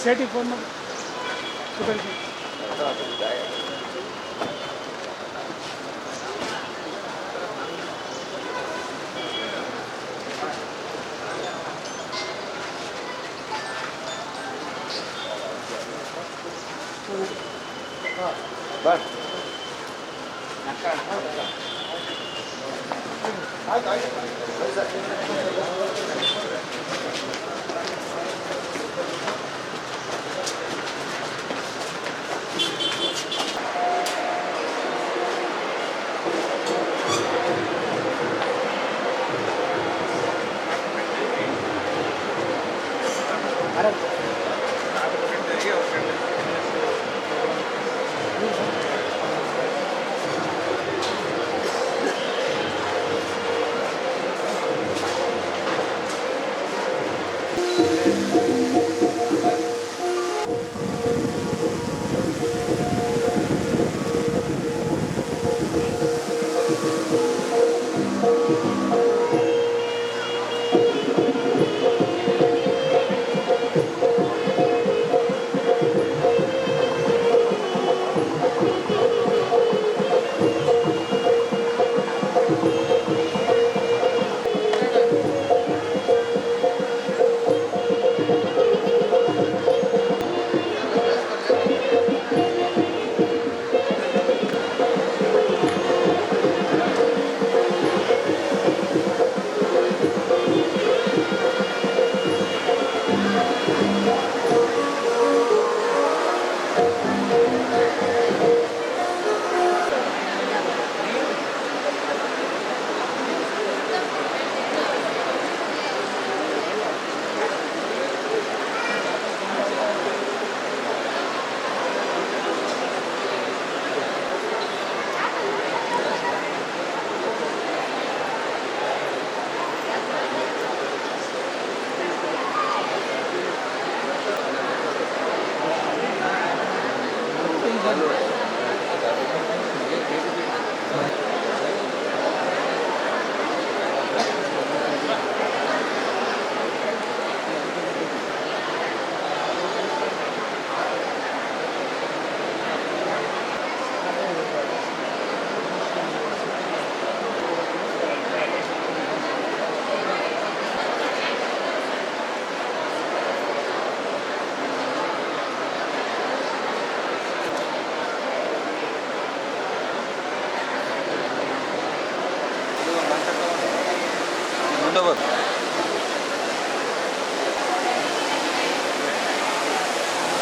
ಸೇಟಿಗೆ phone ಮಾಡಿ bus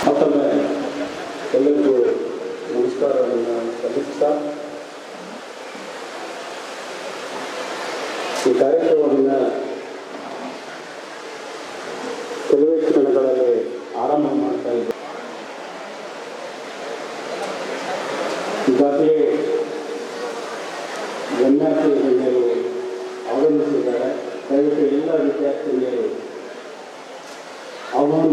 ಮತ್ತೊಮ್ಮೆ ಎಲ್ಲರಿಗೂ ನಮಸ್ಕಾರವನ್ನು ಸಲ್ಲಿಸ್ತಾ ಈ ಕಾರ್ಯಕ್ರಮವನ್ನು ಕೆಲವೇ ಕ್ಷಣಗಳಲ್ಲಿ ಆರಂಭ ಮಾಡ್ತಾ ಇದ್ದೆ. ಈಗಾಗಲೇ ವಿದ್ಯಾರ್ಥಿಗಳು ಆಗಮಿಸಿದ್ದಾರೆ. ದಯವಿಟ್ಟು ಎಲ್ಲ ವಿದ್ಯಾರ್ಥಿನಿಯರು ಆಹ್ವಾನ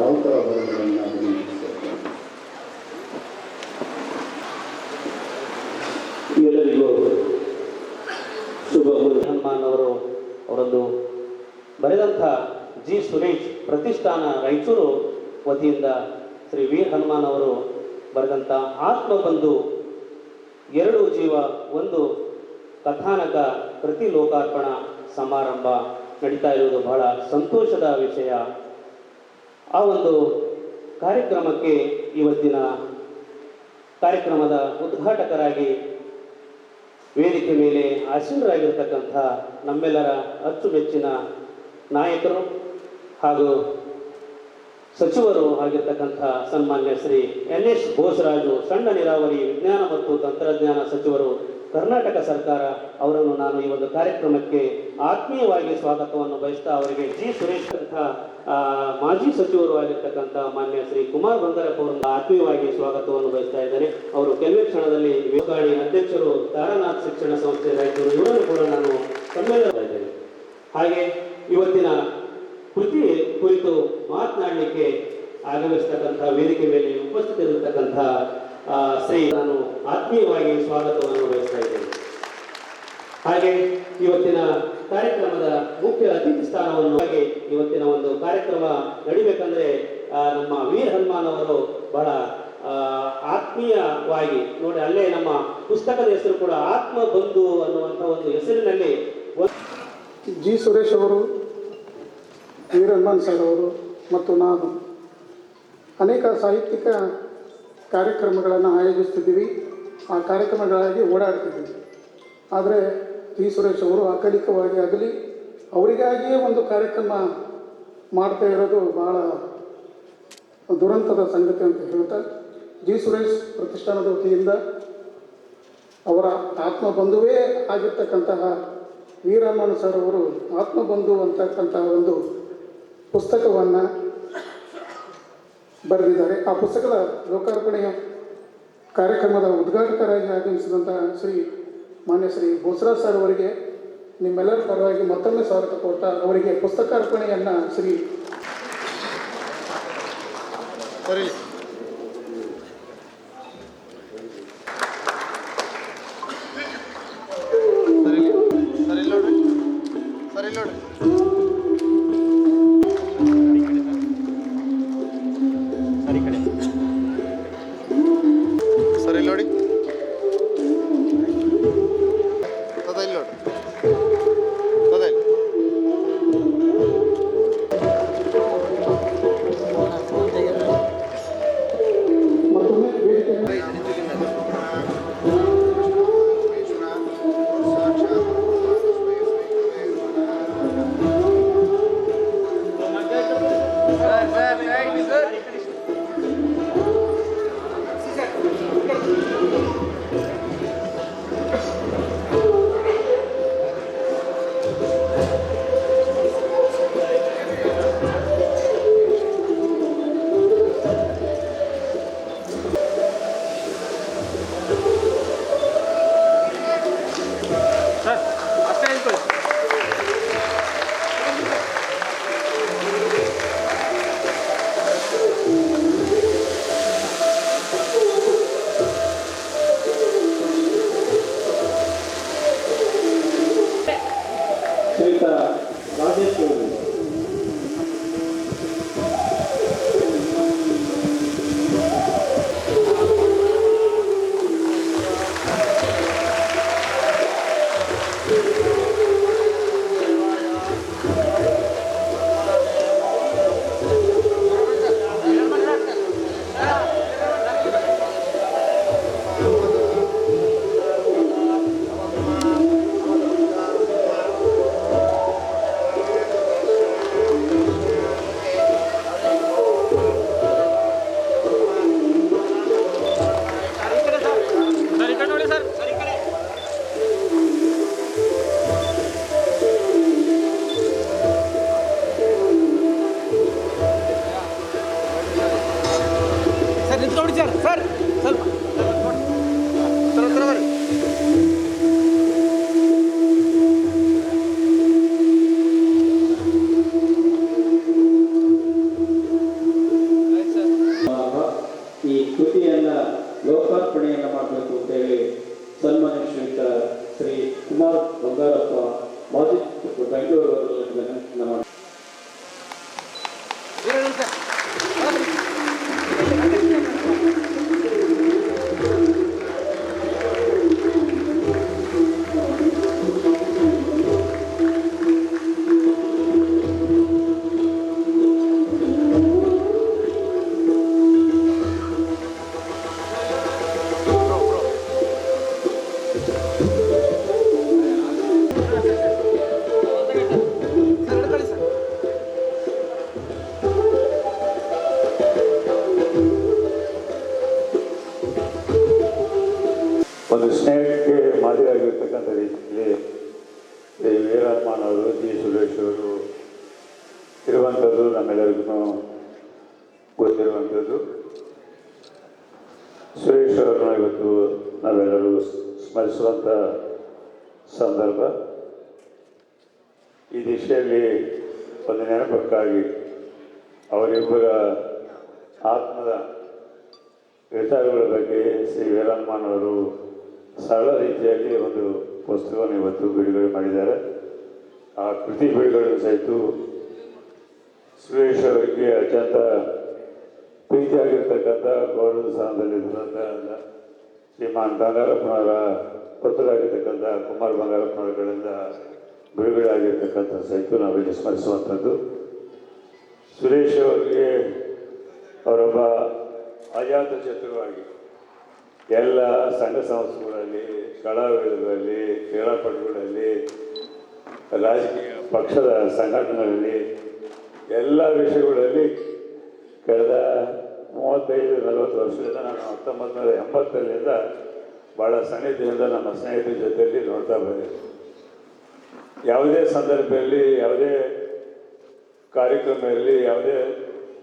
ರಾವುತರ ಬರಗಳನ್ನು ಅಭಿನಂದಿಸುತ್ತೇನೆ. ಎಲ್ಲರಿಗೂ ಶುಭ. ಹನುಮಾನ್ ಅವರದ್ದು ಬರೆದಂಥ ಜಿ ಸುರೇಶ್ ಪ್ರತಿಷ್ಠಾನ ರಾಯಚೂರು ವತಿಯಿಂದ ಶ್ರೀ ವೀರ್ ಹನುಮಾನ್ ಅವರು ಬರೆದಂಥ ಆತ್ಮಬಂಧು 2 ಜೀವ 1 ಕಥಾನಕ ಪ್ರತಿ ಲೋಕಾರ್ಪಣಾ ಸಮಾರಂಭ ನಡೀತಾ ಇರುವುದು ಬಹಳ ಸಂತೋಷದ ವಿಷಯ. ಆ ಒಂದು ಕಾರ್ಯಕ್ರಮಕ್ಕೆ ಇವತ್ತಿನ ಕಾರ್ಯಕ್ರಮದ ಉದ್ಘಾಟಕರಾಗಿ ವೇದಿಕೆ ಮೇಲೆ ಆಸೀನರಾಗಿರ್ತಕ್ಕಂಥ ನಮ್ಮೆಲ್ಲರ ಅಚ್ಚುಮೆಚ್ಚಿನ ನಾಯಕರು ಹಾಗೂ ಸಚಿವರು ಆಗಿರ್ತಕ್ಕಂಥ ಸನ್ಮಾನ್ಯ ಶ್ರೀ NS ಬೋಸರಾಜು, ಸಣ್ಣ ನೀರಾವರಿ ವಿಜ್ಞಾನ ಮತ್ತು ತಂತ್ರಜ್ಞಾನ ಸಚಿವರು, ಕರ್ನಾಟಕ ಸರ್ಕಾರ ಅವರನ್ನು ನಾನು ಈ ಒಂದು ಕಾರ್ಯಕ್ರಮಕ್ಕೆ ಆತ್ಮೀಯವಾಗಿ ಸ್ವಾಗತವನ್ನು ಬಯಸ್ತಾ, ಅವರಿಗೆ ಜಿ ಸುರೇಶ್ ಅಂತ ಮಾಜಿ ಸಚಿವರು ಆಗಿರ್ತಕ್ಕಂಥ ಮಾನ್ಯ ಶ್ರೀ ಕುಮಾರ್ ಬಂಗಾರಪ್ಪ ಅವರನ್ನು ಆತ್ಮೀಯವಾಗಿ ಸ್ವಾಗತವನ್ನು ಬಯಸ್ತಾ ಇದ್ದೇನೆ. ಅವರು ಕೆಲವೇ ಕ್ಷಣದಲ್ಲಿ ವಿಭಾಗೀಯ ಅಧ್ಯಕ್ಷರು, ತಾರಾನಾಥ್ ಶಿಕ್ಷಣ ಸಂಸ್ಥೆ ರಾಯಚೂರು, ಇವರನ್ನು ಕೂಡ ನಾನು ಸಮ್ಮೇಳನ ಇದ್ದೇನೆ. ಹಾಗೆ ಇವತ್ತಿನ ಕೃತಿ ಕುರಿತು ಮಾತನಾಡಲಿಕ್ಕೆ ಆಗಮಿಸ್ತಕ್ಕಂಥ ವೇದಿಕೆ ಮೇಲೆ ಉಪಸ್ಥಿತರಿರತಕ್ಕಂಥ ಶ್ರೀ ನಾನು ಆತ್ಮೀಯವಾಗಿ ಸ್ವಾಗತವನ್ನು ಬಯಸ್ತಾ ಇದ್ದೇನೆ. ಹಾಗೆ ಇವತ್ತಿನ ಕಾರ್ಯಕ್ರಮದ ಮುಖ್ಯ ಅತಿಥಿ ಸ್ಥಾನವನ್ನು ಹಾಗೆ ಇವತ್ತಿನ ಒಂದು ಕಾರ್ಯಕ್ರಮ ನಡಿಬೇಕಂದ್ರೆ ನಮ್ಮ ವೀರ್ ಹನುಮಾನ್ ಅವರು ಬಹಳ ಆತ್ಮೀಯವಾಗಿ ನೋಡಿ, ಅಲ್ಲೇ ನಮ್ಮ ಪುಸ್ತಕದ ಹೆಸರು ಕೂಡ ಆತ್ಮ ಬಂಧು ಅನ್ನುವಂಥ ಒಂದು ಹೆಸರಿನಲ್ಲಿ ಜಿ ಸುರೇಶ್ ಅವರು, ವೀರ್ ಹನುಮಾನ್ ಸರ್ ಅವರು ಮತ್ತು ನಾನು ಅನೇಕ ಸಾಹಿತ್ಯಿಕ ಕಾರ್ಯಕ್ರಮಗಳನ್ನು ಆಯೋಜಿಸ್ತಿದ್ದೀವಿ. ಆ ಕಾರ್ಯಕ್ರಮಗಳಾಗಿ ಓಡಾಡ್ತಿದ್ದೀವಿ. ಆದರೆ ಜಿ ಸುರೇಶ್ ಅವರು ಅಕಾಲಿಕವಾಗಿ ಆಗಲಿ ಅವರಿಗಾಗಿಯೇ ಒಂದು ಕಾರ್ಯಕ್ರಮ ಮಾಡ್ತಾ ಇರೋದು ಬಹಳ ದುರಂತದ ಸಂಗತಿ ಅಂತ ಹೇಳ್ತಾ, ಜಿ ಸುರೇಶ್ ಪ್ರತಿಷ್ಠಾನದ ವತಿಯಿಂದ ಅವರ ಆತ್ಮಬಂಧುವೇ ಆಗಿರ್ತಕ್ಕಂತಹ ವೀರ್ ಹನುಮಾನ್ ಸರ್ ಅವರು ಆತ್ಮಬಂಧು ಅಂತಕ್ಕಂತಹ ಒಂದು ಪುಸ್ತಕವನ್ನು ಬರೆದಿದ್ದಾರೆ. ಆ ಪುಸ್ತಕದ ಲೋಕಾರ್ಪಣೆಯ ಕಾರ್ಯಕ್ರಮದ ಉದ್ಘಾಟಕರಾಗಿ ಆಗಮಿಸಿದಂತಹ ಮಾನ್ಯ ಶ್ರೀ ಬೋಸರಾಜ್ ಸರ್ ಅವರಿಗೆ ನಿಮ್ಮೆಲ್ಲರ ಪರವಾಗಿ ಮತ್ತೊಮ್ಮೆ ಸ್ವಾಗತ ಕೊಡ್ತಾ, ಅವರಿಗೆ ಪುಸ್ತಕಾರ್ಪಣೆಯನ್ನು ಶ್ರೀ ಲೋಕಾರ್ಪಣೆಯನ್ನು ಮಾಡಬೇಕು ಅಂತ ಹೇಳಿ ಸನ್ಮಾನ್ಯ ಶ್ರೀಯುತ ಶ್ರೀ ಕುಮಾರ್ ಬಂಗಾರಪ್ಪ ಮಾಜಿ ಬೆಂಗಳೂರು ಒಂದು ಸ್ನೇಹಕ್ಕೆ ಮಾದರಿಯಾಗಿರ್ತಕ್ಕಂಥ ರೀತಿಯಲ್ಲಿ ಶ್ರೀ ವೀರಮ್ಮನ್ ಅವರು ಜಿ ಸುರೇಶ್ ಅವರು ಇರುವಂಥದ್ದು ನಮ್ಮೆಲ್ಲರಿಗೂ ಗೊತ್ತಿರುವಂಥದ್ದು. ಸುರೇಶ್ ಅವರನ್ನು ಇವತ್ತು ನಾವೆಲ್ಲರೂ ಸ್ಮರಿಸುವಂಥ ಸಂದರ್ಭ. ಈ ದಿಶೆಯಲ್ಲಿ ಒಂದು ನೆನಪಕ್ಕಾಗಿ ಅವರಿಬ್ಬರ ಆತ್ಮದ ವಿಚಾರಗಳ ಬಗ್ಗೆ ಶ್ರೀ ವೀರಮ್ಮನ್ ಅವರು ಸರಳ ರೀತಿಯಲ್ಲಿ ಒಂದು ಪುಸ್ತಕವನ್ನು ಇವತ್ತು ಬಿಡುಗಡೆ ಮಾಡಿದ್ದಾರೆ. ಆ ಕೃತಿ ಬಿಡುಗಡೆ ಸಹಿತ ಸುರೇಶ್ ಅವರಿಗೆ ಅತ್ಯಂತ ಪ್ರೀತಿಯಾಗಿರ್ತಕ್ಕಂಥ ಗೌರವದ ಸ್ಥಾನದಲ್ಲಿರುವಂಥ ಶ್ರೀಮಾನ್ ಬಂಗಾರಪ್ಪನವರ ಪುತ್ರರಾಗಿರ್ತಕ್ಕಂಥ ಕುಮಾರ್ ಬಂಗಾರಪ್ಪನವರುಗಳಿಂದ ಬಿಡುಗಡೆ ಆಗಿರ್ತಕ್ಕಂಥ ಸಹಿತ ನಾವಿಲ್ಲಿ ಸ್ಮರಿಸುವಂಥದ್ದು. ಸುರೇಶ್ ಅವರಿಗೆ ಅವರೊಬ್ಬ ಅಜಾತ ಶತ್ರುವಾಗಿ ಎಲ್ಲ ಸಂಘ ಸಂಸ್ಥೆಗಳಲ್ಲಿ, ಕಲಾವಿದರಲ್ಲಿ, ಕ್ರೀಡಾಪಟುಗಳಲ್ಲಿ, ರಾಜಕೀಯ ಪಕ್ಷದ ಸಂಘಟನೆಗಳಲ್ಲಿ ಎಲ್ಲ ವಿಷಯಗಳಲ್ಲಿ ಕಳೆದ 35-40 ವರ್ಷದಿಂದ ನಾನು 1980ರಿಂದ ಭಾಳ ಸನ್ನಿಧಿಯಿಂದ ನಮ್ಮ ಸ್ನೇಹಿತರ ಜೊತೆಯಲ್ಲಿ ನೋಡ್ತಾ ಬಂದಿದ್ದೆ. ಯಾವುದೇ ಸಂದರ್ಭದಲ್ಲಿ, ಯಾವುದೇ ಕಾರ್ಯಕ್ರಮದಲ್ಲಿ, ಯಾವುದೇ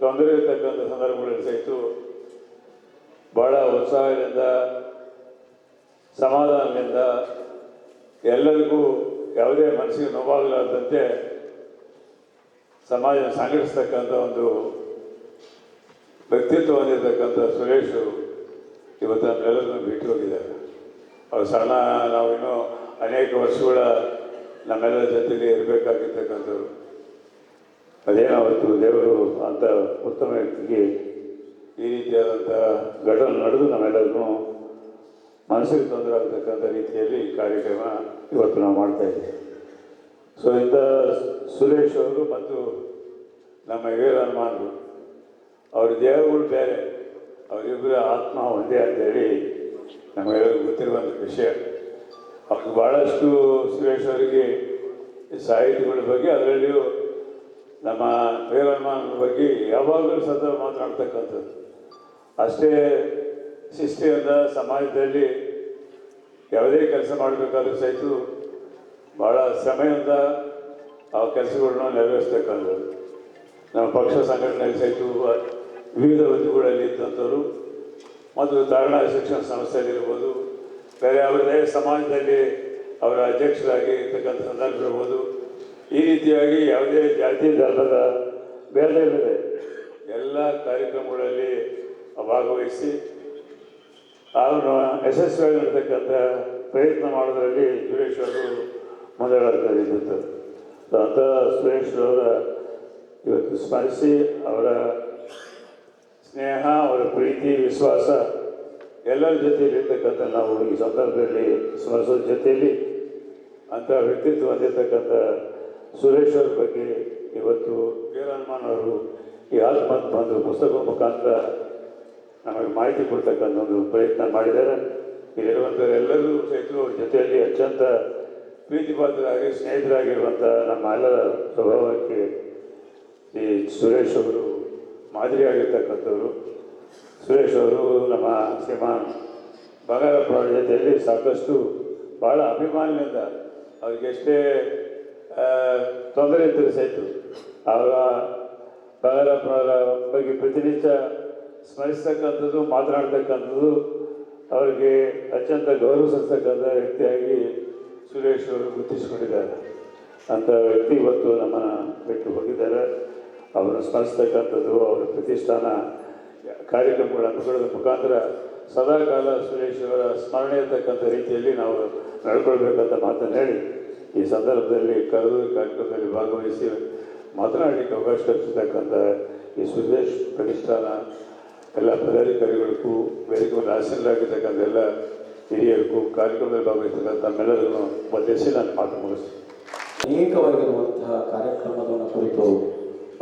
ತೊಂದರೆ ಇರತಕ್ಕಂಥ ಸಂದರ್ಭಗಳಲ್ಲಿ ಸಹಿತ ಭಾಳ ಉತ್ಸಾಹದಿಂದ, ಸಮಾಧಾನದಿಂದ, ಎಲ್ಲರಿಗೂ ಯಾವುದೇ ಮನಸ್ಸಿಗೆ ನೋವಾಗಲಾರ್ದಂತೆ ಸಮಾಜ ಸಂಘಟಿಸ್ತಕ್ಕಂಥ ಒಂದು ವ್ಯಕ್ತಿತ್ವ ಹೊಂದಿರತಕ್ಕಂಥ ಸುರೇಶ್ ಇವತ್ತು ನಮ್ಮೆಲ್ಲರನ್ನು ಬಿಟ್ಟು ಹೋಗಿದ್ದಾರೆ. ಅವ್ರು ಸಣ್ಣ ನಾವಿನ್ನೂ ಅನೇಕ ವರ್ಷಗಳ ನಮ್ಮೆಲ್ಲರ ಜೊತೆಗೆ ಇರಬೇಕಾಗಿರ್ತಕ್ಕಂಥವ್ರು. ಅದೇನಾವತ್ತು ದೇವರು ಅಂಥ ಉತ್ತಮ ವ್ಯಕ್ತಿಗೆ ಈ ರೀತಿಯಾದಂಥ ಘಟನೆ ನಡೆದು ನಮ್ಮೆಲ್ಲರಿಗೂ ಮನಸ್ಸಿಗೆ ತೊಂದರೆ ಆಗ್ತಕ್ಕಂಥ ರೀತಿಯಲ್ಲಿ ಕಾರ್ಯಕ್ರಮ ಇವತ್ತು ನಾವು ಮಾಡ್ತಾಯಿದ್ದೀವಿ. ಸೊ ಇಂಥ ಸುರೇಶ್ ಅವರು ಮತ್ತು ನಮ್ಮ ವೀರಮ್ಮನವರು ಅವ್ರ ದೇಹಗಳು ಬೇರೆ, ಅವರಿಬ್ಬರ ಆತ್ಮ ಒಂದೇ ಅಂತೇಳಿ ನಮಗೆಲ್ಲರಿಗೂ ಗೊತ್ತಿರುವಂಥ ವಿಷಯ. ಅವ್ರಿಗೆ ಭಾಳಷ್ಟು ಸುರೇಶ್ ಅವರಿಗೆ ಸಾಹಿತಿಗಳ ಬಗ್ಗೆ, ಅದರಲ್ಲಿಯೂ ನಮ್ಮ ವೀರಮ್ಮನ ಬಗ್ಗೆ ಯಾವಾಗಲೂ ಸದಾ ಮಾತನಾಡ್ತಕ್ಕಂಥದ್ದು. ಅಷ್ಟೇ ಶಿಸ್ತಿಯಿಂದ ಸಮಾಜದಲ್ಲಿ ಯಾವುದೇ ಕೆಲಸ ಮಾಡಬೇಕಾದ್ರೂ ಸಹಿತ ಭಾಳ ಶ್ರಮೆಯಿಂದ ಆ ಕೆಲಸಗಳನ್ನ ನೆರವೇರಿಸ್ತಕ್ಕಂಥದ್ದು. ನಮ್ಮ ಪಕ್ಷ ಸಂಘಟನೆಯಲ್ಲಿ ಸಹಿತ ವಿವಿಧ ಹುದ್ದೆಗಳಲ್ಲಿ ಇದ್ದಂಥವ್ರು ಮತ್ತು ಧಾರಣ ಶಿಕ್ಷಣ ಸಂಸ್ಥೆಯಲ್ಲಿರ್ಬೋದು, ಬೇರೆ ಅವರದೇ ಸಮಾಜದಲ್ಲಿ ಅವರ ಅಧ್ಯಕ್ಷರಾಗಿ ಇರ್ತಕ್ಕಂಥ ಸಂದರ್ಭ ಇರ್ಬೋದು. ಈ ರೀತಿಯಾಗಿ ಯಾವುದೇ ಜಾತಿ ಧರ್ಮದ ಭೇದ ಇಲ್ಲದೆ ಎಲ್ಲ ಕಾರ್ಯಕ್ರಮಗಳಲ್ಲಿ ಭಾಗವಹಿಸಿ ಅವರು ಯಶಸ್ವಿಯಾಗಿ ಇರ್ತಕ್ಕಂಥ ಪ್ರಯತ್ನ ಮಾಡೋದರಲ್ಲಿ ಸುರೇಶ್ ಅವರು ಮುಂದಾಡ್ತಾರೆ ಇದ್ದಂಥದ್ದು. ಅಂಥ ಸುರೇಶ್ ಅವರ ಇವತ್ತು ಸ್ಮರಿಸಿ ಅವರ ಸ್ನೇಹ, ಅವರ ಪ್ರೀತಿ, ವಿಶ್ವಾಸ ಎಲ್ಲರ ಜೊತೆಯಲ್ಲಿ ಇರ್ತಕ್ಕಂಥ ನಾವು ಈ ಸಂದರ್ಭದಲ್ಲಿ ಸ್ಮರಿಸೋದ್ರ ಜೊತೆಯಲ್ಲಿ ಅಂಥ ವ್ಯಕ್ತಿತ್ವ ಹೊಂದಿರತಕ್ಕಂಥ ಸುರೇಶ್ ಅವ್ರ ಬಗ್ಗೆ ಇವತ್ತು ವೀರಮ್ಮನ್ ಅವರು ಈ ಆತ್ಮಹತ್ಯೆ ಬಂದು ಪುಸ್ತಕದ ಮುಖಾಂತರ ನಮಗೆ ಮಾಹಿತಿ ಕೊಡ್ತಕ್ಕಂಥ ಒಂದು ಪ್ರಯತ್ನ ಮಾಡಿದ್ದಾರೆ. ಇಲ್ಲಿರುವಂಥವರೆಲ್ಲರೂ ಸಹಿತ ಅವ್ರ ಜೊತೆಯಲ್ಲಿ ಅತ್ಯಂತ ಪ್ರೀತಿಪಾತ್ರರಾಗಿ ಸ್ನೇಹಿತರಾಗಿರುವಂಥ ನಮ್ಮ ಎಲ್ಲರ ಸ್ವಭಾವಕ್ಕೆ ಈ ಸುರೇಶ್ ಅವರು ಮಾದರಿಯಾಗಿರ್ತಕ್ಕಂಥವ್ರು. ಸುರೇಶ್ ಅವರು ನಮ್ಮ ಶ್ರೀಮಾನ್ ಬಂಗಾರಪ್ಪನವ್ರ ಜೊತೆಯಲ್ಲಿ ಸಾಕಷ್ಟು ಭಾಳ ಅಭಿಮಾನದಿಂದ ಅವ್ರಿಗೆ ಎಷ್ಟೇ ತೊಂದರೆ ಇದ್ದರೂ ಸಹಿತ ಅವರ ಬಂಗಾರಪ್ಪನವರ ಬಗ್ಗೆ ಪ್ರತಿನಿತ್ಯ ಸ್ಮರಿಸ್ತಕ್ಕಂಥದ್ದು, ಮಾತನಾಡ್ತಕ್ಕಂಥದ್ದು, ಅವರಿಗೆ ಅತ್ಯಂತ ಗೌರವಿಸ್ತಕ್ಕಂಥ ವ್ಯಕ್ತಿಯಾಗಿ ಸುರೇಶ್ ಅವರು ಗುರುತಿಸಿಕೊಂಡಿದ್ದಾರೆ. ಅಂಥ ವ್ಯಕ್ತಿ ಇವತ್ತು ನಮ್ಮನ್ನು ಬಿಟ್ಟು ಹೋಗಿದ್ದಾರೆ. ಅವರನ್ನು ಸ್ಮರಿಸ್ತಕ್ಕಂಥದ್ದು, ಅವರ ಪ್ರತಿಷ್ಠಾನ ಕಾರ್ಯಕ್ರಮಗಳ ಹಮ್ಮಿಕೊಳ್ಳೋದ್ರ ಮುಖಾಂತರ ಸದಾಕಾಲ ಸುರೇಶ್ ಅವರ ಸ್ಮರಣೆ ಇರ್ತಕ್ಕಂಥ ರೀತಿಯಲ್ಲಿ ನಾವು ನಡ್ಕೊಳ್ಬೇಕಂತ ಮಾತನ್ನು ಹೇಳಿ ಈ ಸಂದರ್ಭದಲ್ಲಿ ಕರೆದು ಕಾರ್ಯಕ್ರಮದಲ್ಲಿ ಭಾಗವಹಿಸಿ ಮಾತನಾಡಲಿಕ್ಕೆ ಅವಕಾಶ ಕಲ್ಪಿಸ್ತಕ್ಕಂಥ ಈ ಸುರೇಶ್ ಪ್ರತಿಷ್ಠಾನ ಎಲ್ಲ ಪದಾಧಿಕಾರಿಗಳಿಗೂ ವೇದಿಕೆ ಆಸೀನರಾಗಿರ್ತಕ್ಕಂಥ ಎಲ್ಲ ಹಿರಿಯರಿಗೂ ಕಾರ್ಯಕ್ರಮದಲ್ಲಿ ಭಾಗವಹಿಸ್ತಕ್ಕಂಥ ತಮ್ಮೆಲ್ಲರಿಗೂ ಒತ್ತಾಯಿಸಿ ನಾನು ಮಾತು ಮುಗಿಸ್ತೀನಿ. ಅನೇಕವಾಗಿರುವಂತಹ ಕಾರ್ಯಕ್ರಮವನ್ನು ಕುರಿತು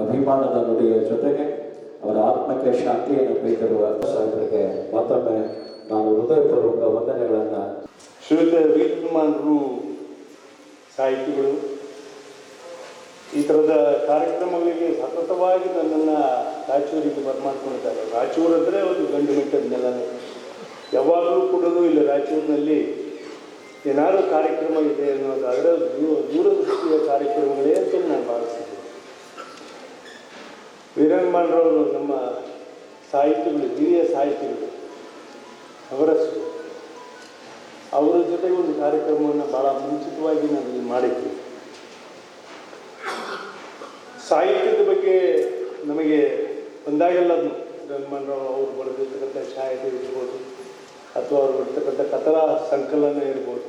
ಅಭಿಮಾನದ ನುಡಿಯ ಜೊತೆಗೆ ಅವರ ಆತ್ಮಕ್ಕೆ ಶಾಂತಿಯನ್ನು ಬಯಸಿರುವ ಸಾಹೇಬರಿಗೆ ಮತ್ತೊಮ್ಮೆ ನಾನು ಹೃದಯಪೂರ್ವಕ ವಂದನೆಗಳನ್ನು. ಶ್ರೀಯುತ ವೀರಮ್ಮನವರು ಸಾಹಿತಿಗಳು ಈ ಥರದ ಕಾರ್ಯಕ್ರಮಗಳಿಗೆ ಸತತವಾಗಿ ನನ್ನನ್ನು ರಾಯಚೂರಿಗೆ ಬರ್ಮಾಡ್ಕೊಂಡಿದ್ದಾರೆ. ರಾಯಚೂರು ಅಂದರೆ ಒಂದು ಗಂಡು ಮೆಟ್ಟದ ನೆಲನೇ. ಯಾವಾಗಲೂ ಕೂಡ ಇಲ್ಲಿ ರಾಯಚೂರಿನಲ್ಲಿ ಏನಾದರೂ ಕಾರ್ಯಕ್ರಮ ಇದೆ ಅನ್ನೋದಾದರೆ ದೂರದೃಷ್ಟಿಯ ಕಾರ್ಯಕ್ರಮಗಳೇ ಅಂತ ನಾನು ಭಾವಿಸ್ತೀನಿ. ವೀರನ್ಮಾನ್ರವರು ನಮ್ಮ ಸಾಹಿತಿಗಳು, ಹಿರಿಯ ಸಾಹಿತಿಗಳು, ಅವರ ಜೊತೆಗೆ ಒಂದು ಕಾರ್ಯಕ್ರಮವನ್ನು ಭಾಳ ಮುಂಚಿತವಾಗಿ ನಾವು ಇಲ್ಲಿ ಮಾಡಿದ್ವಿ. ಸಾಹಿತ್ಯದ ಬಗ್ಗೆ ನಮಗೆ ಬಂದಾಗೆಲ್ಲ ವೀರನ್ಮಾನ್ರವರು ಅವರು ಬರೆದಿರ್ತಕ್ಕಂಥ ಸಾಹಿತ್ಯ ಇರ್ಬೋದು, ಅಥವಾ ಅವರು ಬರ್ತಕ್ಕಂಥ ಕಥಾ ಸಂಕಲನ ಇರ್ಬೋದು.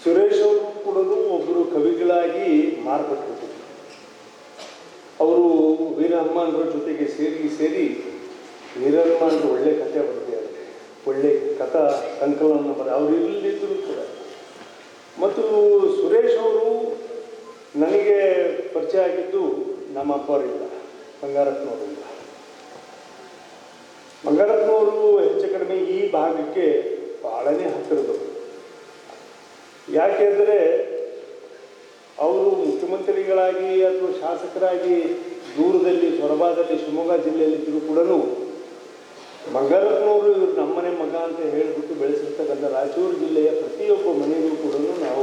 ಸುರೇಶ್ ಅವರು ಕೂಡ ಒಬ್ಬರು ಕವಿಗಳಾಗಿ ಮಾರ್ಪಟ್ಟಿದ್ರು. ಅವರು ವೀರಹನುಮಾನ್ರ ಜೊತೆಗೆ ಸೇರಿ ವೀರಹನುಮಾನ್ರು ಒಳ್ಳೆ ಕಥೆ ಬರೆದಿದ್ದಾರೆ, ಒಳ್ಳೆ ಕಥಾ ಸಂಕಲನ ಅವರು ಇಲ್ಲಿದ್ದರೂ ಕೂಡ. ಮತ್ತು ಸುರೇಶ್ ಅವರು ನನಗೆ ಪರಿಚಯ ಆಗಿದ್ದು ನಮ್ಮ ಅಪ್ಪವರಿಂದ, ಬಂಗಾರಪ್ಪನವರಿಂದ. ಬಂಗಾರಪ್ಪನವರು ಹೆಚ್ಚು ಕಡಿಮೆ ಈ ಭಾಗಕ್ಕೆ ಭಾಳನೇ ಹತ್ತಿರದವರು. ಯಾಕೆಂದರೆ ಅವರು ಮುಖ್ಯಮಂತ್ರಿಗಳಾಗಿ ಅಥವಾ ಶಾಸಕರಾಗಿ ದೂರದಲ್ಲಿ ಸೊರಬದಲ್ಲಿ ಶಿವಮೊಗ್ಗ ಜಿಲ್ಲೆಯಲ್ಲಿದ್ದರೂ ಕೂಡ ಬಂಗಾರಪ್ಪನವರು ಇವರು ನಮ್ಮನೆ ಮಗ ಅಂತ ಹೇಳಿಬಿಟ್ಟು ಬೆಳೆಸಿರ್ತಕ್ಕಂಥ ರಾಯಚೂರು ಜಿಲ್ಲೆಯ ಪ್ರತಿಯೊಬ್ಬ ಮನೆಗೂ ಕೂಡ ನಾವು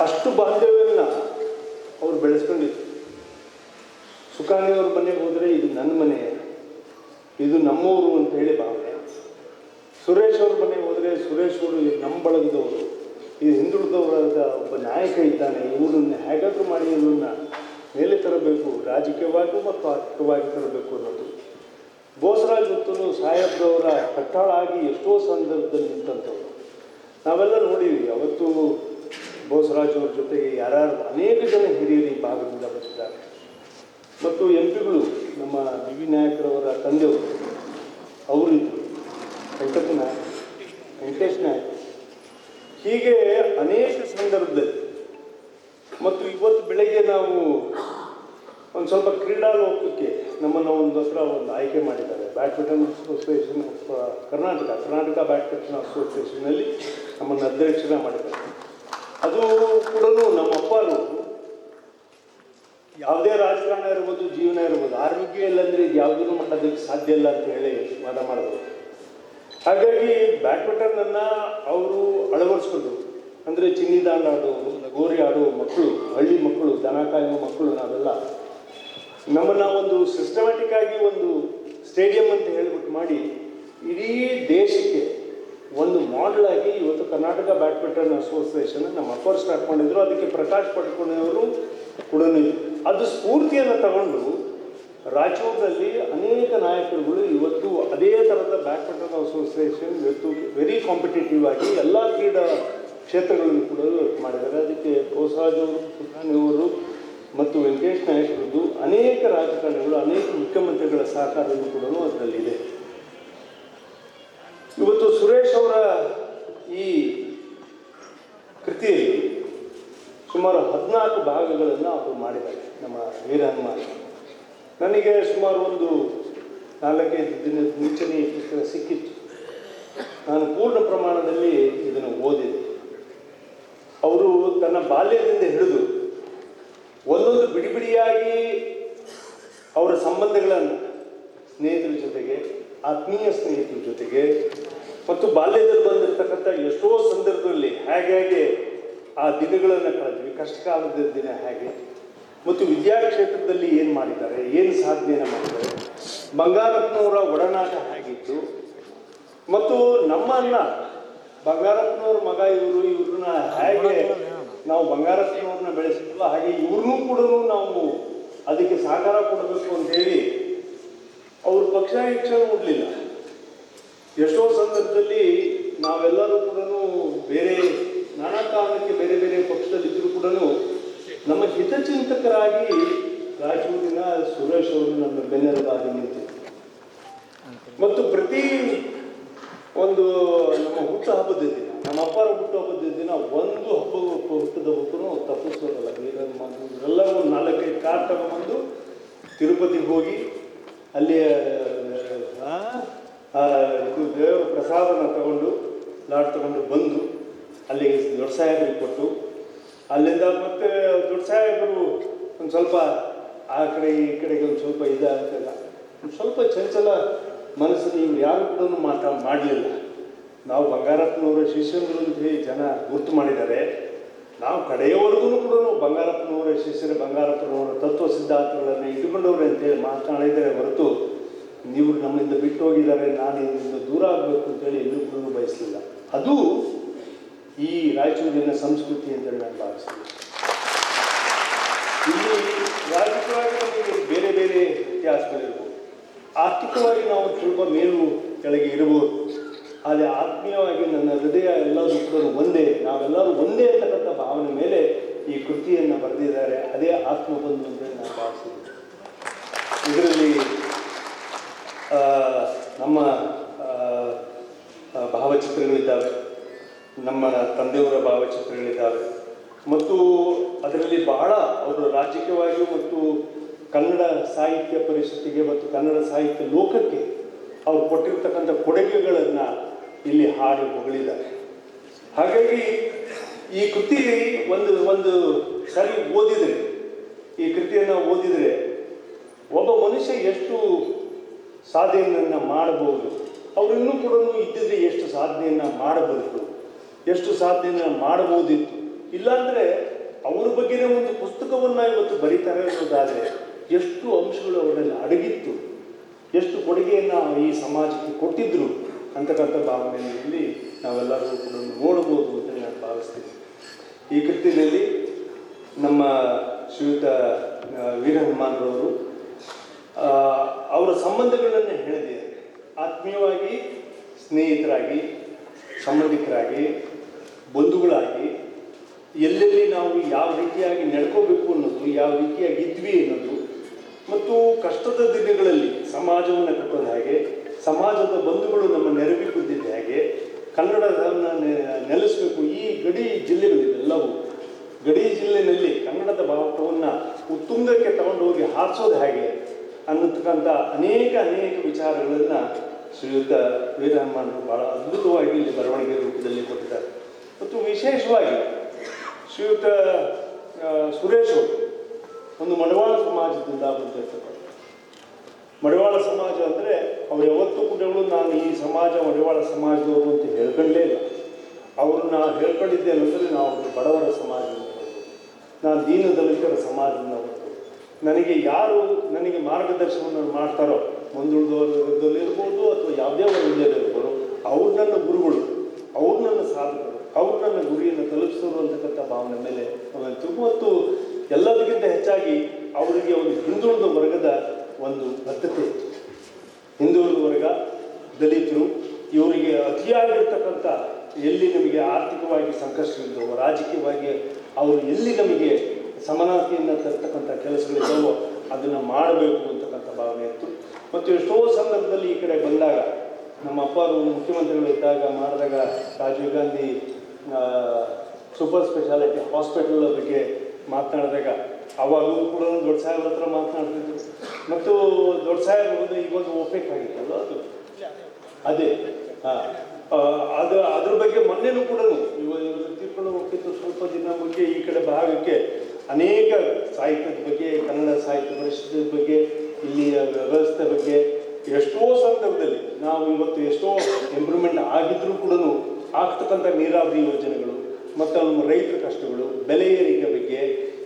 ಅಷ್ಟು ಬಾಂಧವ್ಯವನ್ನು ಅವರು ಬೆಳೆಸ್ಕೊಂಡಿದ್ರು. ಸುಖಾನಿಯವ್ರ ಮನೆಗೆ ಹೋದರೆ ಇದು ನನ್ನ ಮನೆ, ಇದು ನಮ್ಮವರು ಅಂತ ಹೇಳಿ ಭಾವನೆ. ಸುರೇಶ್ ಅವ್ರ ಮನೆಗೆ ಹೋದರೆ ಸುರೇಶ್ ಅವರು ಇದು ನಮ್ಮ ಬಳಗದವರು, ಇದು ಹಿಂದುಳಿದವರಾದ ಒಬ್ಬ ನಾಯಕ ಇದ್ದಾನೆ, ಇವರನ್ನು ಹೇಗಾದರೂ ಮಾಡಿ ಇವನ್ನ ಮೇಲೆ ತರಬೇಕು, ರಾಜಕೀಯವಾಗಿ ಮತ್ತು ಆರ್ಥಿಕವಾಗಿ ತರಬೇಕು ಅನ್ನೋದು. ಬೋಸರಾಜ್ ಹೊತ್ತು ಸಾಹೇಬ್ರವರ ಕಟ್ಟಾಳಾಗಿ ಎಷ್ಟೋ ಸಂದರ್ಭದಲ್ಲಿ ನಿಂತಂಥವ್ರು ನಾವೆಲ್ಲ ನೋಡೀವಿ. ಅವತ್ತು ಬೋಸರಾಜ್ ಅವ್ರ ಜೊತೆಗೆ ಯಾರ್ಯಾರು ಅನೇಕ ಜನ ಹಿರಿಯರು ಈ ಭಾಗದಿಂದ ಬಂದಿದ್ದಾರೆ. ಮತ್ತು ಎಂಪಿಗಳು ನಮ್ಮ ಬಿ ವಿ ನಾಯಕರವರ ತಂದೆಯವರು ಅವರು ಇದ್ದರು, ವೆಂಕಟೇಶ್ ನಾಯಕ್. ಹೀಗೆ ಅನೇಕ ಸಂದರ್ಭದಲ್ಲಿ. ಮತ್ತು ಇವತ್ತು ಬೆಳಗ್ಗೆ ನಾವು ಒಂದು ಸ್ವಲ್ಪ ಕ್ರೀಡಾ ಲೋಕಕ್ಕೆ ನಮ್ಮನ್ನು ಒಂದು ಆಯ್ಕೆ ಮಾಡಿದ್ದಾರೆ. Badminton association of Karnataka badminton ಅಸೋಸಿಯೇಷನ್ನಲ್ಲಿ ನಮ್ಮನ್ನು ಅಧ್ಯಕ್ಷರ ಮಾಡಿದ್ದಾರೆ. ಅದು ಕೂಡ ನಮ್ಮ ಅಪ್ಪರು ಯಾವುದೇ ರಾಜಕಾರಣ ಇರ್ಬೋದು, ಜೀವನ ಇರ್ಬೋದು, ಆರೋಗ್ಯ ಇಲ್ಲಂದರೆ ಇದು ಯಾವುದೂ ಮಾಡೋದಕ್ಕೆ ಸಾಧ್ಯ ಇಲ್ಲ ಅಂತ ಹೇಳಿ ವಾದ ಮಾಡಿದ್ರು. ಹಾಗಾಗಿ ಬ್ಯಾಡ್ಮಿಂಟನನ್ನು ಅವರು ಅಳವಡಿಸ್ಕೊಂಡು, ಅಂದರೆ ಚಿನ್ನಿದಾಂಡು ಆಡೋರು, ಲಗೋರಿ ಆಡುವ ಮಕ್ಕಳು, ಹಳ್ಳಿ ಮಕ್ಕಳು, ದನ ಕಾಯುವ ಮಕ್ಕಳು, ನಾವೆಲ್ಲ ನಮ್ಮನ್ನು ಒಂದು ಸಿಸ್ಟಮ್ಯಾಟಿಕ್ ಆಗಿ ಒಂದು ಸ್ಟೇಡಿಯಂ ಅಂತ ಹೇಳಿಬಿಟ್ಟು ಮಾಡಿ ಇಡೀ ದೇಶಕ್ಕೆ ಒಂದು ಮಾಡೆಲ್ ಆಗಿ ಇವತ್ತು ಕರ್ನಾಟಕ ಬ್ಯಾಡ್ಮಿಂಟನ್ ಅಸೋಸಿಯೇಷನ್ ನಮ್ಮ ಅಪ್ಪರು ಸ್ಟಾರ್ಟ್ ಮಾಡಿದ್ರು. ಅದಕ್ಕೆ ಪ್ರಕಾಶ್ ಪಡ್ಕೊಂಡವರು ಕೂಡ ಅದು ಸ್ಫೂರ್ತಿಯನ್ನು ತಗೊಂಡು ರಾಯಚೂರಿನಲ್ಲಿ ಅನೇಕ ನಾಯಕರುಗಳು ಇವತ್ತು ಅದೇ ಥರದ ಬ್ಯಾಡ್ಮಿಂಟನ್ ಅಸೋಸಿಯೇಷನ್ ಇವತ್ತು ವೆರಿ ಕಾಂಪಿಟೇಟಿವ್ ಆಗಿ ಎಲ್ಲ ಕ್ರೀಡಾ ಕ್ಷೇತ್ರಗಳನ್ನು ಕೂಡ ಮಾಡಿದ್ದಾರೆ. ಅದಕ್ಕೆ ಬೋಸರಾಜ್ ಅವರು, ಸುಖಾನಿಯವರು ಮತ್ತು ವೆಂಕಟೇಶ್ ನಾಯಕರದ್ದು ಅನೇಕ ರಾಜಕಾರಣಿಗಳು, ಅನೇಕ ಮುಖ್ಯಮಂತ್ರಿಗಳ ಸಹಕಾರವೂ ಕೂಡ ಅದರಲ್ಲಿದೆ. ಇವತ್ತು ಸುರೇಶ್ ಅವರ ಈ ಕೃತಿಯಲ್ಲಿ ಸುಮಾರು 14 ಭಾಗಗಳನ್ನು ಅವರು ಮಾಡಿದ್ದಾರೆ. ನಮ್ಮ ವೀರಹನುಮಾನ್ ನನಗೆ ಸುಮಾರು ಒಂದು 4-5 ದಿನದ ಮುಂಚೆನೇ ಪುಸ್ತಕ ಸಿಕ್ಕಿತ್ತು. ನಾನು ಪೂರ್ಣ ಪ್ರಮಾಣದಲ್ಲಿ ಇದನ್ನು ಓದಿದೆ. ಅವರು ತನ್ನ ಬಾಲ್ಯದಿಂದ ಹಿಡಿದು ಒಂದೊಂದು ಬಿಡಿಯಾಗಿ ಅವರ ಸಂಬಂಧಗಳನ್ನು ಸ್ನೇಹಿತರ ಜೊತೆಗೆ, ಆತ್ಮೀಯ ಸ್ನೇಹಿತರ ಜೊತೆಗೆ, ಮತ್ತು ಬಾಲ್ಯದಲ್ಲಿ ಬಂದಿರತಕ್ಕಂಥ ಎಷ್ಟೋ ಸಂದರ್ಭದಲ್ಲಿ ಹೇಗೆ ಆ ದಿನಗಳನ್ನು ಕಳೆದ್ವಿ, ಕಷ್ಟಕಾಲದ ದಿನ ಹೇಗೆ, ಮತ್ತು ವಿದ್ಯಾಕ್ಷೇತ್ರದಲ್ಲಿ ಏನು ಮಾಡಿದ್ದಾರೆ, ಏನು ಸಾಧನೆಯನ್ನು ಮಾಡಿದ್ದಾರೆ, ಬಂಗಾರಪ್ಪನವರ ಒಡನಾಟ ಹೇಗಿತ್ತು, ಮತ್ತು ನಮ್ಮನ್ನ ಬಂಗಾರಪ್ಪನವ್ರ ಮಗ ಇವ್ರನ್ನ ಹೇಗೆ ನಾವು ಬಂಗಾರಪ್ಪನವ್ರನ್ನ ಬೆಳೆಸಿದ್ವು, ಹಾಗೆ ಇವ್ರನ್ನೂ ಕೂಡ ನಾವು ಅದಕ್ಕೆ ಸಹಕಾರ ಕೊಡಬೇಕು ಅಂತ ಹೇಳಿ ಅವರು ಪಕ್ಷ ನೋಡಲಿಲ್ಲ. ಎಷ್ಟೋ ಸಂದರ್ಭದಲ್ಲಿ ನಾವೆಲ್ಲರೂ ಕೂಡ ಬೇರೆ ನಾನಾ ಕಾರಣಕ್ಕೆ ಬೇರೆ ಬೇರೆ ಪಕ್ಷದಲ್ಲಿದ್ದರೂ ಕೂಡ ನಮ್ಮ ಹಿತಚಿಂತಕರಾಗಿ ರಾಯಚೂರಿನ ಸುರೇಶ್ ಅವರು ನಮ್ಮ ಬೆನ್ನೆಲುಬಾಗಿ ನಿಂತಿದ್ರು. ಮತ್ತು ಪ್ರತಿ ಒಂದು ನಮ್ಮ ಹುಟ್ಟುಹಬ್ಬದ ದಿನ, ನಮ್ಮ ಅಪ್ಪರ ಹುಟ್ಟುಹಬ್ಬದ ದಿನ ಒಂದು ಹುಟ್ಟದ ಹಬ್ಬಕ್ಕೂ ತಪ್ಪಿಸೋದಲ್ಲ. ಇವರೆಲ್ಲ ಒಂದು 4-5 ಕಾರ್ ತಗೊಂಡ್ಬಂದು ತಿರುಪತಿಗೆ ಹೋಗಿ ಅಲ್ಲಿ ಇದು ದೇವರ ಪ್ರಸಾದನ ತಗೊಂಡು ಲಾಡ್ ತಗೊಂಡು ಬಂದು ಅಲ್ಲಿಗೆ ದೊಡ್ಡ ಸಾಹೇಬರಿಗೆ ಕೊಟ್ಟು, ಅಲ್ಲಿಂದ ಮತ್ತೆ ದೊಡ್ಡ ಸಾಹೇಬರು ಒಂದು ಸ್ವಲ್ಪ ಆ ಕಡೆ ಈ ಕಡೆಗೆ ಒಂದು ಸ್ವಲ್ಪ ಇದಾಗ್ತದ ಸ್ವಲ್ಪ ಚಂಚಲ ಮನಸ್ಸನ್ನು ಇವ್ರು ಯಾರು ಕೂಡ ಮಾಡಲಿಲ್ಲ. ನಾವು ಬಂಗಾರಪ್ಪನವರ ಶಿಷ್ಯಂದರು ಅಂತ ಹೇಳಿ ಜನ ಗುರುತು ಮಾಡಿದ್ದಾರೆ. ನಾವು ಕಡೆಯವರೆಗೂ ಕೂಡ ಬಂಗಾರಪ್ಪನವರ ಶಿಷ್ಯರು, ಬಂಗಾರಪ್ಪನವರ ತತ್ವ ಸಿದ್ಧಾಂತಗಳನ್ನು ಇಟ್ಟುಕೊಂಡವ್ರೆ ಅಂತೇಳಿ ಮಾತನಾಡಿದರೆ ಹೊರತು ನೀವು ನಮ್ಮಿಂದ ಬಿಟ್ಟು ಹೋಗಿದ್ದಾರೆ, ನಾನು ಇದರಿಂದ ದೂರ ಆಗಬೇಕು ಅಂತೇಳಿ ಎಲ್ಲೂ ಕೂಡ ಬಯಸಲಿಲ್ಲ. ಅದು ಈ ರಾಯಚೂರಿನ ಸಂಸ್ಕೃತಿ ಅಂತೇಳಿ ನಾನು ಭಾವಿಸ್ತೀನಿ. ಇಲ್ಲಿ ರಾಜಕೀಯವಾಗಿ ನಮಗೆ ಬೇರೆ ಬೇರೆ ಇತಿಹಾಸಗಳಿರ್ಬೋದು, ಆರ್ಥಿಕವಾಗಿ ನಾವು ಸ್ವಲ್ಪ ಮೇಲು ಕೆಳಗೆ ಇರಬಹುದು, ಆದರೆ ಆತ್ಮೀಯವಾಗಿ ನನ್ನ ಹೃದಯ ಎಲ್ಲರೂ ಕೂಡ ಒಂದೇ, ನಾವೆಲ್ಲರೂ ಒಂದೇ ಅಂತಕ್ಕಂಥ ಭಾವನೆ ಮೇಲೆ ಈ ಕೃತಿಯನ್ನು ಬರೆದಿದ್ದಾರೆ. ಅದೇ ಆತ್ಮಬಂಧು ಅಂತ ನಾನು ಭಾವಿಸ್ತೀನಿ. ಇದರಲ್ಲಿ ನಮ್ಮ ಭಾವಚಿತ್ರಗಳಿದ್ದಾವೆ, ನಮ್ಮ ತಂದೆಯವರ ಭಾವಚಿತ್ರಗಳಿದ್ದಾವೆ, ಮತ್ತು ಅದರಲ್ಲಿ ಬಹಳ ಅವರು ರಾಜಕೀಯವಾಗಿಯೂ ಮತ್ತು ಕನ್ನಡ ಸಾಹಿತ್ಯ ಪರಿಷತ್ತಿಗೆ ಮತ್ತು ಕನ್ನಡ ಸಾಹಿತ್ಯ ಲೋಕಕ್ಕೆ ಅವರು ಕೊಟ್ಟಿರ್ತಕ್ಕಂಥ ಕೊಡುಗೆಗಳನ್ನು ಇಲ್ಲಿ ಹಾಡಿ ಹೊಗಳಿದ್ದಾರೆ. ಹಾಗಾಗಿ ಈ ಕೃತಿ ಒಂದು ಸರಿ ಓದಿದರೆ, ಈ ಕೃತಿಯನ್ನು ಓದಿದರೆ ಒಬ್ಬ ಮನುಷ್ಯ ಎಷ್ಟು ಸಾಧನೆಯನ್ನು ಮಾಡಬಹುದು, ಅವರಿನ್ನೂ ಕೂಡ ಇದ್ದಿದ್ರೆ ಎಷ್ಟು ಸಾಧನೆಯನ್ನು ಮಾಡಬಹುದು, ಎಷ್ಟು ಸಾಧನೆಯನ್ನು ಮಾಡಬಹುದಿತ್ತು. ಇಲ್ಲಾಂದರೆ ಅವ್ರ ಬಗ್ಗೆನೇ ಒಂದು ಪುಸ್ತಕವನ್ನು ಇವತ್ತು ಬರೀತಾರೆ ಅನ್ನೋದಾದರೆ ಎಷ್ಟು ಅಂಶಗಳು ಅವರಲ್ಲಿ ಅಡಗಿತ್ತು, ಎಷ್ಟು ಕೊಡುಗೆಯನ್ನು ಈ ಸಮಾಜಕ್ಕೆ ಕೊಟ್ಟಿದ್ದರು ಅಂತಕ್ಕಂಥ ಭಾವನೆಯಲ್ಲಿ ನಾವೆಲ್ಲರೂ ಕೂಡ ನೋಡ್ಬೋದು ಅಂತ ನಾನು ಭಾವಿಸ್ತೀನಿ. ಈ ಕೃತಿಯಲ್ಲಿ ನಮ್ಮ ಶ್ರೀಯುತ ವೀರ ಹನುಮಾನ್ರವರು ಅವರ ಸಂಬಂಧಗಳನ್ನು ಹೇಳಿದ್ದಾರೆ. ಆತ್ಮೀಯವಾಗಿ, ಸ್ನೇಹಿತರಾಗಿ, ಸಂಬಂಧಿಕರಾಗಿ, ಬಂಧುಗಳಾಗಿ ಎಲ್ಲೆಲ್ಲಿ ನಾವು ಯಾವ ರೀತಿಯಾಗಿ ನಡ್ಕೋಬೇಕು ಅನ್ನೋದು, ಯಾವ ರೀತಿಯಾಗಿ ಇದ್ವಿ ಅನ್ನೋದು, ಮತ್ತು ಕಷ್ಟದ ದಿನಗಳಲ್ಲಿ ಸಮಾಜವನ್ನು ಕಟ್ಟೋದು ಹೇಗೆ, ಸಮಾಜದ ಬಂಧುಗಳು ನಮ್ಮ ನೆರವಿಗೆ ಬಿದ್ದಿದ್ದು ಹೇಗೆ, ಕನ್ನಡವನ್ನು ನೆಲೆಸಬೇಕು. ಈ ಗಡಿ ಜಿಲ್ಲೆಗಳಿವೆಲ್ಲವೂ, ಗಡಿ ಜಿಲ್ಲೆಯಲ್ಲಿ ಕನ್ನಡದ ಬಾವುಟವನ್ನು ಉತ್ತುಂಗಕ್ಕೆ ತಗೊಂಡು ಹೋಗಿ ಹಾರಿಸೋದು ಹೇಗೆ ಅನ್ನತಕ್ಕಂಥ ಅನೇಕ ವಿಚಾರಗಳನ್ನು ಶ್ರೀಯುತ ವೀರ ಹನುಮಾನ್ರು ಭಾಳ ಅದ್ಭುತವಾಗಿ ಇಲ್ಲಿ ಬರವಣಿಗೆ ರೂಪದಲ್ಲಿ ಕೊಟ್ಟಿದ್ದಾರೆ. ಮತ್ತು ವಿಶೇಷವಾಗಿ ಶ್ರೀಯುತ ಸುರೇಶ್ ಅವರು ಒಂದು ಮಡಿವಾಳ ಸಮಾಜದಿಂದ ಬಂದಿರ್ತಕ್ಕಂಥ, ಮಡಿವಾಳ ಸಮಾಜ ಅಂದರೆ ಅವ್ರು ಯಾವತ್ತೂ ಕೂಡ ನಾನು ಈ ಸಮಾಜ ಮಡಿವಾಳ ಸಮಾಜದವರು ಅಂತ ಹೇಳ್ಕೊಂಡೇ ಇಲ್ಲ. ಅವರು ನಾನು ಹೇಳ್ಕೊಂಡಿದ್ದೇನೆ ಅಂದರೆ ನಾವು ಬಡವರ ಸಮಾಜದಿಂದ ಬರ್ಬೋದು, ನಾನು ದೀನ ದಲಿತರ ಸಮಾಜದಿಂದ ಬರ್ಬೋದು. ನನಗೆ ಯಾರು ನನಗೆ ಮಾರ್ಗದರ್ಶನವನ್ನು ಮಾಡ್ತಾರೋ, ಮುಂದುಳಿದ ವರ್ಗದಲ್ಲಿರ್ಬೋದು ಅಥವಾ ಯಾವುದೇ ವರ್ಗದಲ್ಲಿರ್ಬೋದು, ಅವ್ರು ನನ್ನ ಗುರುಗಳು, ಅವ್ರು ನನ್ನ ಸಾಧಕರು, ಅವ್ರು ನನ್ನ ಗುರಿಯನ್ನು ತಲುಪಿಸೋರು ಅಂತಕ್ಕಂಥ ಭಾವನೆ ಮೇಲೆ ಅವಂತು. ಮತ್ತು ಎಲ್ಲದಕ್ಕಿಂತ ಹೆಚ್ಚಾಗಿ ಅವರಿಗೆ ಒಂದು ಹಿಂದುಳಿದ ವರ್ಗದ ಒಂದು ಬದ್ಧತೆ ಇತ್ತು. ಹಿಂದುಳಿದ ವರ್ಗ, ದಲಿತರು, ಇವರಿಗೆ ಅತಿಯಾಗಿರ್ತಕ್ಕಂಥ ಎಲ್ಲಿ ನಮಗೆ ಆರ್ಥಿಕವಾಗಿ ಸಂಕಷ್ಟವಿದ್ದವೋ, ರಾಜಕೀಯವಾಗಿ ಅವರು ಎಲ್ಲಿ ನಮಗೆ ಸಮಾನತೆಯನ್ನು ತರ್ತಕ್ಕಂಥ ಕೆಲಸಗಳಿದ್ದಾವೋ ಅದನ್ನು ಮಾಡಬೇಕು ಅಂತಕ್ಕಂಥ ಭಾವನೆ ಇತ್ತು. ಮತ್ತು ಎಷ್ಟೋ ಸಂದರ್ಭದಲ್ಲಿ ಈ ಕಡೆ ಬಂದಾಗ, ನಮ್ಮ ಅಪ್ಪರು ಮುಖ್ಯಮಂತ್ರಿಗಳಿದ್ದಾಗ ಮಾಡಿದಾಗ Rajiv Gandhi super speciality hospital ಬಗ್ಗೆ ಮಾತನಾಡಿದಾಗ ಅವಾಗೂ ಕೂಡ ದೊಡ್ಡ ಸಾಹೇಬ್ರ ಹತ್ರ ಮಾತನಾಡ್ತಿದ್ರು. ಮತ್ತು ದೊಡ್ಡ ಸಾಹೇಬ್ರು ಇವಾಗ ಓಪೇಕ್ ಆಗಿತ್ತಲ್ಲ ಅದು, ಅದೇ ಅದ್ರ ಬಗ್ಗೆ ಮೊನ್ನೆನೂ ಕೂಡ ಇವಾಗ ತೀರ್ಕೊಂಡು ಹೋಗ್ತಿತ್ತು ಸ್ವಲ್ಪ ದಿನ ಬಗ್ಗೆ ಈ ಕಡೆ ಭಾಗಕ್ಕೆ ಅನೇಕ ಸಾಹಿತ್ಯದ ಬಗ್ಗೆ, ಕನ್ನಡ ಸಾಹಿತ್ಯ ಪರಿಷತ್ತಿನ ಬಗ್ಗೆ, ಇಲ್ಲಿಯ ವ್ಯವಸ್ಥೆ ಬಗ್ಗೆ ಎಷ್ಟೋ ಸಂದರ್ಭದಲ್ಲಿ ನಾವು ಇವತ್ತು ಎಷ್ಟೋ ಇಂಪ್ರೂವ್ಮೆಂಟ್ ಆಗಿದ್ರೂ ಕೂಡ ಆಗ್ತಕ್ಕಂಥ ನೀರಾವರಿ ಯೋಜನೆಗಳು ಮತ್ತು ನಮ್ಮ ರೈತರ ಕಷ್ಟಗಳು, ಬೆಲೆ ಏರಿಕೆ ಬಗ್ಗೆ,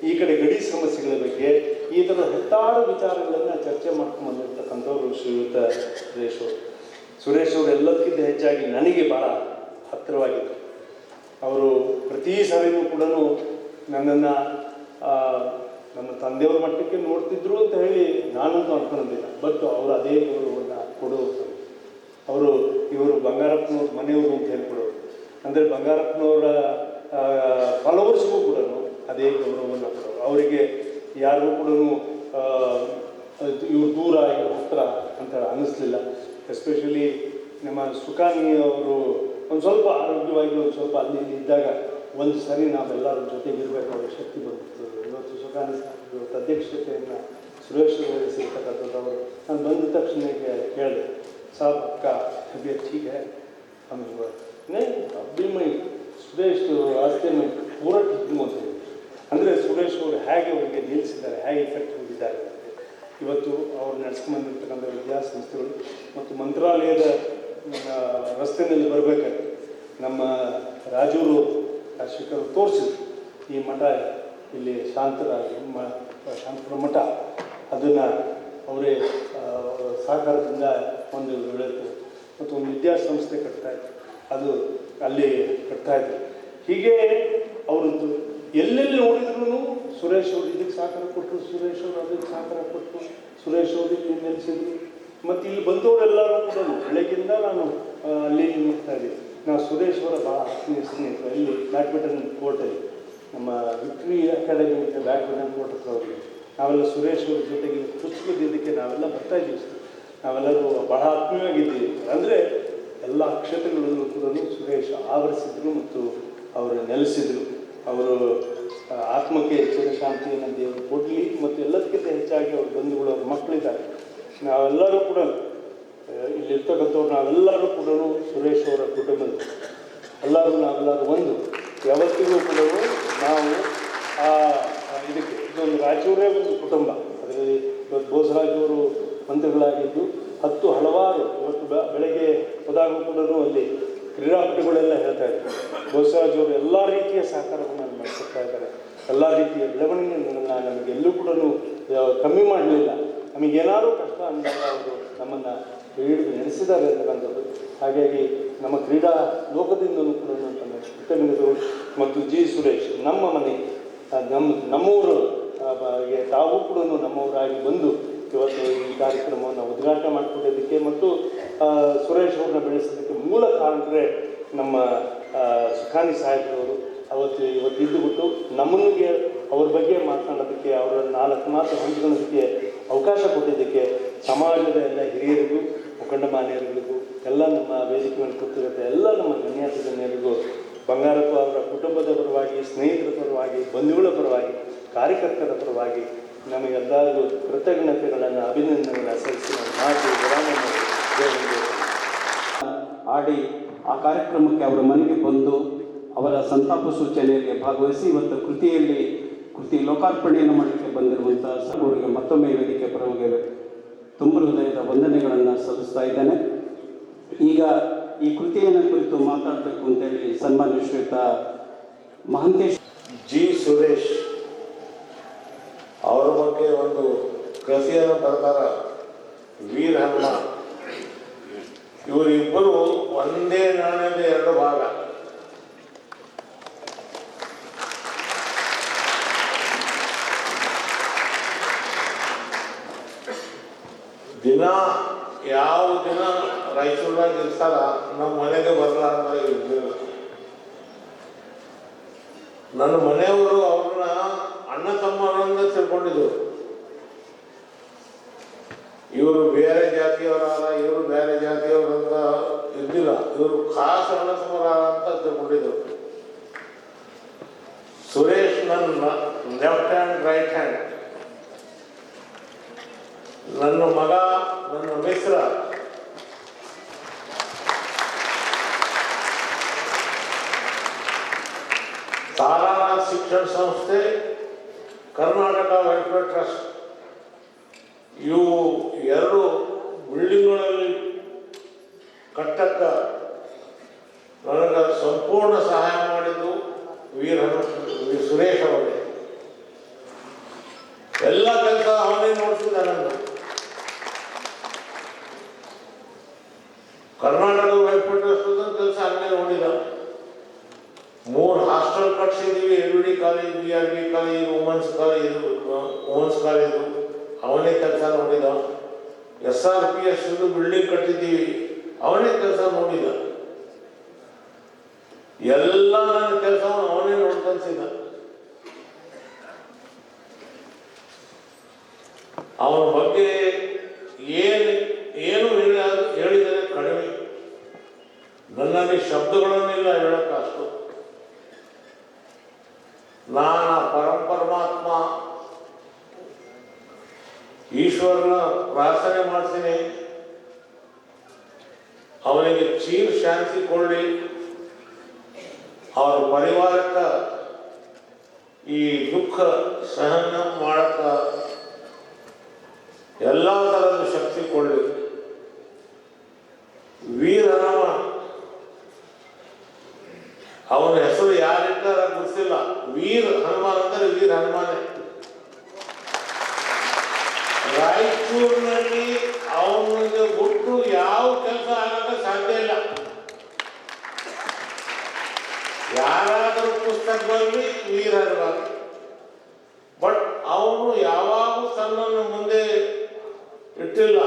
ಈ ಕಡೆ ಗಡಿ ಸಮಸ್ಯೆಗಳ ಬಗ್ಗೆ, ಈ ಥರ ಹತ್ತಾರು ವಿಚಾರಗಳನ್ನು ಚರ್ಚೆ ಮಾಡ್ಕೊಂಡು ಬಂದಿರ್ತಕ್ಕಂಥವ್ರು ಶ್ರೀಯುತ ಸುರೇಶ್ ಅವರು ಎಲ್ಲದಕ್ಕಿಂತ ಹೆಚ್ಚಾಗಿ ನನಗೆ ಭಾಳ ಹತ್ತಿರವಾಗಿತ್ತು. ಅವರು ಪ್ರತಿ ಸಾರಿನೂ ಕೂಡ ನನ್ನನ್ನು ನನ್ನ ತಂದೆಯವ್ರ ಮಟ್ಟಕ್ಕೆ ನೋಡ್ತಿದ್ರು ಅಂತ ಹೇಳಿ ನಾನಂತೂ ಅನ್ಕೊಂಡಿದ್ದಿಲ್ಲ. ಬಟ್ ಅವರು ಅದೇ ಗೌರವವನ್ನು ಕೊಡೋರು. ಇವರು ಬಂಗಾರಪ್ಪನವ್ರ ಮನೆಯವರು ಅಂತ ಹೇಳ್ಕೊಡೋರು. ಅಂದರೆ ಬಂಗಾರಪ್ಪನವರ ಫಾಲೋವರ್ಸ್ಗೂ ಕೂಡ ಅದೇ ಗೌರವವನ್ನು ಕೊಡೋರು. ಅವರಿಗೆ ಯಾರಿಗೂ ಕೂಡ ಇವ್ರು ದೂರ, ಇವ್ರ ಹತ್ರ ಅಂತ ಅನ್ನಿಸ್ಲಿಲ್ಲ. ಎಸ್ಪೆಷಲಿ ನಮ್ಮ ಸುಖಾನಿ ಅವರು ಒಂದು ಸ್ವಲ್ಪ ಆರೋಗ್ಯವಾಗಿ ಒಂದು ಸ್ವಲ್ಪ ಅಲ್ಲಿ ಇದ್ದಾಗ ಒಂದು ಸರಿ ನಾವೆಲ್ಲರ ಜೊತೆಗೆ ಇರಬೇಕಾದ ಶಕ್ತಿ ಬಂದಿತ್ತು. ಇವತ್ತು ಸುಖಾನಿ ಇವತ್ತು ಅಧ್ಯಕ್ಷತೆಯನ್ನು ಸುರೇಶ್ ವಹಿಸಿರ್ತಕ್ಕಂಥದ್ದವರು. ನಾನು ಬಂದ ತಕ್ಷಣ ಕೇಳಿದೆ, ಸಾಬ್ ಅಕ್ಕ तबीयत ठीक है, हम नहीं अभी मैं ಸುರೇಶ್ ರಾಸ್ತೆ ಮೈ ಪೂರ ಟಿಕ್ ಹೋಗ್ತೇನೆ. ಅಂದರೆ ಸುರೇಶ್ ಅವರು ಹೇಗೆ ಅವರಿಗೆ ನಿಲ್ಲಿಸಿದ್ದಾರೆ, ಹೇಗೆ ಕಟ್ಟಿ ಹೋಗಿದ್ದಾರೆ. ಇವತ್ತು ಅವರು ನಡೆಸ್ಕೊಂಡ್ಬಂದಿರ್ತಕ್ಕಂಥ ವಿದ್ಯಾಸಂಸ್ಥೆಗಳು ಮತ್ತು ಮಂತ್ರಾಲಯದ ರಸ್ತೆಯಲ್ಲಿ ಬರಬೇಕಾದ್ರೆ ನಮ್ಮ ರಾಜೂರು ಶಿಖರು ತೋರಿಸಿದ್ರು ಈ ಮಠ ಇಲ್ಲಿ ಶಾಂತರ ಮಠ ಅದನ್ನು ಅವರೇ ಸಹಕಾರದಿಂದ ಒಂದು ಬೆಳೆದು ಮತ್ತು ಒಂದು ವಿದ್ಯಾಸಂಸ್ಥೆ ಕಟ್ತಾಯಿದ್ರು, ಅದು ಅಲ್ಲಿ ಕಟ್ತಾಯಿದ್ರು. ಹೀಗೆ ಅವರದ್ದು ಎಲ್ಲೆಲ್ಲಿ ನೋಡಿದ್ರು ಸುರೇಶ್ ಅವರು ಇದಕ್ಕೆ ಸಹಕಾರ ಕೊಟ್ಟರು, ಸುರೇಶ್ ಅವರು ಅದಕ್ಕೆ ಸಹಕಾರ ಕೊಟ್ಟರು, ಸುರೇಶ್ ಅವರು ಇಲ್ಲಿ ನೆಲೆಸಿದ್ರು. ಮತ್ತು ಇಲ್ಲಿ ಬಂದವರೆಲ್ಲರೂ ಕೂಡ ಬೆಳಗ್ಗಿಂದ ನಾನು ಅಲ್ಲಿ ನೋಡ್ತಾ ಇದ್ದೀವಿ. ನಾವು ಸುರೇಶ್ ಅವರ ಭಾಳ ಆತ್ಮೀಯ ಸ್ನೇಹಿತರು. ಇಲ್ಲಿ ಬ್ಯಾಡ್ಮಿಂಟನ್ ಕೋರ್ಟಲ್ಲಿ ನಮ್ಮ ವಿಕ್ಟ್ರಿ ಅಕಾಡೆಮಿ ಇದೆ, ಬ್ಯಾಡ್ಮಿಂಟನ್ ಕೋರ್ಟ್ ಹತ್ರ ಹೋಗಿ ನಾವೆಲ್ಲ ಸುರೇಶ್ ಅವ್ರ ಜೊತೆಗೆ ಪುಸ್ತಕದಿದ್ದಕ್ಕೆ ನಾವೆಲ್ಲ ಬರ್ತಾ ಇದ್ದೀವಿ. ನಾವೆಲ್ಲರೂ ಬಹಳ ಆತ್ಮೀಯವಾಗಿದ್ದೀವಿ. ಅಂದರೆ ಎಲ್ಲ ಕ್ಷೇತ್ರಗಳಲ್ಲೂ ಕೂಡ ಸುರೇಶ್ ಆವರಿಸಿದ್ರು ಮತ್ತು ಅವರು ನೆಲೆಸಿದರು. ಅವರು ಆತ್ಮಕ್ಕೆ ಚಿರಶಾಂತಿಯನ್ನು ದೇವರು ಕೊಡಲಿ. ಮತ್ತು ಎಲ್ಲದಕ್ಕಿಂತ ಹೆಚ್ಚಾಗಿ ಅವ್ರ ಬಂಧುಗಳು, ಅವ್ರ ಮಕ್ಕಳಿದ್ದಾರೆ. ನಾವೆಲ್ಲರೂ ಕೂಡ ಇಲ್ಲಿರ್ತಕ್ಕಂಥವ್ರು ನಾವೆಲ್ಲರೂ ಕೂಡ ಸುರೇಶ್ ಅವರ ಕುಟುಂಬದ ನಾವೆಲ್ಲರೂ ಒಂದು ಯಾವತ್ತಿಗೂ ಕೂಡ ನಾವು ಇದಕ್ಕೆ ಇದೊಂದು ರಾಜೂರೇ ಒಂದು ಕುಟುಂಬ. ಅದರಲ್ಲಿ ಇವತ್ತು ಬೋಸರಾಜ್ ಅವರು ಮಂತ್ರಿಗಳಾಗಿದ್ದು ಹಲವಾರು ಇವತ್ತು ಬೆಳಗ್ಗೆ ಹೋದಾಗ ಕೂಡ ಅಲ್ಲಿ ಕ್ರೀಡಾಪಟುಗಳೆಲ್ಲ ಹೇಳ್ತಾ ಇದ್ದಾರೆ ಬೋಸರಾಜ್ ಅವರು ಎಲ್ಲ ರೀತಿಯ ಸಹಕಾರವನ್ನು ಮಾಡಿಕೊಡ್ತಾ ಇದ್ದಾರೆ. ಎಲ್ಲ ರೀತಿಯ ಬೆಳವಣಿಗೆಗಳನ್ನ ನಮಗೆಲ್ಲೂ ಕೂಡ ಕಮ್ಮಿ ಮಾಡಲಿಲ್ಲ. ನಮಗೇನಾದರೂ ಕಷ್ಟ ಅಂದಾಗ ಅವರು ನಮ್ಮನ್ನು ಹಿಡಿದು ನಡೆಸಿದ್ದಾರೆ ಅಂತಕ್ಕಂಥದ್ದು. ಹಾಗಾಗಿ ನಮ್ಮ ಕ್ರೀಡಾ ಲೋಕದಿಂದಲೂ ಕೂಡ ಕೃತಜ್ಞತೆಗಳು. ಮತ್ತು ಜಿ ಸುರೇಶ್ ನಮ್ಮ ಮನೆ ನಮ್ಮೂರು ತಾವು ಕೂಡ ನಮ್ಮವರಾಗಿ ಬಂದು ಇವತ್ತು ಈ ಕಾರ್ಯಕ್ರಮವನ್ನು ಉದ್ಘಾಟನೆ ಮಾಡಿಕೊಟ್ಟಿದ್ದಕ್ಕೆ ಮತ್ತು ಸುರೇಶ್ ಅವ್ರನ್ನ ಬೆಳೆಸೋದಕ್ಕೆ ಮೂಲ ಕಾರಣರೇ ನಮ್ಮ ಸುಖಾನಿ ಸಾಹೇಬ್ರವರು. ಇವತ್ತು ಇದ್ದುಬಿಟ್ಟು ನಮ್ಮನಿಗೆ ಅವ್ರ ಬಗ್ಗೆ ಮಾತನಾಡೋದಕ್ಕೆ, ಅವರ 4 ಮಾತು ಹಂಚ್ಕೊಳ್ಳೋದಕ್ಕೆ ಅವಕಾಶ ಕೊಟ್ಟಿದ್ದಕ್ಕೆ ಸಮಾಜದ ಎಲ್ಲ ಹಿರಿಯರಿಗೂ, ಮುಖಂಡ ಮಾನ್ಯರಿಗೂ, ಎಲ್ಲ ನಮ್ಮ ವೇದಿಕೆ ಮೇಲೆ ಕೂತಿರುತ್ತೆ ಎಲ್ಲ ನಮ್ಮ ಗಣ್ಯಾತಿ ಗಣ್ಯರಿಗೂ, ಬಂಗಾರಪ್ಪ ಅವರ ಕುಟುಂಬದ ಪರವಾಗಿ, ಸ್ನೇಹಿತರ ಪರವಾಗಿ, ಬಂಧುಗಳ ಪರವಾಗಿ, ಕಾರ್ಯಕರ್ತರ ಪರವಾಗಿ ನಮಗೆಲ್ಲರಿಗೂ ಕೃತಜ್ಞತೆಗಳನ್ನು, ಅಭಿನಂದನೆಗಳನ್ನು ಸಲ್ಲಿಸಿ ಮಾತು ಆಡಿ ಆ ಕಾರ್ಯಕ್ರಮಕ್ಕೆ ಅವರ ಮನೆಗೆ ಬಂದು ಅವರ ಸಂತಾಪ ಸೂಚನೆಯಲ್ಲಿ ಭಾಗವಹಿಸಿ ಇವತ್ತು ಕೃತಿ ಲೋಕಾರ್ಪಣೆಯನ್ನು ಮಾಡಲಿಕ್ಕೆ ಬಂದಿರುವಂಥ ಅವರಿಗೆ ಮತ್ತೊಮ್ಮೆ ವೇದಿಕೆ ಪರವಾಗಿ ತುಂಬ ಹೃದಯದ ವಂದನೆಗಳನ್ನು ಸಲ್ಲಿಸ್ತಾ ಇದ್ದೇನೆ. ಈಗ ಈ ಕೃತಿಯನ್ನು ಕುರಿತು ಮಾತಾಡಬೇಕು ಅಂತೇಳಿ ಸನ್ಮಾನ್ಯ ಶ್ರೀಯುತ ಮಹಂತೇಶ್ ಜಿ ಸುರೇಶ್ ಅವರ ಬಗ್ಗೆ ಒಂದು ಕೃತಿಯನ್ನು ಬರ್ತಾರ ವೀರ ಹನುಮ. ಇವರಿಬ್ಬರು ಒಂದೇ ನಾಣ್ಯದ 2 ಭಾಗ. ಯಾವ ದಿನ ರಾಯಚೂರಾಗ ಇರ್ತಾರ ನಮ್ಮ ಮನೆಗೆ ಬರಲಾರ್ದ ಇರ್ತಿಲ್ಲ. ನನ್ನ ಮನೆಯವರು ಅವ್ರನ್ನ ಅಣ್ಣ ತಮ್ಮರನ್ನ ತಿಳ್ಕೊಂಡಿದ್ರು. ಇವರು ಬೇರೆ ಜಾತಿಯವರಾದ, ಇವರು ಬೇರೆ ಜಾತಿಯವರಂತ ಇದ್ದಿಲ್ಲ. ಇವರು ಖಾಸ್ ಅಣ್ಣ ತಮ್ಮರಾದ ಅಂತ ತಿಳ್ಕೊಂಡಿದ್ರು. ಸುರೇಶ್ ನನ್ನ ಲೆಫ್ಟ್ ಹ್ಯಾಂಡ್, ರೈಟ್ ಹ್ಯಾಂಡ್. ನನ್ನ ಮಗ, ನನ್ನ ಮಿತ್ರ ತಾರಾನಾಥ್ ಶಿಕ್ಷಣ ಸಂಸ್ಥೆ, ಕರ್ನಾಟಕ ವೆಲ್ಫೇರ್ ಟ್ರಸ್ಟ್, ಇವು 2 ಬಿಲ್ಡಿಂಗ್ಗಳಲ್ಲಿ ಕಟ್ಟಕ್ಕ ನನಗೆ ಸಂಪೂರ್ಣ ಸಹಾಯ ಮಾಡಿದ್ದು ಸುರೇಶ್ ಅವರೇ. ಎಲ್ಲ ಕೆಲಸ ಅವನೇ ನೋಡ್ತಿದ್ದ. ನನ್ನ ಕರ್ನಾಟಕ ವೆಲ್ಫೇರ್ ಟ್ರಸ್ಟ್ ಕೆಲಸ ಅವನೇ ನೋಡಿದ. 3 ಹಾಸ್ಟೆಲ್ ಕಟ್ಸಿದ್ದೀವಿ, LVD college, BRB college, women's college ಅವನೇ ಕೆಲಸ ನೋಡಿದ. SRPS ಬಿಲ್ಡಿಂಗ್ ಕಟ್ಟಿದ್ದೀವಿ, ಅವನೇ ಕೆಲಸ ನೋಡಿದ. ಎಲ್ಲ ನನ್ನ ಕೆಲಸವನ್ನು ಅವನೇ ನೋಡ್ಕೊಳ್ತಿದ್ದ. ಅವನ ಬಗ್ಗೆ ಏನು ಹೇಳಿದರೆ ಕಡಿಮೆ. ನನ್ನಲ್ಲಿ ಶಬ್ದಗಳನ್ನೆಲ್ಲ ಹೇಳಕ್ಕಷ್ಟು. ನಾನು ಪರಮಾತ್ಮ ಈಶ್ವರನ ಪ್ರಾರ್ಥನೆ ಮಾಡ್ತೀನಿ, ಅವನಿಗೆ ಚೀರ್ ಶಾಂತಿ ಕೊಡಲಿ. ಅವರ ಪರಿವಾರಕ್ಕ ಈ ದುಃಖ ಸಹನ ಮಾಡಕ್ಕ ಎಲ್ಲ ಥರದ ಶಕ್ತಿ ಕೊಳ್ಳಿ. ವೀರ ಹನುಮ, ಅವನ ಹೆಸರು ಯಾರಿಟ್ಟಾರ ಗೊತ್ತಿಲ್ಲ. ವೀರ್ ಹನುಮಾನ್ ಅಂದರೆ ವೀರ ಹನುಮಾನೆ. ರಾಯಚೂರಿನಲ್ಲಿ ಅವನಿಗೆ ಬಿಟ್ಟು ಯಾವ ಕೆಲಸ ಆಗಕ್ಕೆ ಸಾಧ್ಯ ಇಲ್ಲ. ಯಾರಾದರೂ ಪುಸ್ತಕದಲ್ಲಿ ವೀರ ಹನುಮಾನ್, ಬಟ್ ಅವನು ಯಾವಾಗೂ ತನ್ನನ್ನು ಮುಂದೆ ಇಟ್ಟಿಲ್ಲ.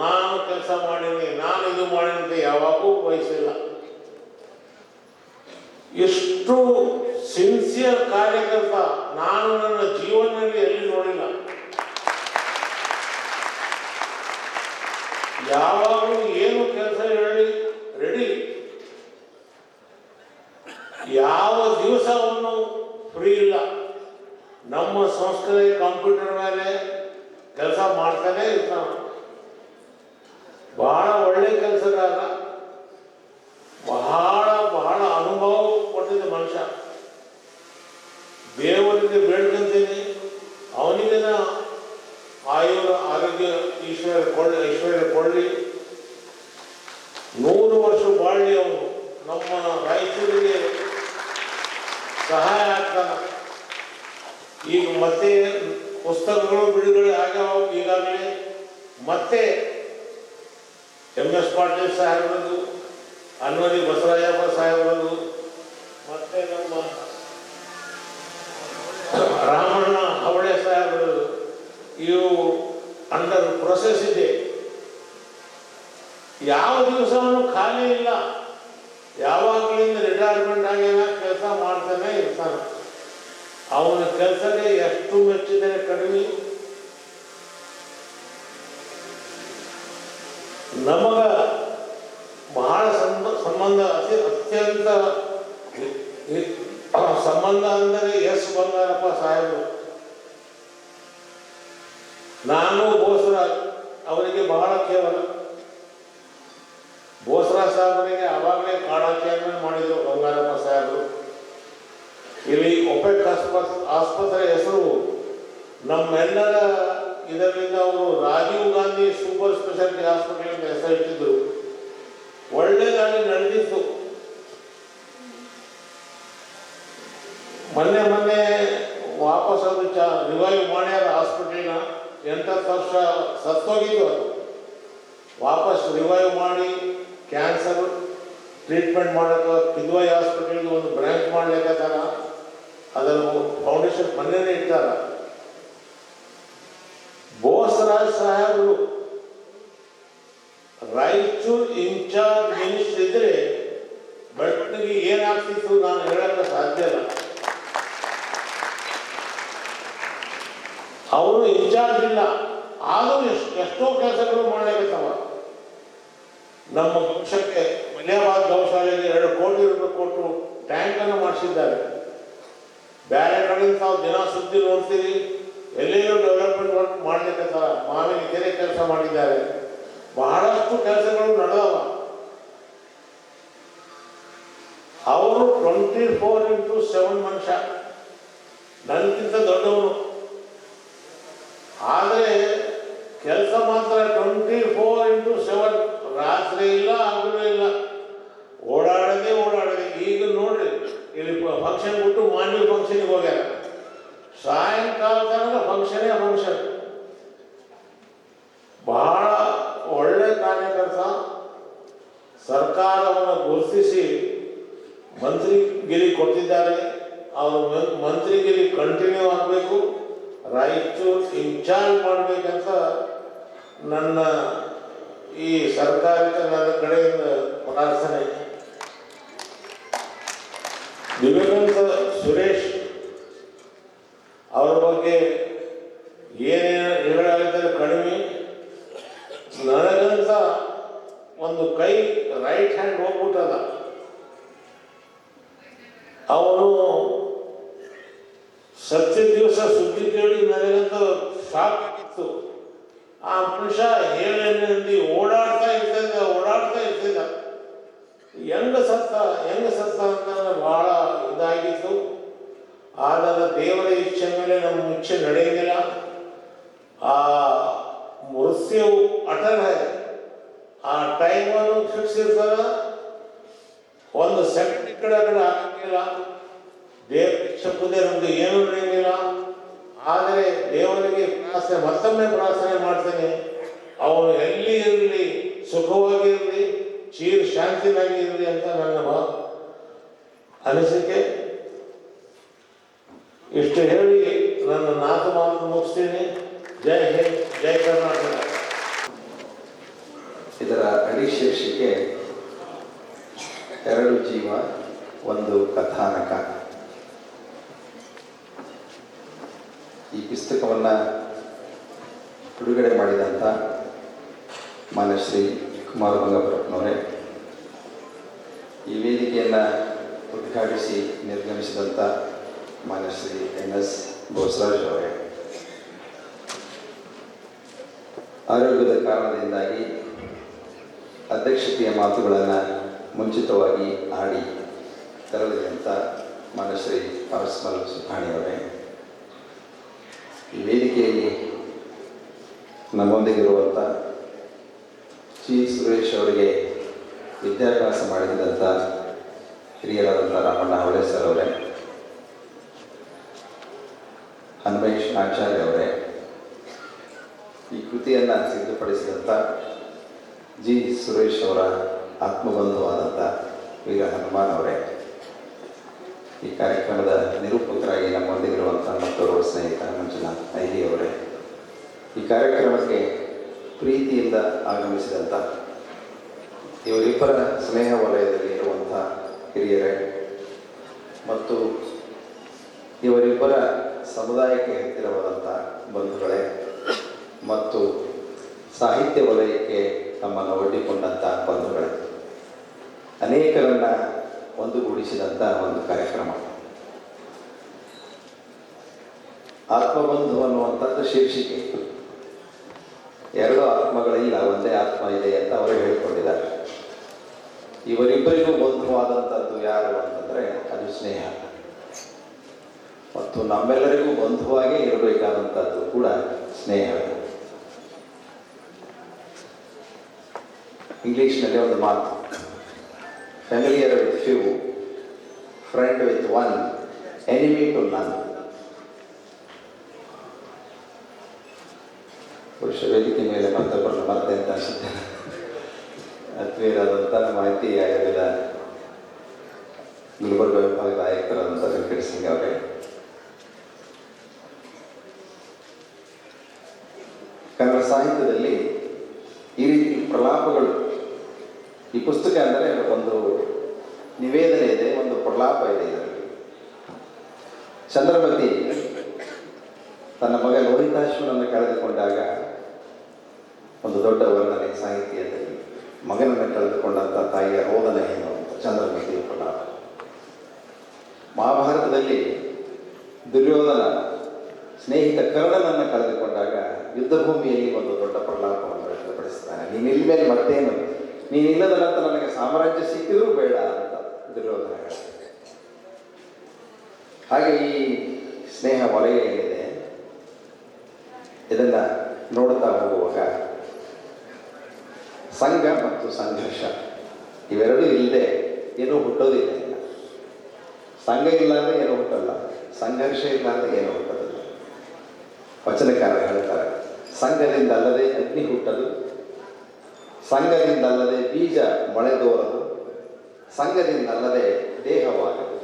ನಾನು ಕೆಲಸ ಮಾಡೀನಿ, ನಾನು ಇದು ಮಾಡೀನಿ ಯಾವಾಗೂ ಬಯಸಿಲ್ಲ. ಎಷ್ಟು ಸಿನ್ಸಿಯರ್ ಕಾರ್ಯಕರ್ತ ನಾನು ನನ್ನ ಜೀವನದಲ್ಲಿ ಎಲ್ಲಿ ನೋಡಿಲ್ಲ. ಯಾವಾಗಲೂ ಏನು ಕೆಲಸ ಹೇಳಿ ರೆಡಿ. ಯಾವ ದಿವಸವನ್ನು ಫ್ರೀ ಇಲ್ಲ. ನಮ್ಮ ಸಂಸ್ಥೆ ಕಂಪ್ಯೂಟರ್ ಮೇಲೆ ಕೆಲಸ ಮಾಡ್ತಾನೆ ಇರ್ತಾನೆ. ಬಹಳ ಒಳ್ಳೆ ಕೆಲಸಗಾರ, ಬಹಳ ಬಹಳ ಅನುಭವ ಕೊಟ್ಟಿದ್ದ ಮನುಷ್ಯ. ದೇವರಿಗೆ ಬೇಡ್ಕೊಂತೀನಿ ಅವನಿಗೆ ಆರೋಗ್ಯ ಐಶ್ವರ್ಯ ಕೊಡಲಿ, 100 ವರ್ಷ ಬಾಳಲಿ. ಅವನು ನಮ್ಮ ರಾಯಚೂರಿಗೆ ಸಹಾಯ ಆಗ್ತಾನೆ. ಈಗ ಮತ್ತೆ ಪುಸ್ತಕಗಳು ಬಿಡುಗಡೆ ಆಗ್ಯಾವ. ಈಗಾಗಲೇ ಮತ್ತೆ MS ಪಾಟೀಲ್ ಸಾಹೇಬ್ರದ್ದು, ಅನ್ವರಿ ಬಸವರಾಯಪ್ಪ ಸಾಹೇಬ್ರದ್ದು, ಮತ್ತೆ ನಮ್ಮ ರಾಮಣ್ಣ ಹವಳೆ ಸಾಹೇಬ್ರದ್ದು, ಇವು ಅಂಡರ್ ಪ್ರೊಸೆಸ್ ಇದೆ. ಯಾವ ದಿವಸವನ್ನು ಖಾಲಿ ಇಲ್ಲ. ಯಾವಾಗಲಿಂದ ರಿಟೈರ್ಮೆಂಟ್ ಆಗ್ಯಾನ ಕೆಲಸ ಮಾಡ್ತಾನೆ ಇರ್ತಾನೆ. ಅವನ ಕೆಲಸಕ್ಕೆ ಎಷ್ಟು ಮೆಚ್ಚಿದರೆ ಕಡಿಮೆ. ನಮಗ ಬಹಳ ಸಂಬಂಧ ಅತ್ಯಂತ ಸಂಬಂಧ ಅಂದರೆ ಎಸ್ ಬಂಗಾರಪ್ಪ ಸಾಹೇಬರು. ನಾನು ಬೋಸರಾಜ್ ಅವರಿಗೆ ಬಹಳ ಕೇವಲ. ಬೋಸರಾಜ್ ಸಾಹೇಬರಿಗೆ ಆವಾಗಲೇ ಕಾಡಾ ಚೇರ್ಮನ್ ಮಾಡಿದ್ರು ಬಂಗಾರಪ್ಪ ಸಾಹೇಬರು. ಇಲ್ಲಿ ಒಪೆಕ್ ಆಸ್ಪತ್ರೆ ಹೆಸರು ನಮ್ಮೆಲ್ಲರ ಇದರಿಂದ ಅವರು Rajiv Gandhi super speciality hospital ಅಂತ ಹೆಸರಿಟ್ಟಿದ್ರು. ಒಳ್ಳೆಯದಾಗಿ ನಡೆದಿತ್ತು. ಮೊನ್ನೆ ವಾಪಸ್ ಅದು ರಿವೈವ್ ಮಾಡ್ಯಾರ ಹಾಸ್ಪಿಟಲ್ನ. 8 ವರ್ಷ ಸತ್ತೋಗಿದ್ದು ಅದು. ವಾಪಸ್ ರಿವೈವ್ ಮಾಡಿ ಕ್ಯಾನ್ಸರ್ ಟ್ರೀಟ್ಮೆಂಟ್ ಮಾಡೋಕೆ ಕಿದ್ವಾಯಿ ಹಾಸ್ಪಿಟಲ್ಗೆ ಒಂದು ಬ್ರ್ಯಾಂಚ್ ಮಾಡ್ಲಿಕ್ಕತ್ತಾರ. ಅದರ ಫೌಂಡೇಶನ್ ಮೊನ್ನೆನೇ ಇಟ್ಟಾರ. ಬೋಸರಾಜ್ ಸಾಹೇಬರು ರಾಯಚೂರು ಇನ್ಚಾರ್ಜ್ ಮಿನಿಸ್ಟರ್ ಇದ್ರೆ ಬೆಳಗ್ಗೆ ಏನಾಗ್ತಿತ್ತು ನಾನು ಹೇಳಕ್ಕೆ ಸಾಧ್ಯ ಇಲ್ಲ. ಅವರು ಇನ್ಚಾರ್ಜ್ ಇಲ್ಲ, ಆದರೂ ಎಷ್ಟೋ ಕೆಲಸಗಳು ಮಾಡಲಿಕ್ಕತ್ತವ. ನಮ್ಮ ಪಕ್ಷಕ್ಕೆ ಮಲ್ಯಾಬಾದ್ ಗೌಶಾಲೆಗೆ 2 ಕೋಟಿ ರೂಪಾಯಿ ಕೊಟ್ಟು ಟ್ಯಾಂಕನ್ನು ಮಾಡಿಸಿದ್ದಾರೆ. ಬೇರೆ ಕಡೆಯಿಂದ ತಾವು ದಿನ ಸುದ್ದಿ ನೋಡ್ತೀರಿ, ಎಲ್ಲೆಲ್ಲೋ ಡೆವಲಪ್ಮೆಂಟ್ ವರ್ಕ್ ಮಾಡ್ಲಿಕ್ಕತ್ತಾರ. ಮಾವಿನ ಕೆರೆ ಕೆಲಸ ಮಾಡಿದ್ದಾರೆ. ಬಹಳಷ್ಟು ಕೆಲಸಗಳು ನಡೆದವ. ಅವರು 24x7 ಮನುಷ್ಯ, ನನಗಿಂತ ದೊಡ್ಡವನು. ಆದರೆ ಕೆಲಸ ಮಾತ್ರ 24x7, ರಾತ್ರಿ ಇಲ್ಲ ಹಗಲು ಇಲ್ಲ, ಓಡಾಡದೆ. ಈಗ ನೋಡ್ರಿ, ಇಲ್ಲಿ ಫಂಕ್ಷನ್ ಬಿಟ್ಟು ಮಾನ್ಯ ಫಂಕ್ಷನ್ಗೆ ಹೋಗ್ಯಾರ. ಸಾಯಂಕಾಲ ತನಕ ಫಂಕ್ಷನ್. ಬಹಳ ಒಳ್ಳೆ ಕಾರ್ಯಕರ್ತ. ಸರ್ಕಾರವನ್ನು ಗುರುತಿಸಿ ಮಂತ್ರಿಗಿರಿ ಕೊಟ್ಟಿದ್ದಾರೆ. ಅವರು ಮಂತ್ರಿಗಿರಿ ಕಂಟಿನ್ಯೂ ಆಗಬೇಕು, ರಾಯಚೂರು ಇನ್ಚಾರ್ಜ್ ಮಾಡಬೇಕಂತ ನನ್ನ ಈ ಸರ್ಕಾರಕ್ಕೆ ನನ್ನ ಕಡೆಯಿಂದ ಪ್ರಾರ್ಥನೆ. ದಿವಂಗತ ಸುರೇಶ್ ಅವರ ಬಗ್ಗೆ ಏನೇನು ಹೇಳಾಗಿದ್ದರೆ ಕಡಿಮೆ. ನನಗಂತ ಒಂದು ಕೈ ರೈಟ್ ಹ್ಯಾಂಡ್ ಹೋಗ್ಬಿಟ್ಟದ. ಅವನು ಸತ್ಯ ದಿವಸ ಸುದ್ದಿ ಕೇಳಿ ನನಗಂತ ಶಾಕ್ ಆಗಿತ್ತು. ಆ ಮನುಷ್ಯ ಹೇಳಿ ಓಡಾಡ್ತಾ ಇರ್ತಿದ್ದ. ಹೆಂಗ ಸತ್ತ ಅಂತ ಬಹಳ ಇದಾಗಿತ್ತು. ಆದರೆ ದೇವರ ಇಚ್ಛೆ ಮೇಲೆ ನಮ್ಮ ಇಚ್ಛೆ ನಡೆಯಲಿಲ್ಲ. ಆ मृत्यु अटल है ಆ ಟೈಮನ್ನು ಫಿಕ್ಸ್ ಇರ್ತದ. ಒಂದು ಸೆಕೆಂಡ್ ಈ ಕಡೆ ಆ ಕಡೆ ಆಗಂಗಿಲ್ಲ. ದೇವ್ರ ಶಬ್ದದೇ ನಮ್ಗೆ ಏನು ನಡೆಯಂಗಿಲ್ಲ. ಆದರೆ ದೇವರಿಗೆ ಮತ್ತೊಮ್ಮೆ ಪ್ರಾರ್ಥನೆ ಮಾಡ್ತೇನೆ, ಅವನು ಎಲ್ಲಿ ಇರಲಿ, ಸುಖವಾಗಿರಲಿ, ಚೀರ್ ಶಾಂತಿನಾಗಿ ಇರಲಿ ಅಂತ ನನ್ನ ಅನಿಸಿಕೆ. ಇಷ್ಟು ಹೇಳಿ ನನ್ನ 4 ಮಾತು ಮುಗಿಸ್ತೀನಿ. ಜೈ ಹಿಂದ್, ಜೈ ಕರ್ನಾಟಕ. ಇದರ ಅಡಿ ಶೀರ್ಷಿಕೆ 2 ಜೀವ ಒಂದು ಕಥಾನಕ. ಈ ಪುಸ್ತಕವನ್ನು ಬಿಡುಗಡೆ ಮಾಡಿದಂಥ ಮಾನ್ಯ ಶ್ರೀ ಕುಮಾರ ಬಂಗಾಪುರಪ್ಪನವರೇ, ಈ ವೇದಿಕೆಯನ್ನು ಉದ್ಘಾಟಿಸಿ ನಿರ್ಗಮಿಸಿದಂಥ ಮಾನ್ಯ ಶ್ರೀ NS ಬೋಸರಾಜ್ ಅವರೇ, ಆರೋಗ್ಯದ ಕಾರಣದಿಂದಾಗಿ ಅಧ್ಯಕ್ಷತೆಯ ಮಾತುಗಳನ್ನು ಮುಂಚಿತವಾಗಿ ಆಡಿ ತೆರಳಿದಂಥ ಮಾನ್ಯ ಶ್ರೀ ಪರಸ್ಮಲ್ ಸುಖಾಣಿಯವರೇ, ಈ ವೇದಿಕೆಯಲ್ಲಿ ನಮ್ಮೊಂದಿಗಿರುವಂಥ ಜಿ ಸುರೇಶ್ ಅವರಿಗೆ ವಿದ್ಯಾಭ್ಯಾಸ ಮಾಡಿದಂಥ ಹಿರಿಯರಾದಂಥ ರಾಮಣ್ಣ ಅವರೇ ಸರ್ ಅವರೇ, ಹನುಮೇಶ್ ಆಚಾರ್ಯ ಅವರೇ, ಈ ಕೃತಿಯನ್ನು ಸಿದ್ಧಪಡಿಸಿದಂಥ ಜಿ ಸುರೇಶ್ ಅವರ ಆತ್ಮಬಂಧುವಾದಂಥ ವೀರ ಹನುಮಾನ್ ಅವರೇ, ಈ ಕಾರ್ಯಕ್ರಮದ ನಿರೂಪಕರಾಗಿ ನಮ್ಮೊಂದಿಗಿರುವಂಥ ಮತ್ತೋರ್ವ ಸ್ನೇಹಿತ ಮಂಜುನಾಥ್ ಐಲಿ ಅವರೇ, ಈ ಕಾರ್ಯಕ್ರಮಕ್ಕೆ ಪ್ರೀತಿಯಿಂದ ಆಗಮಿಸಿದಂಥ ಇವರಿಬ್ಬರ ಸ್ನೇಹ ವಲಯದಲ್ಲಿ ಇರುವಂಥ ಹಿರಿಯರೇ ಮತ್ತು ಇವರಿಬ್ಬರ ಸಮುದಾಯಕ್ಕೆ ಹತ್ತಿರವಾದಂಥ ಬಂಧುಗಳೇ ಮತ್ತು ಸಾಹಿತ್ಯ ವಲಯಕ್ಕೆ ತಮ್ಮನ್ನು ಒಡ್ಡಿಕೊಂಡಂಥ ಬಂಧುಗಳೇ, ಅನೇಕರನ್ನು ಒಂದುಗೂಡಿಸಿದಂಥ ಒಂದು ಕಾರ್ಯಕ್ರಮ. ಆತ್ಮಬಂಧು ಅನ್ನುವಂಥದ್ದು ಶೀರ್ಷಿಕೆ. 2 ಆತ್ಮಗಳಿಲ್ಲ, ಒಂದೇ ಆತ್ಮ ಇದೆ ಅಂತ ಅವರು ಹೇಳಿಕೊಂಡಿದ್ದಾರೆ. ಇವರಿಬ್ಬರಿಗೂ ಬಂಧುವಾದಂಥದ್ದು ಯಾರು ಅಂತಂದರೆ ಅದು ಸ್ನೇಹ. ಮತ್ತು ನಮ್ಮೆಲ್ಲರಿಗೂ ಬಂಧುವಾಗೇ ಇರಬೇಕಾದಂಥದ್ದು ಕೂಡ ಸ್ನೇಹವೇ. ಇಂಗ್ಲೀಷ್ನಲ್ಲಿ ಒಂದು ಮಾತು, familiar with few, friend with one, enemy to none. ಪುರುಷ ವೇದಿಕೆ ಮೇಲೆ ಮತ್ತೊಬ್ಬರನ್ನು ಮರೆತೆ ಅಂತ ಅನಿಸುತ್ತೆ. ಆತ್ಮೀಯರಾದಂಥ ಮಾಹಿತಿ ಆಯೋಗದ ಗುಲ್ಬರ್ಗ ವಿಭಾಗದ ಆಯುಕ್ತರಾದಂಥ ವೆಂಕಟೇಶ್ ಸಿಂಗ್ ಅವರೇ, ಕನ್ನಡ ಸಾಹಿತ್ಯದಲ್ಲಿ ಈ ರೀತಿ ಪ್ರಲಾಪಗಳು, ಈ ಪುಸ್ತಕ ಅಂದರೆ ಒಂದು ನಿವೇದನೆ ಇದೆ, ಒಂದು ಪ್ರಲಾಪ ಇದೆ ಇದರಲ್ಲಿ. ಚಂದ್ರಮತಿ ತನ್ನ ಮಗ ಲೋಹಿತಾಶ್ವನನ್ನು ಕಳೆದುಕೊಂಡಾಗ ಒಂದು ದೊಡ್ಡ ವರ್ಣನೆ ಸಾಹಿತ್ಯದಲ್ಲಿ. ಮಗನನ್ನು ಕಳೆದುಕೊಂಡಂಥ ತಾಯಿಯ ರೋದನೆ ಏನು ಅಂತ ಚಂದ್ರಮತಿಯ ಪ್ರಲಾಪ. ಮಹಾಭಾರತದಲ್ಲಿ ದುರ್ಯೋಧನ ಸ್ನೇಹಿತ ಕರ್ಣನನ್ನು ಕಳೆದುಕೊಂಡಾಗ ಯುದ್ಧಭೂಮಿಯಲ್ಲಿ ಒಂದು ದೊಡ್ಡ ಪ್ರಲಾಪವನ್ನು ವ್ಯಕ್ತಪಡಿಸ್ತಾನೆ. ನೀನಿಲ್ಲ ಮೇಲೆ ಮತ್ತೇನು, ನೀನಿಲ್ಲದ ನಂತರ ನನಗೆ ಸಾಮ್ರಾಜ್ಯ ಸಿಕ್ಕಿದ್ರೂ ಬೇಡ ಅಂತ ದುರ್ಯೋಧನ ಹೇಳ್ತಾನೆ. ಹಾಗೆ ಈ ಸ್ನೇಹ ವಲಯ ಏನಿದೆ ಇದನ್ನು ನೋಡ್ತಾ ಹೋಗುವಾಗ ಸಂಘ ಮತ್ತು ಸಂಘರ್ಷ ಇವೆರಡೂ ಇಲ್ಲದೆ ಏನೂ ಹುಟ್ಟೋದಿಲ್ಲ. ಸಂಘ ಇಲ್ಲಾಂದರೆ ಏನೂ ಹುಟ್ಟಲ್ಲ, ಸಂಘರ್ಷ ಇಲ್ಲಾಂದರೆ ಏನೂ ಹುಟ್ಟೋದಿಲ್ಲ. ವಚನಕಾರ ಹೇಳ್ತಾರೆ, ಸಂಘದಿಂದ ಅಲ್ಲದೆ ಅಗ್ನಿ ಹುಟ್ಟದು, ಸಂಘದಿಂದ ಅಲ್ಲದೆ ಬೀಜ ಮೊಳೆದೋರದು, ಸಂಘದಿಂದ ಅಲ್ಲದೆ ದೇಹವಾಗದು.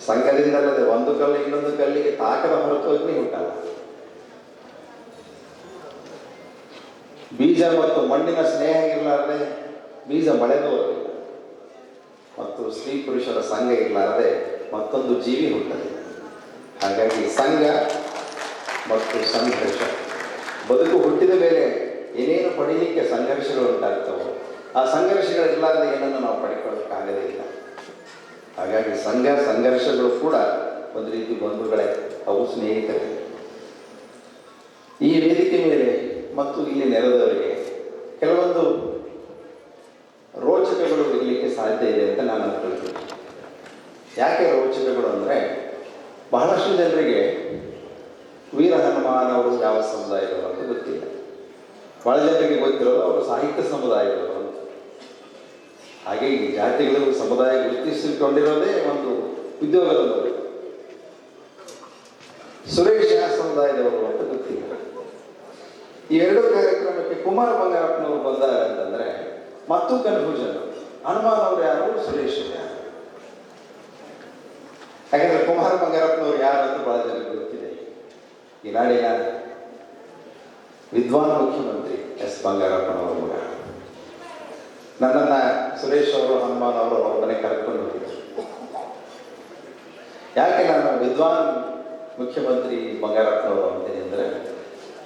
ಸಂಘದಿಂದಲ್ಲದೆ ಒಂದು ಕಲ್ಲು ಇನ್ನೊಂದು ಕಲ್ಲಿಗೆ ತಾಕದ ಹೊರತು ಅಗ್ನಿ ಹುಟ್ಟಲ್ಲ. ಬೀಜ ಮತ್ತು ಮಣ್ಣಿನ ಸ್ನೇಹ ಇರಲಾರದೆ ಬೀಜ ಮೊಳೆದೋರಲಿಲ್ಲ, ಮತ್ತು ಸ್ತ್ರೀ ಪುರುಷರ ಸಂಘ ಇರಲಾರದೆ ಮತ್ತೊಂದು ಜೀವಿ ಹುಟ್ಟಲಿಲ್ಲ. ಹಾಗಾಗಿ ಸಂಘ ಮತ್ತು ಸಂಘರ್ಷ, ಬದುಕು ಹುಟ್ಟಿದ ಮೇಲೆ ಏನೇನು ಪಡೀಲಿಕ್ಕೆ ಸಂಘರ್ಷಗಳು ಉಂಟಾಗ್ತವೋ ಆ ಸಂಘರ್ಷಗಳಿರಲಾರದೆ ಏನನ್ನು ನಾವು ಪಡ್ಕೊಳ್ಳೋಕ್ಕಾಗದೇ ಇಲ್ಲ. ಹಾಗಾಗಿ ಸಂಘ ಸಂಘರ್ಷಗಳು ಕೂಡ ಒಂದು ರೀತಿ ಬಂಧುಗಳೇ, ಅವು ಸ್ನೇಹಿತರೇ. ಈ ವೇದಿಕೆ ಮೇಲೆ ಮತ್ತು ಇಲ್ಲಿ ನೆರೆದವರಿಗೆ ಕೆಲವೊಂದು ರೋಚಕಗಳು ಇರಲಿಕ್ಕೆ ಸಾಧ್ಯ ಇದೆ ಅಂತ ನಾನು ಅನ್ಕೊಳ್ತೀನಿ. ಯಾಕೆ ರೋಚಕಗಳು ಅಂದರೆ, ಬಹಳಷ್ಟು ಜನರಿಗೆ ವೀರ ಹನುಮಾನ್ ಅವರು ಯಾವ ಸಮುದಾಯದವರು ಅಂತ ಗೊತ್ತಿಲ್ಲ. ಭಾಳ ಜನರಿಗೆ ಗೊತ್ತಿರೋದು ಅವರು ಸಾಹಿತ್ಯ ಸಮುದಾಯದವರು ಅಂತ. ಹಾಗೆ ಈ ಜಾತಿಗಳು ಸಮುದಾಯ ಗುರುತಿಸಿಕೊಂಡಿರೋದೇ ಒಂದು ಉದ್ಯೋಗದ ಮೂಲಕ. ಸುರೇಶ್ ಯಾವ ಸಮುದಾಯದವರು ಅಂತ ಗೊತ್ತಿಲ್ಲ. ಈ ಎರಡು ಕಾರ್ಯಕ್ರಮಕ್ಕೆ ಕುಮಾರ್ ಬಂಗಾರಪ್ಪನವರು ಬಂದಾರೆ ಅಂತಂದ್ರೆ ಮತ್ತು ಕನ್ಫ್ಯೂಷನ್. ಹನುಮಾನ್ ಅವರು ಯಾರು, ಸುರೇಶ್ ಯಾರು? ಹಾಗಾದ್ರೆ ಕುಮಾರ್ ಬಂಗಾರಪ್ಪನವರು ಯಾರು ಅಂತ ಬಹಳ ಜನರಿಗೆ ಗೊತ್ತಿದೆ. ಈ ನಾಡಿನ ವಿದ್ವಾನ್ ಮುಖ್ಯಮಂತ್ರಿ ಎಸ್ ಬಂಗಾರಪ್ಪನವರು ಮಗ. ನನ್ನನ್ನ ಸುರೇಶ್ ಅವರು, ಹನುಮಾನ್ ಅವರು ಅವ್ರ ಮನೆ ಕರ್ಕೊಂಡು ಹೋಗಿದ್ರು. ಯಾಕೆ ನಾನು ವಿದ್ವಾನ್ ಮುಖ್ಯಮಂತ್ರಿ ಬಂಗಾರಪ್ಪನವರು ಅಂತೀನಿ ಅಂದರೆ,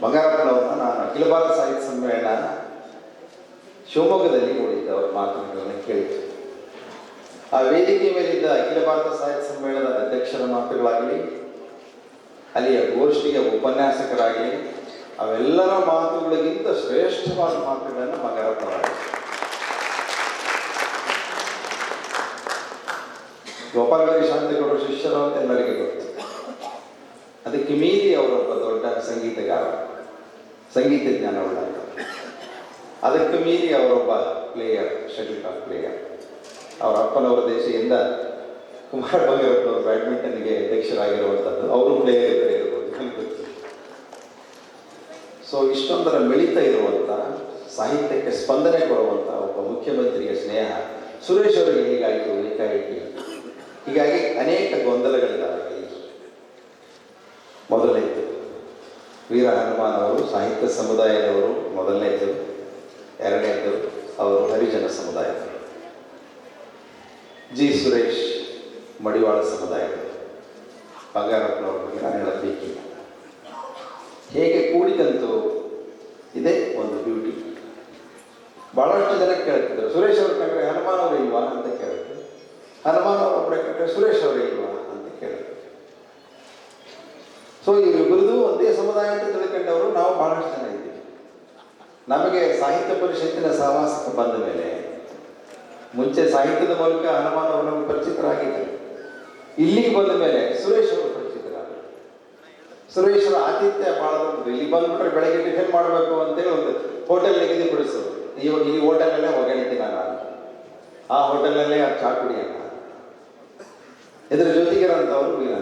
ಬಂಗಾರಪ್ಪನವ್ರನ್ನ ನಾನು ಅಖಿಲ ಭಾರತ ಸಾಹಿತ್ಯ ಸಮ್ಮೇಳನ ಶಿವಮೊಗ್ಗದಲ್ಲಿ ನೋಡಿದ್ದೆ. ಅವರ ಮಾತುಗಳನ್ನು ಕೇಳಿದ್ದೆ. ಆ ವೇದಿಕೆ ಮೇಲಿದ್ದ ಅಖಿಲ ಭಾರತ ಸಾಹಿತ್ಯ ಸಮ್ಮೇಳನದ ಅಧ್ಯಕ್ಷರ ಮಾತುಗಳಾಗಲಿ, ಅಲ್ಲಿಯ ಗೋಷ್ಠಿಯ ಉಪನ್ಯಾಸಕರಾಗಲಿ, ಅವೆಲ್ಲರ ಮಾತುಗಳಿಗಿಂತ ಶ್ರೇಷ್ಠವಾದ ಮಾತುಗಳನ್ನು ಬಂಗಾರಪ್ಪನವರಾಗ. ಗೋಪಾಲಗೌರಿ ಶಾಂತಿಗೌಡರ ಶಿಷ್ಯರು ಅಂತ ಎಲ್ಲರಿಗೆ ಗೊತ್ತು. ಅದಕ್ಕೆ ಮೀರಿ ಅವರೊಬ್ಬ ದೊಡ್ಡ ಸಂಗೀತಗಾರ, ಸಂಗೀತ ಜ್ಞಾನ ಉಳ್ಳಾಗ. ಅದಕ್ಕೆ ಮೀರಿ ಅವರೊಬ್ಬ ಪ್ಲೇಯರ್, ಶಟಲ್ ಕಾಕ್ ಪ್ಲೇಯರ್. ಅವರ ಅಪ್ಪನವರ ದೇಶದಿಂದ ಕುಮಾರ್ ಬಂಗಾರಪ್ಪನವರು ಬ್ಯಾಡ್ಮಿಂಟನ್ಗೆ ಅಧ್ಯಕ್ಷರಾಗಿರುವಂಥದ್ದು. ಅವರು ಪ್ಲೇಯರ್ ಇದ್ದರೆ ಇರ್ಬೋದು, ನನಗೆ ಗೊತ್ತು. ಸೊ ಇಷ್ಟೊಂದರ ಮಿಳಿತ ಇರುವಂಥ, ಸಾಹಿತ್ಯಕ್ಕೆ ಸ್ಪಂದನೆ ಕೊಡುವಂಥ ಒಬ್ಬ ಮುಖ್ಯಮಂತ್ರಿಯ ಸ್ನೇಹ ಸುರೇಶ್ ಅವರಿಗೆ ಹೀಗಾಯಿತು ಏಕಾಏಕಿ. ಹೀಗಾಗಿ ಅನೇಕ ಗೊಂದಲಗಳಿದ್ದಾವೆ. ಮೊದಲನೇದು ವೀರ ಹನುಮಾನ್ ಅವರು ಸಾಹಿತ್ಯ ಸಮುದಾಯದವರು, ಮೊದಲನೇದು. ಎರಡನೇದು ಅವರು ಹರಿಜನ ಸಮುದಾಯದವರು. ಜಿ ಸುರೇಶ್ ಮಡಿವಾಳ ಸಮುದಾಯದವರು. ಬಂಗಾರಪ್ಪನವ್ರ ಬಗ್ಗೆ ನಾನು ಹೇಳಬೇಕಿಲ್ಲ. ಹೇಗೆ ಕೂಡಿದಂತೂ ಇದೇ ಒಂದು ಬ್ಯೂಟಿ. ಬಹಳಷ್ಟು ಜನ ಕೇಳ್ತಿದ್ರು, ಸುರೇಶ್ ಅವರು ಕಂಡ್ರೆ ಹನುಮಾನ್ ಅವರು ಇಲ್ವಾ ಅಂತ ಕೇಳಿದ್ರು. ಹನುಮಾನ್ ಅವರು ಒಬ್ಬರೇ ಕಂಡ್ರೆ ಸುರೇಶ್ ಅವರು ಇಲ್ವಾ ಅಂತ ಕೇಳಿದ್ರು. ಸೊ ಇವರಿಬ್ಬರದು ಒಂದೇ ಸಮುದಾಯ ಅಂತ ತಿಳ್ಕೊಂಡವರು ನಾವು ಬಹಳಷ್ಟು ಜನ ಇದ್ದೀವಿ. ನಮಗೆ ಸಾಹಿತ್ಯ ಪರಿಷತ್ತಿನ ಸಹವಾಸಕ್ಕೆ ಬಂದ ಮೇಲೆ, ಮುಂಚೆ ಸಾಹಿತ್ಯದ ಮೂಲಕ ಹನುಮಾನ್ ಅವರು ನಮಗೆ ಪರಿಚಿತರಾಗಿದ್ದರು. ಇಲ್ಲಿಗೆ ಬಂದ ಮೇಲೆ ಸುರೇಶ್ ಅವರು ಪರಿಚಿತರಾದರು. ಸುರೇಶರ ಆತಿಥ್ಯ ಬಹಳ ದೊಡ್ಡದು. ಇಲ್ಲಿ ಬಂದ್ಬಿಟ್ರೆ ಬೆಳಗ್ಗೆ ಟಿಫಿನ್ ಮಾಡಬೇಕು ಅಂತೇಳಿ ಒಂದು ಹೋಟೆಲ್ ನಿಗದಿಪಡಿಸೋದು. ಈ ಹೋಟೆಲಲ್ಲೇ ಒಗ್ಗಣಿತೀನಿ ನಾನು, ಆ ಹೋಟೆಲಲ್ಲೇ ಆ ಚಾ ಕುಡಿಯೋಣ. ಇದರ ಜೊತೆಗಿರೋಂಥವರು ವೀರ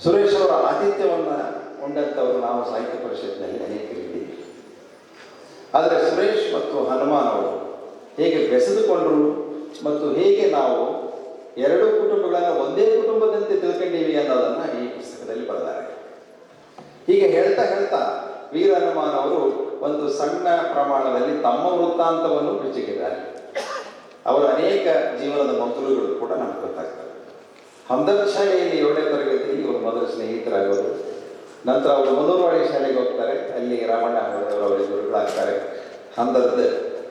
ಸುರೇಶ್ ಅವರ ಆತಿಥ್ಯವನ್ನು ಉಂಡಂಥವರು ನಾವು ಸಾಹಿತ್ಯ ಪರಿಷತ್ನಲ್ಲಿ ಅನೇಕರಿದ್ದೀವಿ. ಆದರೆ ಸುರೇಶ್ ಮತ್ತು ಹನುಮಾನ್ ಅವರು ಹೇಗೆ ಬೆಸೆದುಕೊಂಡರು ಮತ್ತು ಹೇಗೆ ನಾವು ಎರಡೂ ಕುಟುಂಬಗಳನ್ನು ಒಂದೇ ಕುಟುಂಬದಂತೆ ತಿಳ್ಕೊಂಡೀವಿ ಅನ್ನೋದನ್ನು ಈ ಪುಸ್ತಕದಲ್ಲಿ ಬರೆದಾರೆ. ಹೀಗೆ ಹೇಳ್ತಾ ಹೇಳ್ತಾ ವೀರ ಹನುಮಾನ್ ಅವರು ಒಂದು ಸಣ್ಣ ಪ್ರಮಾಣದಲ್ಲಿ ತಮ್ಮ ವೃತ್ತಾಂತವನ್ನು ಬಿಚ್ಚಿಟ್ಟಿದ್ದಾರೆ. ಅವರ ಅನೇಕ ಜೀವನದ ಮಕ್ಕಳುಗಳು ಕೂಡ ನಮ್ಗೆ ಗೊತ್ತಾಗ್ತವೆ. ಹಮ್ದರ್ದ್ ಶಾಲೆಯಲ್ಲಿ 7ನೇ ತರಗತಿಯಲ್ಲಿ ಇವರು ಮೊದಲು ಸ್ನೇಹಿತರಾಗೋರು. ನಂತರ ಅವರು ಮುನ್ನೂರವಾಡಿ ಶಾಲೆಗೆ ಹೋಗ್ತಾರೆ. ಅಲ್ಲಿ ರಾಮಣ್ಣ ಅವರಿಗೆ ಗುರುಗಳಾಗ್ತಾರೆ. ಹಮ್ದರ್ದ್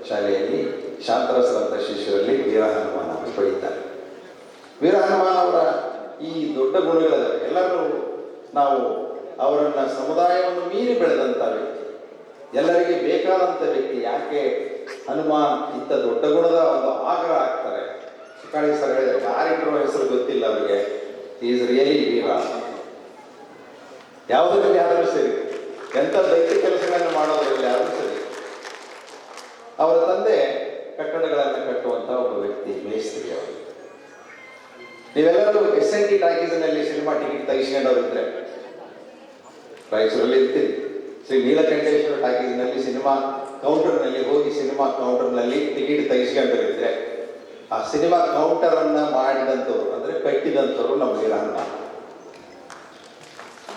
ಶಾಲೆಯಲ್ಲಿ ಶಾಂತರಸರಂಥ ಶಿಷ್ಯರಲ್ಲಿ ವೀರ ಹನುಮಾನ್ ಅವರು ಪಡೀತಾರೆ. ವೀರ ಹನುಮಾನ್ ಅವರ ಈ ದೊಡ್ಡ ಗುಣಗಳಿದ್ದಾವೆ. ಎಲ್ಲರೂ ನಾವು ಅವರನ್ನು ಸಮುದಾಯವನ್ನು ಮೀರಿ ಬೆಳೆದಂಥ ವ್ಯಕ್ತಿ, ಎಲ್ಲರಿಗೆ ಬೇಕಾದಂಥ ವ್ಯಕ್ತಿ. ಯಾಕೆ ಹನುಮಾನ್ ಇಂಥ ದೊಡ್ಡ ಗುಣದ ಒಂದು ಆಗ್ರಹ ಆಗ್ತಾರೆ? ಶಿಕಾರಿ ಸರ್ ಹೇಳಿದರೆ ಯಾರಿಟ್ಟರೋ ಹೆಸರು ಗೊತ್ತಿಲ್ಲ ಅವರಿಗೆ. ಈಸ್ ರಿಯಲಿ ವೀರ. ಯಾವುದರಲ್ಲಿ ಆದರೂ ಸರಿ, ಎಂಥ ದೈತ್ಯ ಕೆಲಸಗಳನ್ನು ಮಾಡೋದ್ರಲ್ಲಿ ಆದರೂ ಸರಿ. ಅವರ ತಂದೆ ಕಟ್ಟಡಗಳನ್ನು ಕಟ್ಟುವಂಥ ಒಬ್ಬ ವ್ಯಕ್ತಿ, ಮೇಸ್ತ್ರಿ ಅವರು. ನೀವೆಲ್ಲರೂ SNT ಟಾಕೀಸ್ನಲ್ಲಿ ಸಿನಿಮಾ ಟಿಕೆಟ್ ತೆಗಿಸ್ಕೊಂಡವ್ರಿದ್ರೆ ರಾಯಚೂರಲ್ಲಿ ಇರ್ತೀರಿ. ಶ್ರೀ ನೀಲಕಂಠೇಶ್ವರ ಟಾಕೀಸ್ನಲ್ಲಿ ಸಿನಿಮಾ ಕೌಂಟರ್ನಲ್ಲಿ ಹೋಗಿ ಸಿನಿಮಾ ಕೌಂಟರ್ನಲ್ಲಿ ಟಿಕೆಟ್ ತೆಗಿಸ್ಕೊಂಡಿದ್ರೆ ಆ ಸಿನಿಮಾ ಕೌಂಟರನ್ನು ಮಾಡಿದಂಥವ್ರು, ಅಂದರೆ ಕಟ್ಟಿದಂಥವ್ರು ನಮ್ಮ ವೀರ ಹನುಮಾನ್.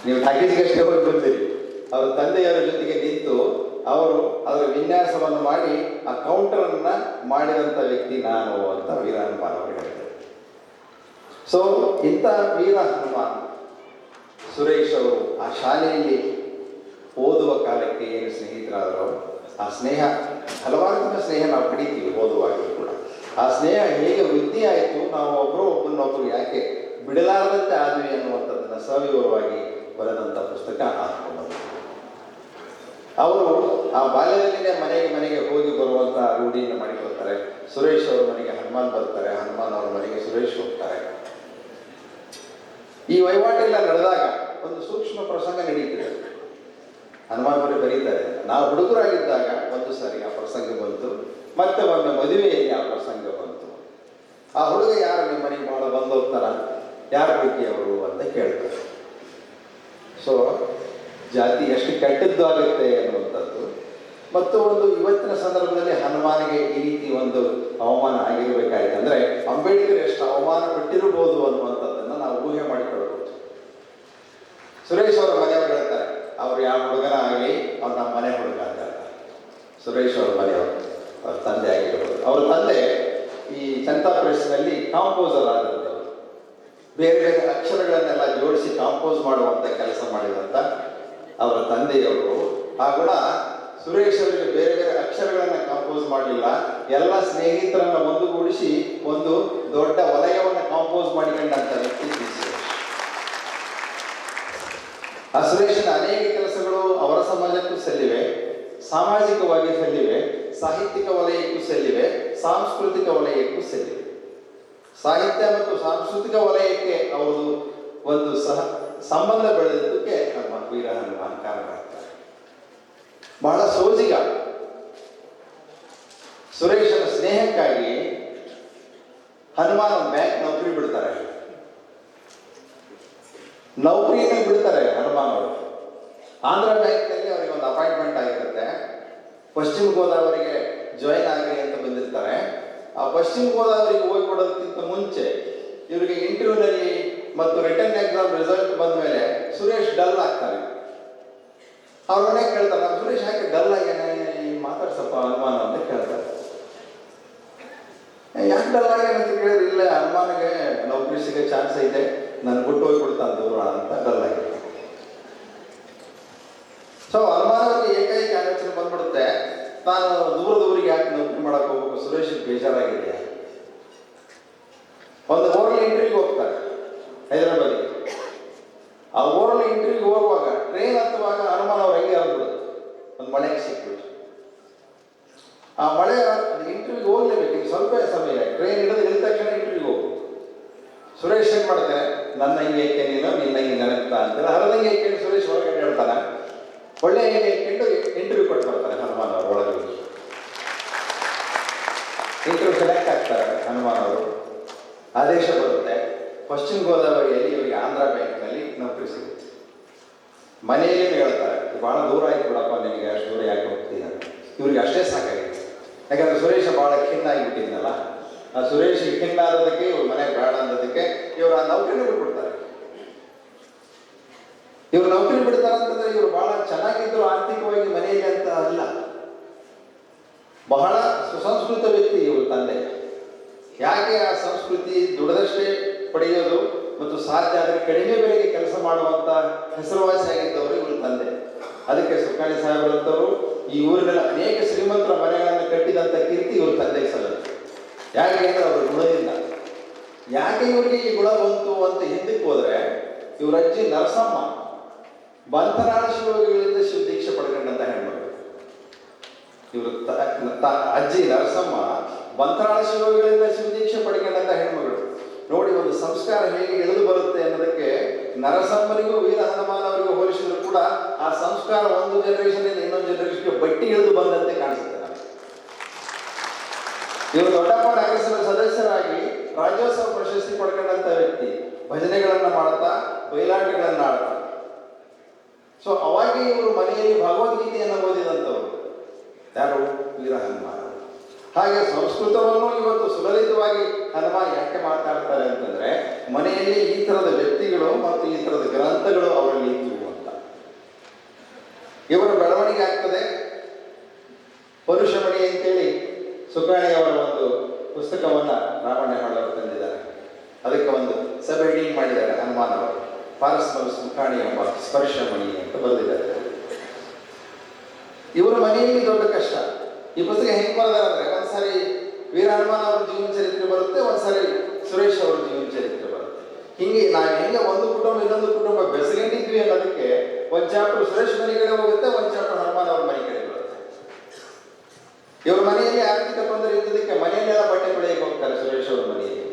ನೀವು ಟಾಕೀಸ್ಗಷ್ಟೇ ಹೋಗಿ ಬಂದಿರಿ. ಅವರ ತಂದೆಯವರ ಜೊತೆಗೆ ನಿಂತು ಅವರು ಅದರ ವಿನ್ಯಾಸವನ್ನು ಮಾಡಿ ಆ ಕೌಂಟರನ್ನು ಮಾಡಿದಂಥ ವ್ಯಕ್ತಿ ನಾನು ಅಂತ ವೀರ ಹನುಮಾನ್ ಅವರು ಹೇಳಿದರು. ಸೊ ಇಂಥ ವೀರ ಹನುಮಾನ್ ಸುರೇಶ್ ಅವರು ಆ ಶಾಲೆಯಲ್ಲಿ ಓದುವ ಕಾಲಕ್ಕೆ ಏನು ಸ್ನೇಹಿತರಾದರು, ಆ ಸ್ನೇಹ ಹಲವಾರು ದಿನ ಸ್ನೇಹ ನಾವು ಪಡಿತೀವಿ ಓದುವಾಗಲೂ ಕೂಡ. ಆ ಸ್ನೇಹ ಹೇಗೆ ವೃದ್ಧಿ ಆಯಿತು, ನಾವು ಒಬ್ಬರೊಬ್ಬರು ಯಾಕೆ ಬಿಡಲಾರದಂತೆ ಆದ್ವಿ ಅನ್ನುವಂಥದ್ದನ್ನು ಸವಿವರವಾಗಿ ಬರೆದಂಥ ಪುಸ್ತಕ ಆತ್ಮಬಂಧ. ಅವರು ಆ ಬಾಲ್ಯದಲ್ಲಿನೇ ಮನೆಗೆ ಹೋಗಿ ಬರುವಂಥ ರೂಢಿಯನ್ನು ಮಾಡಿಕೊಳ್ತಾರೆ. ಸುರೇಶ್ ಅವ್ರ ಮನೆಗೆ ಹನುಮಾನ್ ಬರ್ತಾರೆ, ಹನುಮಾನ್ ಅವ್ರ ಮನೆಗೆ ಸುರೇಶ್ ಹೋಗ್ತಾರೆ. ಈ ವಹಿವಾಟೆಲ್ಲ ನಡೆದಾಗ ಒಂದು ಸೂಕ್ಷ್ಮ ಪ್ರಸಂಗ ನಡೀತಿದೆ. ಹನುಮಾನವರು ಬರೀತಾರೆ, ನಾವು ಹುಡುಗರಾಗಿದ್ದಾಗ ಒಂದು ಸಾರಿ ಆ ಪ್ರಸಂಗ ಬಂತು, ಮತ್ತೆ ಒಮ್ಮೆ ಮದುವೆಯಲ್ಲಿ ಆ ಪ್ರಸಂಗ ಬಂತು. ಆ ಹುಡುಗ ಯಾರು ನಿಮ್ಮ ಮನೆಗೆ ಭಾಳ ಬಂದೋಗ್ತಾರ, ಯಾರ ಪೈಕಿಯವರು ಅಂತ ಕೇಳ್ತಾರೆ. ಸೊ ಜಾತಿ ಎಷ್ಟು ಕೆಟ್ಟದ್ದು ಆಗುತ್ತೆ ಅನ್ನುವಂಥದ್ದು. ಮತ್ತು ಒಂದು ಇವತ್ತಿನ ಸಂದರ್ಭದಲ್ಲಿ ಹನುಮಾನಿಗೆ ಈ ರೀತಿ ಒಂದು ಅವಮಾನ ಆಗಿರಬೇಕಾಯ್ತು ಅಂದರೆ ಅಂಬೇಡ್ಕರ್ ಎಷ್ಟು ಅವಮಾನ ಪಟ್ಟಿರ್ಬೋದು ಅನ್ನುವಂಥದ್ದನ್ನು ನಾವು ಊಹೆ ಮಾಡಿಕೊಳ್ಬೋದು. ಸುರೇಶ್ ಅವರ ಮನೆಯವರು ಹೇಳ್ತಾರೆ, ಅವ್ರು ಯಾವ ಹುಡುಗನ ಆಗಲಿ ಅವ್ರು ನಮ್ಮ ಮನೆ ಹುಡುಗ ಅಂತ ಹೇಳ್ತಾರೆ. ಸುರೇಶ್ ಅವರ ಮನೆಯವರು ಅವ್ರ ತಂದೆ ಆಗಿರ್ಬೋದು. ಅವ್ರ ತಂದೆ ಈ ಜನತಾ ಪ್ರೆಸ್ನಲ್ಲಿ ಕಾಂಪೋಸರ್ ಆದಂಥವ್ರು, ಬೇರೆ ಬೇರೆ ಅಕ್ಷರಗಳನ್ನೆಲ್ಲ ಜೋಡಿಸಿ ಕಾಂಪೋಸ್ ಮಾಡುವಂಥ ಕೆಲಸ ಮಾಡಿದಂಥ ಅವರ ತಂದೆಯವರು. ಆ ಗುಣ ಸುರೇಶ್ ಅವರಿಗೆ ಬೇರೆ ಬೇರೆ ಅಕ್ಷರಗಳನ್ನು ಕಾಂಪೋಸ್ ಮಾಡಲಿಲ್ಲ, ಎಲ್ಲ ಸ್ನೇಹಿತರನ್ನು ಒಂದುಗೂಡಿಸಿ ಒಂದು ದೊಡ್ಡ ವಲಯವನ್ನು ಕಾಂಪೋಸ್ ಮಾಡಿಕೊಂಡಂಥ ವ್ಯಕ್ತಿ ಸುರೇಶ್. ಆ ಸುರೇಶನ ಅನೇಕ ಕೆಲಸಗಳು ಅವರ ಸಮಾಜಕ್ಕೂ ಸಲ್ಲಿವೆ, ಸಾಮಾಜಿಕವಾಗಿ ಸಲ್ಲಿವೆ, ಸಾಹಿತ್ಯಿಕ ವಲಯಕ್ಕೂ ಸಲ್ಲಿವೆ, ಸಾಂಸ್ಕೃತಿಕ ವಲಯಕ್ಕೂ ಸಲ್ಲಿವೆ. ಸಾಹಿತ್ಯ ಮತ್ತು ಸಾಂಸ್ಕೃತಿಕ ವಲಯಕ್ಕೆ ಅವರು ಒಂದು ಸಂಬಂಧ ಬೆಳೆದಿದ್ದಕ್ಕೆ ನಮ್ಮ ವೀರ ಹನುಮಾನ್ ಕಾರಣರಾಗ್ತಾರೆ. ಬಹಳ ಸೋಜಿಗ. ಸುರೇಶನ ಸ್ನೇಹಕ್ಕಾಗಿ ಹನುಮಾನ್ ಬ್ಯಾಂಕ್ ನೌಕರಿ ಬಿಡ್ತಾರೆ. ನೌಕರಿಯನ್ನು ಬಿಡ್ತಾರೆ ಹನುಮಾನ್ ಅವರು. ಆಂಧ್ರ ಬ್ಯಾಂಕ್ನಲ್ಲಿ ಅವರಿಗೆ ಒಂದು ಅಪಾಯಿಂಟ್ಮೆಂಟ್ ಆಗಿರುತ್ತೆ. ಪಶ್ಚಿಮ ಗೋದಾವರಿಗೆ ಜಾಯಿನ್ ಆಗಲಿ ಅಂತ ಬಂದಿರ್ತಾರೆ. ಆ ಪಶ್ಚಿಮ ಗೋದಾವರಿಗೆ ಹೋಗಿಕೊಡೋದಕ್ಕಿಂತ ಮುಂಚೆ ಇವರಿಗೆ ಇಂಟರ್ವ್ಯೂನಲ್ಲಿ ಮತ್ತು ರಿಟರ್ನ್ ಎಕ್ಸಾಮ್ ರಿಸಲ್ಟ್ ಬಂದ ಮೇಲೆ ಸುರೇಶ್ ಡಲ್ ಆಗ್ತಾರೆ. ಅವ್ರ ಮನೆಗೆ ಕೇಳ್ತಾರೆ, ನಮ್ಮ ಸುರೇಶ್ ಯಾಕೆ ಡಲ್ ಆಗ್ಯಾನ, ಮಾತಾಡ್ಸಪ್ಪ ಹನುಮಾನ ಅಂತ ಕೇಳ್ತಾರೆ. ಯಾಕೆ ಡಲ್ ಆಗ್ಯಾನ ಅಂತ ಕೇಳಿದ್ರೆ, ಇಲ್ಲ ಹನುಮಾನಿಗೆ ನೌಕರಿ ಸಿಗೋ ಚಾನ್ಸ್ ಐತೆ, ನಾನು ಬಿಟ್ಟು ಹೋಗ್ಬಿಡ್ತಾನೆ ದೂರ ಅಂತ ಡಲ್ ಆಗಿದೆ. ಸೊ ಹನುಮಾನವರಿಗೆ ಏಕೈಕ ಆಲೋಚನೆ ಬಂದ್ಬಿಡುತ್ತೆ, ನಾನು ದೂರದ ಊರಿಗೆ ಯಾಕೆ ನೌಕರಿ ಮಾಡಕ್ಕೆ ಹೋಗ್ಬೇಕು, ಸುರೇಶಿಗೆ ಬೇಜಾರಾಗಿದೆ. ಒಂದು ಓರಲ್ ಇಂಟರ್ವ್ಯೂಗೆ ಹೋಗ್ತಾರೆ ಹೈದರಾಬಾದಿಗೆ. ಆ ಓರಲ್ ಇಂಟರ್ವ್ಯೂಗೆ ಹೋಗುವಾಗ ಟ್ರೈನ್ ಹತ್ತುವಾಗ ಹನುಮಾನ್ ಅವ್ರು ಹೆಂಗೆ ಹರಿದ್ಬಿಡುತ್ತೆ, ಒಂದು ಮಳೆಗೆ ಸಿಕ್ಬಿಟ್ಟು. ಆ ಮಳೆ ಇಂಟರ್ವ್ಯೂಗೆ ಹೋಗ್ಲೇಬೇಕು, ಈಗ ಸ್ವಲ್ಪ ಸಮಯ ಟ್ರೈನ್ ಇಳಿದ ತಕ್ಷಣ ಇಂಟರ್ವ್ಯೂಗೆ ಹೋಗ್ಬೇಕು. ಸುರೇಶ್ ಏನ್ ಮಾಡ್ತಾರೆ, ನನ್ನ ಹಿಂಗೆ ಏಕೆ ನೀನು, ನಿನ್ನ ಹಿಂಗೆ ನೆನಗ್ತಾ ಅಂತಾರೆ. ಹರದಂಗೆ ಏಕೆ ಸುರೇಶ್ ಹೊರಗಡೆ ಹೇಳ್ತಾನೆ, ಒಳ್ಳೆ ಹಿಂಗೆ ಏಕೆಂಡು ಇಂಟರ್ವ್ಯೂ ಕೊಟ್ಟು ಬರ್ತಾರೆ ಹನುಮಾನ್ ಅವರು. ಒಳಗೆ ಇಂಟರ್ವ್ಯೂ ಸೆಲೆಕ್ಟ್ ಆಗ್ತಾರೆ ಹನುಮಾನ್ ಅವರು. ಆದೇಶ ಬರುತ್ತೆ, ಪಶ್ಚಿಮ ಗೋದಾವರಿಯಲ್ಲಿ ಇವರಿಗೆ ಆಂಧ್ರ ಬ್ಯಾಂಕ್ನಲ್ಲಿ ನೌಕರಿ ಸಿಗುತ್ತೆ. ಮನೆಯಲ್ಲಿ ಹೇಳ್ತಾರೆ, ಭಾಳ ದೂರ ಆಯ್ತು ಬಿಡಪ್ಪ ನಿನಗೆ, ಅಷ್ಟು ದೂರ ಯಾಕೆ ಹೋಗ್ತೀನಿ ಅಂತ. ಇವ್ರಿಗೆ ಅಷ್ಟೇ ಸಾಕಾಗಿತ್ತು. ಯಾಕಂದ್ರೆ ಸುರೇಶ ಭಾಳ ಖಿನ್ನಾಗಿಬಿಟ್ಟಿದ್ನಲ್ಲ. ಆ ಸುರೇಶ್ ಖಿನ್ನ ಆದೋದಕ್ಕೆ ಇವ್ರ ಮನೆಗೆ ಬೇಡ ಅನ್ನೋದಕ್ಕೆ ಇವರು ಆ ನೌಕರಿನ ಬಿಟ್ಬಿಡ್ತಾರೆ. ಇವ್ರು ನೌಕರಿ ಬಿಡ್ತಾರೆ ಅಂತಂದ್ರೆ ಇವರು ಬಹಳ ಚೆನ್ನಾಗಿದ್ರು ಆರ್ಥಿಕವಾಗಿ ಮನೆಯಲ್ಲಿ ಅಂತ ಅಲ್ಲ. ಬಹಳ ಸುಸಂಸ್ಕೃತ ವ್ಯಕ್ತಿ ಇವ್ರ ತಂದೆ. ಯಾಕೆ ಆ ಸಂಸ್ಕೃತಿ ದುಡದಷ್ಟೇ ಪಡೆಯೋದು ಮತ್ತು ಸಾಧ್ಯ ಆದರೆ ಕಡಿಮೆ ಬೆಲೆಗೆ ಕೆಲಸ ಮಾಡುವಂತ ಹೆಸರುವಾಸಿಯಾಗಿದ್ದವರು ಇವ್ರ ತಂದೆ. ಅದಕ್ಕೆ ಸುಖಾಣಿ ಸಾಹೇಬರಂತವರು ಈ ಊರಿನಲ್ಲಿ ಅನೇಕ ಶ್ರೀಮಂತರ ಮನೆಗಳನ್ನು ಕಟ್ಟಿದಂಥ ಕೀರ್ತಿ ಇವ್ರ ತಂದೆಗೆ ಸಲ್ಲುತ್ತೆ. ಯಾಕೆ ಅಂದ್ರೆ ಅವ್ರ ಗುಣದಿಂದ. ಯಾಕೆ ಇವರಿಗೆ ಈ ಗುಣ ಬಂತು ಅಂತ ಹಿಂದಕ್ಕೆ ಹೋದ್ರೆ, ಇವ್ರ ಅಜ್ಜಿ ನರಸಮ್ಮ ಬಂತನಾಳ ಶಿವಗಳಿಂದ ಶಿವ ದೀಕ್ಷೆ ಪಡ್ಕೊಂಡಂತ ಹೆಣ್ಮಗಳು. ಇವರು ಅಜ್ಜಿ ನರಸಮ್ಮ ಬಂತನಾಳ ಶಿವಗಳಿಂದ ಶಿವ ದೀಕ್ಷೆ ಪಡ್ಕೊಂಡಂತ ಹೆಣ್ಮಗಳು. ನೋಡಿ ಒಂದು ಸಂಸ್ಕಾರ ಹೇಗೆ ಇಳಿದು ಬರುತ್ತೆ ಅನ್ನೋದಕ್ಕೆ ನರಸಮ್ಮನಿಗೂ ವೀರ ಹನುಮಾನ್ ಅವರಿಗೂ ಹೋಲಿಸಿದ್ರು ಕೂಡ ಆ ಸಂಸ್ಕಾರ ಒಂದು ಜನರೇಷನ್ ಇಂದ ಇನ್ನೊಂದು ಜನರೇಷನ್ಗೆ ಬಟ್ಟಿ ಇಳಿದು ಬಂದಂತೆ ಕಾಣಿಸುತ್ತೆ. ಇವರು ದೊಡ್ಡಪ್ಪ ನಗರಸಭೆ ಸದಸ್ಯರಾಗಿ ರಾಜ್ಯೋತ್ಸವ ಪ್ರಶಸ್ತಿ ಪಡ್ಕೊಂಡಂತ ವ್ಯಕ್ತಿ. ಭಜನೆಗಳನ್ನ ಮಾಡ್ತಾ, ಬಯಲಾಟಗಳನ್ನ ಆಡ್ತಾ. ಸೊ ಅವಾಗೆ ಇವರು ಮನೆಯಲ್ಲಿ ಭಗವದ್ಗೀತೆಯನ್ನು ಓದಿದಂಥವ್ರು ಯಾರು, ವೀರ ಹನುಮಾನ್. ಹಾಗೆ ಸಂಸ್ಕೃತವನ್ನು ಇವತ್ತು ಸುಲಲಿತವಾಗಿ ಹನುಮಾನ್ ಯಾಕೆ ಮಾತಾಡ್ತಾರೆ ಅಂತಂದ್ರೆ, ಮನೆಯಲ್ಲಿ ಈ ತರದ ವ್ಯಕ್ತಿಗಳು ಮತ್ತು ಈ ತರದ ಗ್ರಂಥಗಳು ಅವರಲ್ಲಿ ಇತ್ತು ಅಂತ. ಇವರ ಬೆಳವಣಿಗೆ ಆಗ್ತದೆ. ಪರುಷಮಣಿ ಅಂತೇಳಿ ಸುಖಾಣಿ ಅವರ ಒಂದು ಪುಸ್ತಕವನ್ನ ರಾಮಣ್ಣ ಹಾಳವರು ತಂದಿದ್ದಾರೆ. ಅದಕ್ಕೆ ಒಂದು ಸಬ್ ಹೆಡಿಂಗ್ ಮಾಡಿದ್ದಾರೆ ಹನುಮಾನ್ ಅವರು. ಪಾರಸ್ಪರ ಸುಖಾಣಿ ಎಂಬ ಸ್ಪರ್ಶಮಣಿ ಅಂತ ಬರೆದಿದ್ದಾರೆ. ಇವರ ಮನೆಯಲ್ಲಿ ದೊಡ್ಡ ಕಷ್ಟ. ಈ ಪುಸ್ತಕ ಹೆಂಗ್ ಬರೆದಾರೆ ಅಂದ್ರೆ, ಒಂದ್ಸಾರಿ ವೀರ ಹನುಮಾನ್ ಅವರ ಜೀವನ ಚರಿತ್ರೆ ಬರುತ್ತೆ, ಒಂದ್ಸಾರಿ ಸುರೇಶ್ ಅವರ ಜೀವನ ಚರಿತ್ರೆ ಬರುತ್ತೆ. ಹಿಂಗೆ ನಾವು ಹೆಂಗೆ ಒಂದು ಕುಟುಂಬ ಇನ್ನೊಂದು ಕುಟುಂಬ ಬೆಸಗಂಡಿದ್ವಿ ಅನ್ನೋದಕ್ಕೆ ಒಂದ್ ಚಾಪ್ಟರ್ ಸುರೇಶ್ ಮನೆ ಕಡೆ ಹೋಗುತ್ತೆ, ಒಂದ್ ಚಾಪ್ಟರ್ ಹನುಮಾನ್ ಅವ್ರ ಮನೆ ಕಡೆ ಬರುತ್ತೆ. ಇವ್ರ ಮನೆಯಲ್ಲಿ ಆರ್ಥಿಕ ತೊಂದರೆ ಇದ್ದದಕ್ಕೆ ಮನೆಯಲ್ಲೆಲ್ಲ ಬಟ್ಟೆ ತೊಳೆಯಕ್ಕೆ ಹೋಗ್ತಾರೆ ಸುರೇಶ್ ಅವ್ರ ಮನೆಯಲ್ಲಿ.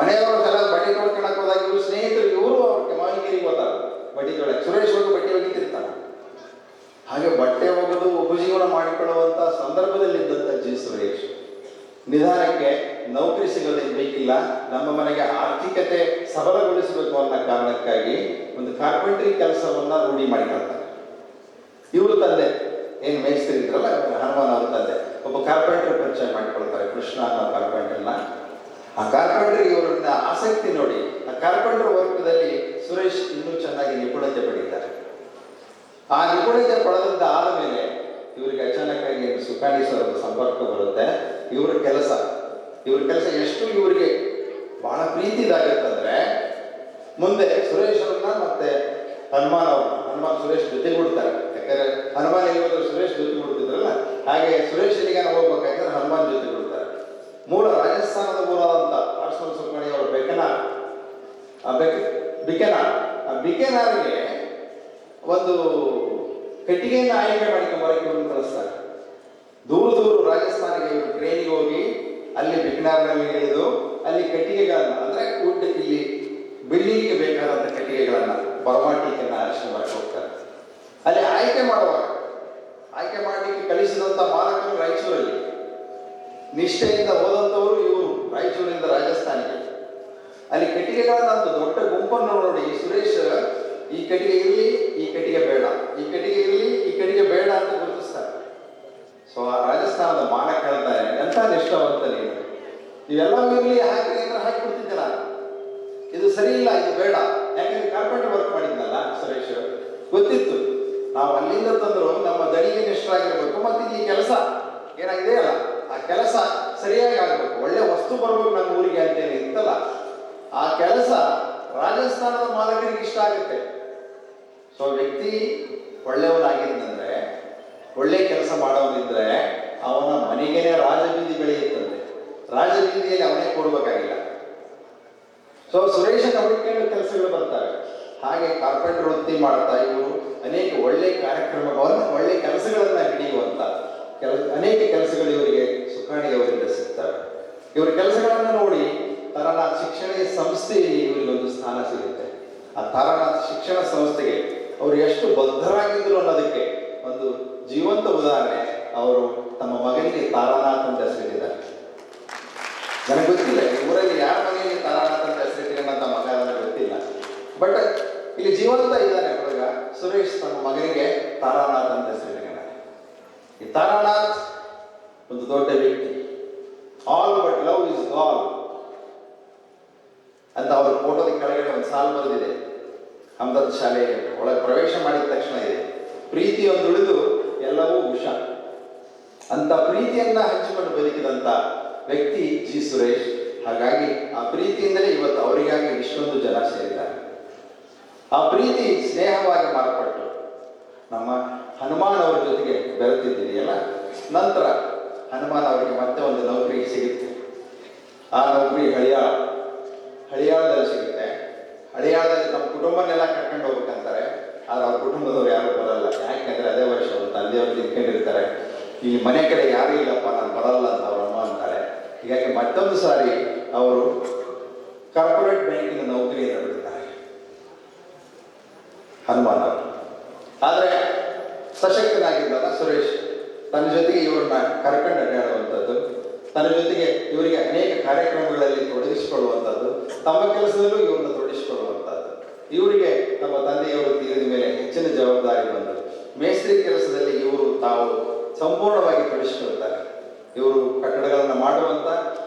ಮನೆಯವರು ಎಲ್ಲ ಬಟ್ಟೆ ತೊಳ್ಕೊಳಕ್ ಹೋದಾಗ ಇವ್ರ ಸ್ನೇಹಿತರು ಇವರು ಅವ್ರ ನೀರಿಗೆ ಹೋದಾಗ ಬಡ್ಡಿ ತೊಳೆಯಕ್ಕೆ ಸುರೇಶ್ ಹೋಗಿ ಬಟ್ಟೆ ಒಗಿತಿರ್ತಾನೆ. ಹಾಗೆ ಬಟ್ಟೆ ಒಗೆದು ಉಪಜೀವನ ಮಾಡಿಕೊಳ್ಳುವಂಥ ಸಂದರ್ಭದಲ್ಲಿದ್ದಂಥ ಜಿ ಸುರೇಶ್ ನಿಧಾನಕ್ಕೆ ನೌಕರಿ ಸಿಗೋದೇನು ಬೇಕಿಲ್ಲ, ನಮ್ಮ ಮನೆಗೆ ಆರ್ಥಿಕತೆ ಸಬಲಗೊಳಿಸಬೇಕು ಅನ್ನೋ ಕಾರಣಕ್ಕಾಗಿ ಒಂದು ಕಾರ್ಪೆಂಟ್ರಿ ಕೆಲಸವನ್ನ ರೂಢಿ ಮಾಡಿಕೊಳ್ತಾರೆ. ಇವರು ತಂದೆ ಏನು ಮೇಸ್ತ್ರಿ ಇದ್ರಲ್ಲ ಹನುಮಾನ್ ಅವ್ರ ತಂದೆ ಒಬ್ಬ ಕಾರ್ಪೆಂಟರ್ ಪರಿಚಯ ಮಾಡಿಕೊಳ್ತಾರೆ, ಕೃಷ್ಣ ಅನ್ನೋ ಕಾರ್ಪೆಂಟರ್ನ. ಆ ಕಾರ್ಪೆಂಟರ್ ಇವರನ್ನ ಆಸಕ್ತಿ ನೋಡಿ ಆ ಕಾರ್ಪೆಂಟರ್ ವರ್ಗದಲ್ಲಿ ಸುರೇಶ್ ಇನ್ನೂ ಚೆನ್ನಾಗಿ ನಿಪುಣತೆ ಪಡೀತಾರೆ. ಆ ನಿಪುಣತೆ ಪಡೆದದ್ದ ಆದಮೇಲೆ ಇವರಿಗೆ ಅಚಾನಕ್ಕಾಗಿ ಸುಖಾಣಿ ಸರ್ ಸಂಪರ್ಕ ಬರುತ್ತೆ. ಇವ್ರ ಕೆಲಸ ಎಷ್ಟು ಇವರಿಗೆ ಬಹಳ ಪ್ರೀತಿದಾಗತ್ತಂದ್ರೆ ಮುಂದೆ ಸುರೇಶ್ ಅವ್ರನ್ನ ಮತ್ತೆ ಹನುಮಾನ್ ಸುರೇಶ್ ಜೊತೆಗೂಡ್ತಾರೆ. ಯಾಕಂದ್ರೆ ಹನುಮಾನ್ ಎಲ್ಲಿಗೋದ್ರೆ ಸುರೇಶ್ ಜೊತೆಗೂಡ್ತಿದ್ರಲ್ಲ, ಹಾಗೆ ಸುರೇಶ್ ಎಲ್ಲಿಗಾನ ಹೋಗ್ಬೇಕಾದ್ರೆ ಹನುಮಾನ್ ಜೊತೆಗೂಡ್ತಾರೆ. ಮೂಲ ರಾಜಸ್ಥಾನದ ಮೂಲದಂತ ಆರ್ಸ್ಮಲ್ ಸುಖಾಣಿ ಅವರ ಬಿಕೆನಾರ್ಗೆ ಒಂದು ಕಟ್ಟಿಗೆಯನ್ನು ಆಯ್ಕೆ ಮಾಡಿಕೊಂಬರಕ್ಕೆ ಇವ್ರನ್ನ ಕಳಿಸ್ತಾರೆ. ದೂರ ರಾಜಸ್ಥಾನಿಗೆ ಇವರು ಟ್ರೈನಿಗೆ ಹೋಗಿ ಅಲ್ಲಿ ಬಿಕನಾರ್ನಲ್ಲಿ ಇಳಿದು ಅಲ್ಲಿ ಕಟ್ಟಿಗೆಗಳನ್ನ ಅಂದ್ರೆ ವುಡ್ ಇಲ್ಲಿ ಬಿಲ್ಡಿಂಗ್ಗೆ ಬೇಕಾದಂಥ ಕಟ್ಟಿಗೆಗಳನ್ನ ಬರಮಾಟಿಕೆಯನ್ನು ಆರಿಸಿ ಹೋಗ್ತಾರೆ. ಅಲ್ಲಿ ಆಯ್ಕೆ ಮಾಡಲಿಕ್ಕೆ ಕಳಿಸಿದಂಥ ಮಾಲಕರು ರಾಯಚೂರಲ್ಲಿ ನಿಷ್ಠೆಯಿಂದ ಹೋದಂಥವರು ಇವರು ರಾಯಚೂರಿಂದ ರಾಜಸ್ಥಾನಿಗೆ. ಅಲ್ಲಿ ಕಟ್ಟಿಗೆಗಳನ್ನ ಒಂದು ದೊಡ್ಡ ಗುಂಪನ್ನು ನೋಡಿ ಸುರೇಶ್ ಈ ಕಟ್ಟಿಗೆ ಇರಲಿ, ಈ ಕಟ್ಟಿಗೆ ಬೇಡ, ಈ ಕಟ್ಟಿಗೆ ಇರಲಿ, ಈ ಕಟ್ಟಿಗೆ ಬೇಡ ಅಂತ ಗುರುತಿಸ್ತಾರೆ. ಸೊ ಆ ರಾಜಸ್ಥಾನದ ಮಾಲಕ ಹೇಳ್ತಾರೆ, ಎಂಥ ನಿಷ್ಠಾವಂತ ನೀವೆಲ್ಲ ಇರಲಿ ಹಾಕಿ ಅಂದ್ರೆ ಹಾಕಿಬಿಡ್ತಿದ್ದೆ ನಾನು, ಇದು ಸರಿ ಇಲ್ಲ, ಇದು ಬೇಡ. ಯಾಕಂದ್ರೆ ಕಾರ್ಪೆಂಟರ್ ವರ್ಕ್ ಮಾಡಿದ್ನಲ್ಲ ಸುರೇಶ್, ಗೊತ್ತಿತ್ತು ನಾವು ಅಲ್ಲಿಂದ ತಂದ್ರು ನಮ್ಮ ದಣಿಗೆ ನಿಷ್ಠರಾಗಿರ್ಬೇಕು, ಮತ್ತೆ ಈ ಕೆಲಸ ಏನಾಗಿದೆಯಲ್ಲ ಆ ಕೆಲಸ ಸರಿಯಾಗಿ ಆಗ್ಬೇಕು, ಒಳ್ಳೆ ವಸ್ತು ಬರ್ಬೇಕು ನಮ್ಮ ಊರಿಗೆ ಅಂತೇಳಿ ಇತ್ತಲ್ಲ, ಆ ಕೆಲಸ ರಾಜಸ್ಥಾನದ ಮಾಲಕರಿಗೆ ಇಷ್ಟ ಆಗುತ್ತೆ. ಸೊ ವ್ಯಕ್ತಿ ಒಳ್ಳೆಯವನಾಗಿದ್ದಂದ್ರೆ, ಒಳ್ಳೆ ಕೆಲಸ ಮಾಡೋನಿದ್ರೆ ಅವನ ಮನೆಗೇನೆ ರಾಜಬೀದಿ ಬೆಳೆಯುತ್ತಂತೆ, ರಾಜಬೀದಿಯಲ್ಲಿ ಅವನೇ ಕೊಡ್ಬೇಕಾಗಿಲ್ಲ. ಸೊ ಸುರೇಶನ ಹುಡುಕಿಕೊಂಡು ಕೆಲಸಗಳು ಬರ್ತವೆ. ಹಾಗೆ ಕಾರ್ಪೆಂಟರ್ ವೃತ್ತಿ ಮಾಡ್ತಾ ಇವರು ಅನೇಕ ಒಳ್ಳೆ ಕಾರ್ಯಕ್ರಮಗಳನ್ನು, ಒಳ್ಳೆ ಕೆಲಸಗಳನ್ನ ಹಿಡಿಯುವಂತ ಅನೇಕ ಕೆಲಸಗಳು ಇವರಿಗೆ ಸುಖಾಣಿಯವರಿಂದ ಸಿಗ್ತವೆ. ಇವರ ಕೆಲಸಗಳನ್ನು ನೋಡಿ ತಾರಾನಾಥ್ ಶಿಕ್ಷಣ ಸಂಸ್ಥೆಯಲ್ಲಿ ಇವರಿಗೆ ಒಂದು ಸ್ಥಾನ ಸಿಗುತ್ತೆ. ಆ ತಾರಾನಾಥ್ ಶಿಕ್ಷಣ ಸಂಸ್ಥೆಗೆ ಅವರು ಎಷ್ಟು ಬದ್ಧರಾಗಿದ್ದರು ಅನ್ನೋದಕ್ಕೆ ಒಂದು ಜೀವಂತ ಉದಾಹರಣೆ. ಅವರು ತಮ್ಮ ಮಗನಿಗೆ ತಾರಾನಾಥ್ ಅಂತ ಹೆಸರಿಟ್ಟಿದ್ದಾರೆ. ನನಗೆ ಗೊತ್ತಿಲ್ಲ ಊರಲ್ಲಿ ಯಾರ ಮನೆಯಲ್ಲಿ ತಾರಾನಾಥ್ ಅಂತ ಹೆಸರಿಟ್ಟಿರೋಂಥ ಮಗ ನನಗೆ ಗೊತ್ತಿಲ್ಲ, ಬಟ್ ಇಲ್ಲಿ ಜೀವಂತ ಇದ್ದಾನೆ ಹುಡುಗ ಸುರೇಶ್. ತಮ್ಮ ಮಗನಿಗೆ ತಾರಾನಾಥ್ ಅಂತ ಹೆಸರಿಟ್ಟಿದ್ದಾನೆ. ಈ ತಾರಾನಾಥ್ ಒಂದು ದೊಡ್ಡ ವ್ಯಕ್ತಿ. ಆಲ್ ಬಟ್ ಲವ್ ಇಸ್ ಗಾಲ್ ಅಂತ ಅವ್ರ ಫೋಟೋದ ಕೆಳಗಡೆ ಒಂದು ಸಾಲು ಬರೆದಿದೆ. ಹಮ್ದರ್ದ್ ಶಾಲೆ ಒಳಗೆ ಪ್ರವೇಶ ಮಾಡಿದ ತಕ್ಷಣ ಇದೆ, ಪ್ರೀತಿಯೊಂದು ಉಳಿದು ಎಲ್ಲವೂ ಉಷ ಅಂತ ಪ್ರೀತಿಯನ್ನ ಹಂಚಿಕೊಂಡು ಬದುಕಿದಂತ ವ್ಯಕ್ತಿ ಜಿ ಸುರೇಶ್. ಹಾಗಾಗಿ ಆ ಪ್ರೀತಿಯಿಂದಲೇ ಇವತ್ತು ಅವರಿಗಾಗಿ ಇಷ್ಟೊಂದು ಜನ ಸೇರಿದ್ದಾರೆ. ಆ ಪ್ರೀತಿ ಸ್ನೇಹವಾಗಿ ಮಾರ್ಪಟ್ಟು ನಮ್ಮ ಹನುಮಾನ್ ಅವರ ಜೊತೆಗೆ ಬೆರೆತಿದ್ದೀರಿಯಲ್ಲ, ನಂತರ ಹನುಮಾನ್ ಅವರಿಗೆ ಮತ್ತೆ ಒಂದು ನೌಕರಿ ಸಿಗುತ್ತೆ. ಆ ನೌಕರಿ ಹಳಿಯಾಳದಲ್ಲಿ ಸಿಗುತ್ತೆ. ಹಳಿಯಾಳದಲ್ಲಿ ನಮ್ಮ ಕುಟುಂಬನೆಲ್ಲ ಕರ್ಕೊಂಡು ಹೋಗ್ಬೇಕಂತಾರೆ, ಆದ್ರೆ ಅವ್ರ ಕುಟುಂಬದವ್ರು ಯಾರು ಬರಲ್ಲ. ಯಾಕೆಂದ್ರೆ ಅದೇ ವರ್ಷ ಅವ್ರ ತಂದೆಯವರು ತಿಳ್ಕೊಂಡಿರ್ತಾರೆ, ಈ ಮನೆ ಕಡೆ ಯಾರು ಇಲ್ಲಪ್ಪ ನಾನು ಬರಲ್ಲ ಅಂತ ಅವ್ರ ಅಮ್ಮ ಅಂತಾರೆ. ಹೀಗಾಗಿ ಮತ್ತೊಂದು ಸಾರಿ ಅವರು ಕಾರ್ಪೊರೇಟ್ ಬ್ಯಾಂಕಿನ ನೌಕರಿಯನ್ನು ಬಿಡ್ತಾರೆ ಹನುಮಾನ್ ಅವರು. ಆದರೆ ಸಶಕ್ತನಾಗಿದ್ದಲ್ಲ ಸುರೇಶ್, ತನ್ನ ಜೊತೆಗೆ ಇವ್ರನ್ನ ಕರ್ಕೊಂಡು ಅಡ್ಡಾಡುವಂಥದ್ದು, ತನ್ನ ಜೊತೆಗೆ ಇವರಿಗೆ ಅನೇಕ ಕಾರ್ಯಕ್ರಮಗಳಲ್ಲಿ ತೊಡಗಿಸಿಕೊಳ್ಳುವಂಥದ್ದು, ತಮ್ಮ ಕೆಲಸದಲ್ಲೂ ಇವ್ರನ್ನ ತೊಡಗಿಸಿಕೊಳ್ಳುವಂಥದ್ದು. ಇವರಿಗೆ ನಮ್ಮ ತಂದೆಯವರು ತೀರಿದ ಮೇಲೆ ಹೆಚ್ಚಿನ ಜವಾಬ್ದಾರಿ ಬಂದು ಮೇಸ್ತ್ರಿ ಕೆಲಸದಲ್ಲಿ ಇವರು ತಾವು ಸಂಪೂರ್ಣವಾಗಿ ತೊಡಗಿಸಿಕೊಳ್ತಾರೆ. ಇವರು ಕಟ್ಟಡಗಳನ್ನು ಮಾಡುವಂತ,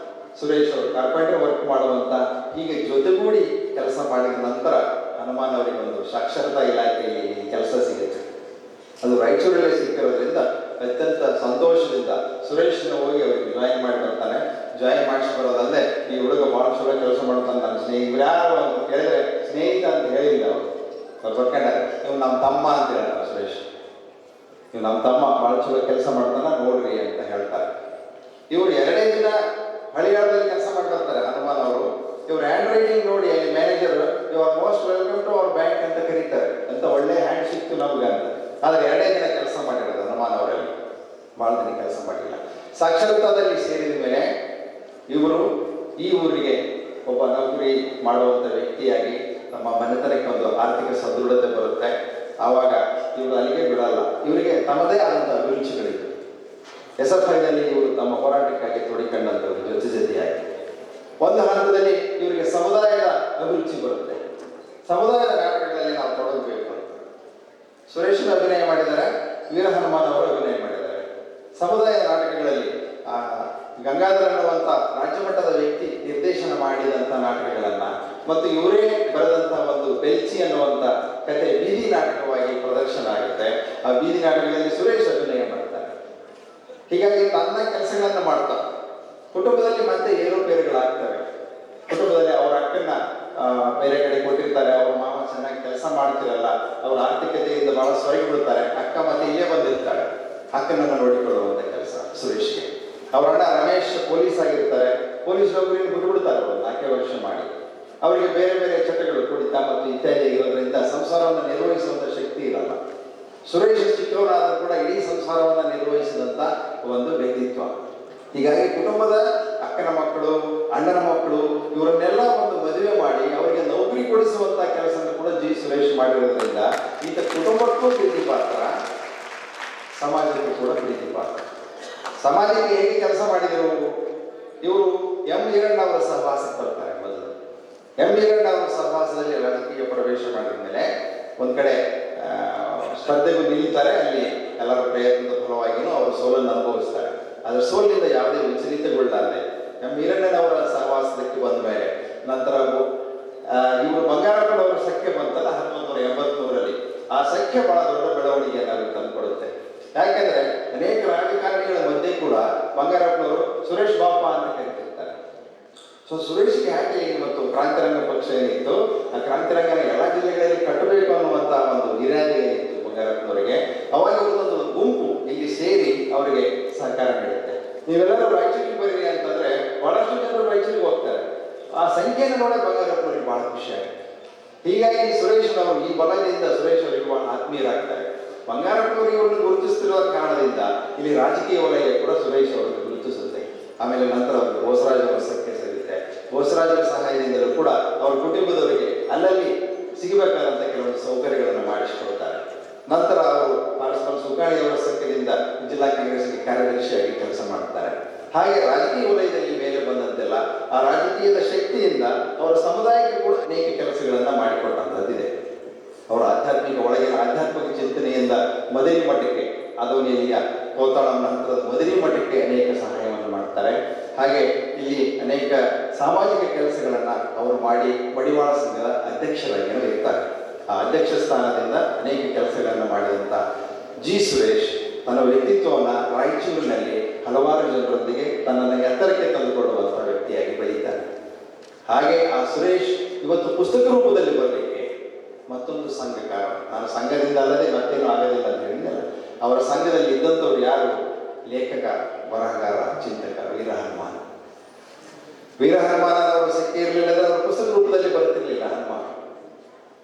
ಸುರೇಶ್ ಅವರು ಕಾರ್ಪೆಂಟರ್ ವರ್ಕ್ ಮಾಡುವಂತ, ಹೀಗೆ ಜೊತೆಗೂಡಿ ಕೆಲಸ ಮಾಡಿದ ನಂತರ ಹನುಮಾನ್ ಅವರಿಗೆ ಒಂದು ಸಾಕ್ಷರತಾ ಇಲಾಖೆಯಲ್ಲಿ ಕೆಲಸ ಸಿಗುತ್ತೆ. ಅದು ರಾಯಚೂರಲ್ಲಿ ಸಿಕ್ಕಿರೋದ್ರಿಂದ ಅತ್ಯಂತ ಸಂತೋಷದಿಂದ ಸುರೇಶ್ನ ಹೋಗಿ ಅವರಿಗೆ ಜಾಯಿನ್ ಮಾಡಿ ಬರ್ತಾನೆ. ಜಾಯಿನ್ ಮಾಡಿಸಿ ಬರೋದಲ್ಲದೆ ಈ ಹುಡುಗ ಭಾಳ ಚಲೋ ಕೆಲಸ ಮಾಡ್ತಾನೆ, ನನ್ನ ಸ್ನೇಹಿತರು ಯಾರು ಅಂತ ಕೇಳಿದ್ರೆ ಸ್ನೇಹಿತ ಅಂತ ಹೇಳಿಲ್ಲ ಅವರು. ಅವ್ರು ಬರ್ಕೊಂಡಾರೆ, ಇವ್ ನಮ್ಮ ತಮ್ಮ ಅಂತ ಹೇಳ್ತಾರೆ ಸುರೇಶ್, ಇವ್ ನಮ್ಮ ತಮ್ಮ ಭಾಳ ಚಲೋ ಕೆಲಸ ಮಾಡ್ತಾನೆ ನೋಡ್ರಿ ಅಂತ ಹೇಳ್ತಾರೆ. ಇವ್ರು 2 ದಿನ ಹಳಿಯಾಳದಲ್ಲಿ ಕೆಲಸ ಮಾಡ್ತಾರೆ ಹನುಮಾನ್ ಅವರು. ಇವ್ರ ಹ್ಯಾಂಡ್ ರೈಟಿಂಗ್ ನೋಡಿ ಅಲ್ಲಿ manager you are most welcome to our bank ಅಂತ ಕರೀತಾರೆ. ಅಂತ ಒಳ್ಳೆ ಹ್ಯಾಂಡ್ ಸಿಕ್ತು ನಮ್ಗೆ ಅಂತ. ಆದ್ರೆ 2 ದಿನ ಕೆಲಸ ಮಾಡಿರೋದು ಹನುಮಾನ್ ಅವರಲ್ಲಿ, ಭಾಳ ದಿನ ಕೆಲಸ ಮಾಡಿಲ್ಲ. ಸಾಕ್ಷರತಾದಲ್ಲಿ ಸೇರಿದ ಮೇಲೆ ಇವರು ಈ ಊರಿಗೆ ಒಬ್ಬ ನೌಕರಿ ಮಾಡುವಂಥ ವ್ಯಕ್ತಿಯಾಗಿ ತಮ್ಮ ಮನೆತನಕ್ಕೆ ಒಂದು ಆರ್ಥಿಕ ಸದೃಢತೆ ಬರುತ್ತೆ. ಆವಾಗ ಇವರು ಅಲ್ಲಿಗೆ ಬಿಡಲ್ಲ. ಇವರಿಗೆ ತಮ್ಮದೇ ಆದಂಥ ಅಭಿರುಚಿಗಳಿವೆ. SFIನಲ್ಲಿ ಇವರು ತಮ್ಮ ಹೋರಾಟಕ್ಕಾಗಿ ತೊಡಿಕೊಂಡಂಥವ್ರು ಜೊತೆಯಾಗಿ. ಒಂದು ಹಂತದಲ್ಲಿ ಇವರಿಗೆ ಸಮುದಾಯದ ಅಭಿರುಚಿ ಬರುತ್ತೆ. ಸಮುದಾಯದ ನಾಟಕಗಳಲ್ಲಿ ನಾವು ತೊಡಗಬೇಕು ಅಂತ ಸುರೇಶನ ಅಭಿನಯ ಮಾಡಿದ್ದಾರೆ, ವೀರ ಹನುಮಾನ್ ಅವರು ಅಭಿನಯ ಮಾಡಿದ್ದಾರೆ. ಸಮುದಾಯ ನಾಟಕಗಳಲ್ಲಿ ಗಂಗಾಧರ ಅನ್ನುವಂಥ ರಾಜ್ಯ ಮಟ್ಟದ ವ್ಯಕ್ತಿ ನಿರ್ದೇಶನ ಮಾಡಿದಂಥ ನಾಟಕಗಳನ್ನು ಮತ್ತು ಇವರೇ ಬರೆದಂಥ ಒಂದು ಬೆಲ್ಚಿ ಅನ್ನುವಂಥ ಕತೆ ಬೀದಿ ನಾಟಕವಾಗಿ ಪ್ರದರ್ಶನ ಆಗುತ್ತೆ. ಆ ಬೀದಿ ನಾಟಕದಲ್ಲಿ ಸುರೇಶ್ ಅಭಿನಯ ಮಾಡ್ತಾರೆ. ಹೀಗಾಗಿ ತನ್ನ ಕೆಲಸಗಳನ್ನು ಮಾಡ್ತಾ ಕುಟುಂಬದಲ್ಲಿ ಮತ್ತೆ ಏರುಪೇರುಗಳಾಗ್ತವೆ. ಕುಟುಂಬದಲ್ಲಿ ಅವರ ಅಕ್ಕನ್ನ ಬೇರೆ ಕಡೆ ಕೊಟ್ಟಿರ್ತಾರೆ, ಅವ್ರ ಮಾವ ಚೆನ್ನಾಗಿ ಕೆಲಸ ಮಾಡ್ತಿರಲ್ಲ, ಅವ್ರ ಆರ್ಥಿಕತೆಯಿಂದ ಬಹಳ ಸೊರಗಿ ಬಿಡ್ತಾರೆ. ಅಕ್ಕ ಮತ್ತೆ ಇಲ್ಲೇ ಬಂದಿರ್ತಾಳೆ, ಅಕ್ಕನನ್ನು ನೋಡಿಕೊಳ್ಳುವಂಥ ಕೆಲಸ ಸುರೇಶ್ಗೆ. ಅವರ ಅಣ್ಣ ರಮೇಶ್ ಪೊಲೀಸ್ ಆಗಿರ್ತಾರೆ. ಪೊಲೀಸ್ ನೌಕರಿಯನ್ನು ಬಿಟ್ಟುಬಿಡ್ತಾರೆ ಅವರು 4 ವರ್ಷ ಮಾಡಿ. ಅವರಿಗೆ ಬೇರೆ ಬೇರೆ ಚಟಗಳು, ಕುಡಿತ ಮತ್ತು ಇತ್ಯಾದಿ ಇರೋದ್ರಿಂದ ಸಂಸಾರವನ್ನು ನಿರ್ವಹಿಸುವಂಥ ಶಕ್ತಿ ಇರಲ್ಲ. ಸುರೇಶ್ ಚಿಕ್ಕವರಾದರೂ ಕೂಡ ಇಡೀ ಸಂಸಾರವನ್ನು ನಿರ್ವಹಿಸಿದಂಥ ಒಂದು ವ್ಯಕ್ತಿತ್ವ. ಹೀಗಾಗಿ ಕುಟುಂಬದ ಅಕ್ಕನ ಮಕ್ಕಳು, ಅಣ್ಣನ ಮಕ್ಕಳು ಇವರನ್ನೆಲ್ಲ ಒಂದು ಮದುವೆ ಮಾಡಿ ಅವರಿಗೆ ನೌಕರಿ ಕೊಡಿಸುವಂಥ ಕೆಲಸವನ್ನು ಕೂಡ ಸುರೇಶ್ ಮಾಡಿರೋದ್ರಿಂದ ಈತ ಕುಟುಂಬಕ್ಕೂ ಪ್ರೀತಿ ಪಾತ್ರ, ಸಮಾಜಕ್ಕೂ ಕೂಡ ಪ್ರೀತಿ ಪಾತ್ರ. ಸಮಾಜಕ್ಕೆ ಹೇಗೆ ಕೆಲಸ ಮಾಡಿದರು ಇವರು? ಎಂ ಈರಣ್ಣ ಅವರ ಸಹವಾಸಕ್ಕೆ ಬರ್ತಾರೆ. ಮೊದಲು ಎಂ ಈರಣ್ಣ ಅವರ ಸಹವಾಸದಲ್ಲಿ ರಾಜಕೀಯ ಪ್ರವೇಶ ಮಾಡಿದ ಮೇಲೆ ಒಂದು ಕಡೆ ಸ್ಪರ್ಧೆಗೂ ನಿಲ್ತಾರೆ. ಅಲ್ಲಿ ಎಲ್ಲರ ಪ್ರಯತ್ನದ ಫಲವಾಗಿಯೂ ಅವರು ಸೋಲನ್ನು ಅನುಭವಿಸ್ತಾರೆ. ಅದರ ಸೋಲಿನಿಂದ ಯಾವುದೇ ವಿಚಲಿತಗೊಳ್ಳಲಾರದೆ ಎಂ ಈರಣ್ಣನವರ ಸಹವಾಸಕ್ಕೆ ಬಂದ ಮೇಲೆ ನಂತರ ಇವರು ಬಂಗಾರಪ್ಪನವರ ಸಖ್ಯ ಬಂತಲ್ಲ 1983ರಲ್ಲಿ. ಆ ಸಖ್ಯ ಬಹಳ ದೊಡ್ಡ ಬೆಳವಣಿಗೆಯನ್ನು ತಂದುಕೊಡುತ್ತೆ. ಯಾಕೆಂದ್ರೆ ಅನೇಕ ರಾಜಕಾರಣಿಗಳ ಮಧ್ಯೆ ಕೂಡ ಬಂಗಾರಪ್ಪನವರು ಸುರೇಶ್ ಬಾಪ ಅಂತ ಕರೀತಿರ್ತಾರೆ. ಸೊ ಸುರೇಶ್ಗೆ ಯಾಕೆ ಇವತ್ತು ಕ್ರಾಂತಿರಂಗ ಪಕ್ಷ ಏನಿತ್ತು, ಆ ಕ್ರಾಂತಿರಂಗನ ಎಲ್ಲ ಜಿಲ್ಲೆಗಳಲ್ಲಿ ಕಟ್ಟಬೇಕು ಅನ್ನುವಂಥ ಒಂದು ಇರಾದೆ ಏನಿತ್ತು ಬಂಗಾರಪ್ಪನವರಿಗೆ, ಅವಾಗ ಒಂದು ಗುಂಪು ಇಲ್ಲಿ ಸೇರಿ ಅವರಿಗೆ ಸಹಕಾರ ನೀಡುತ್ತೆ. ನೀವೆಲ್ಲರೂ ರಾಯಚೂರಿಗೆ ಬರೀರಿ ಅಂತಂದ್ರೆ ಬಹಳಷ್ಟು ಜನರು ರಾಯಚೂರಿಗೆ ಹೋಗ್ತಾರೆ. ಆ ಸಂಖ್ಯೆಯನ್ನು ನೋಡಿ ಬಂಗಾರಪ್ಪನವರಿಗೆ ಬಹಳ ಖುಷಿ ಆಗುತ್ತೆ. ಹೀಗಾಗಿ ಸುರೇಶ್ನವರು ಈ ಬಲದಿಂದ ಸುರೇಶ್ ಅವರಿಗೆ ಬಹಳ ಆತ್ಮೀಯರಾಗ್ತಾರೆ. ಬಂಗಾರಪ್ಪನವರಿಗೆ ಇವ್ರನ್ನ ಗುರುತಿಸ್ತಿರುವ ಕಾರಣದಿಂದ ಇಲ್ಲಿ ರಾಜಕೀಯ ವಲಯ ಕೂಡ ಸುರೇಶ್ ಅವರನ್ನು ಗುರುತಿಸುತ್ತೆ. ಆಮೇಲೆ ನಂತರ ಅವರು ಬೋಸರಾಜ್ ಅವರ ಸಖ್ಯ ಸಿಗುತ್ತೆ. ಬೋಸರಾಜರ ಸಹಾಯದಿಂದಲೂ ಕೂಡ ಅವರ ಕುಟುಂಬದವರಿಗೆ ಅಲ್ಲಲ್ಲಿ ಸಿಗಬೇಕಾದಂಥ ಕೆಲವೊಂದು ಸೌಕರ್ಯಗಳನ್ನು ಮಾಡಿಸಿಕೊಡ್ತಾರೆ. ನಂತರ ಅವರು ಪಾರಸ್ಪರ ಸುಖಾಣಿ ಅವರ ಸಖ್ಯದಿಂದ ಜಿಲ್ಲಾ ಕಾಂಗ್ರೆಸ್ಗೆ ಕಾರ್ಯದರ್ಶಿಯಾಗಿ ಕೆಲಸ ಮಾಡ್ತಾರೆ. ಹಾಗೆ ರಾಜಕೀಯ ವಲಯದಲ್ಲಿ ಮೇಲೆ ಬಂದಂತೆಲ್ಲ ಆ ರಾಜಕೀಯದ ಶಕ್ತಿಯಿಂದ ಅವರ ಸಮುದಾಯಕ್ಕೆ ಕೂಡ ಅನೇಕ ಕೆಲಸಗಳನ್ನು ಮಾಡಿಕೊಟ್ಟಂಥದ್ದಿದೆ. ಅವರ ಆಧ್ಯಾತ್ಮಿಕ ಒಳಗಿನ ಆಧ್ಯಾತ್ಮಿಕ ಚಿಂತನೆಯಿಂದ ಮದರಿ ಮಠಕ್ಕೆ, ಅದೋನಿಯ ಕೋತಾಳಂನ ಹಂತದ ಮದರಿ ಮಠಕ್ಕೆ ಅನೇಕ ಸಹಾಯವನ್ನು ಮಾಡ್ತಾರೆ. ಹಾಗೆ ಇಲ್ಲಿ ಅನೇಕ ಸಾಮಾಜಿಕ ಕೆಲಸಗಳನ್ನು ಅವರು ಮಾಡಿ ಮಡಿವಾಳ ಸಂಘದ ಅಧ್ಯಕ್ಷರಾಗಿ ಇರ್ತಾರೆ. ಆ ಅಧ್ಯಕ್ಷ ಸ್ಥಾನದಿಂದ ಅನೇಕ ಕೆಲಸಗಳನ್ನು ಮಾಡಿದಂಥ ಸುರೇಶ್ ತನ್ನ ವ್ಯಕ್ತಿತ್ವವನ್ನು ರಾಯಚೂರಿನಲ್ಲಿ ಹಲವಾರು ಜನರೊಂದಿಗೆ ತನ್ನನ್ನು ಎತ್ತರಕ್ಕೆ ತಂದುಕೊಳ್ಳುವಂಥ ವ್ಯಕ್ತಿಯಾಗಿ ಬೆಳೀತಾರೆ. ಹಾಗೆ ಆ ಸುರೇಶ್ ಇವತ್ತು ಪುಸ್ತಕ ರೂಪದಲ್ಲಿ ಬರಲಿಕ್ಕೆ ಮತ್ತೊಂದು ಸಂಘಕಾರ, ನಾನು ಸಂಘದಿಂದ ಅಲ್ಲದೆ ಮತ್ತೇನು ಆಗೋದಿಲ್ಲ ಅಂತ ಹೇಳಿದ್ನಲ್ಲ, ಅವರ ಸಂಘದಲ್ಲಿ ಇದ್ದಂಥವ್ರು ಯಾರು? ಲೇಖಕ, ಬರಹಗಾರ, ಚಿಂತಕ ವೀರ ಹನುಮಾನ್. ವೀರ ಹನುಮಾನ ಅವರ ಶಕ್ತಿ ಇರಲಿಲ್ಲ, ಅವರ ಪುಸ್ತಕ ರೂಪದಲ್ಲಿ ಬರುತ್ತಿರಲಿಲ್ಲ. ಹನುಮಾನ್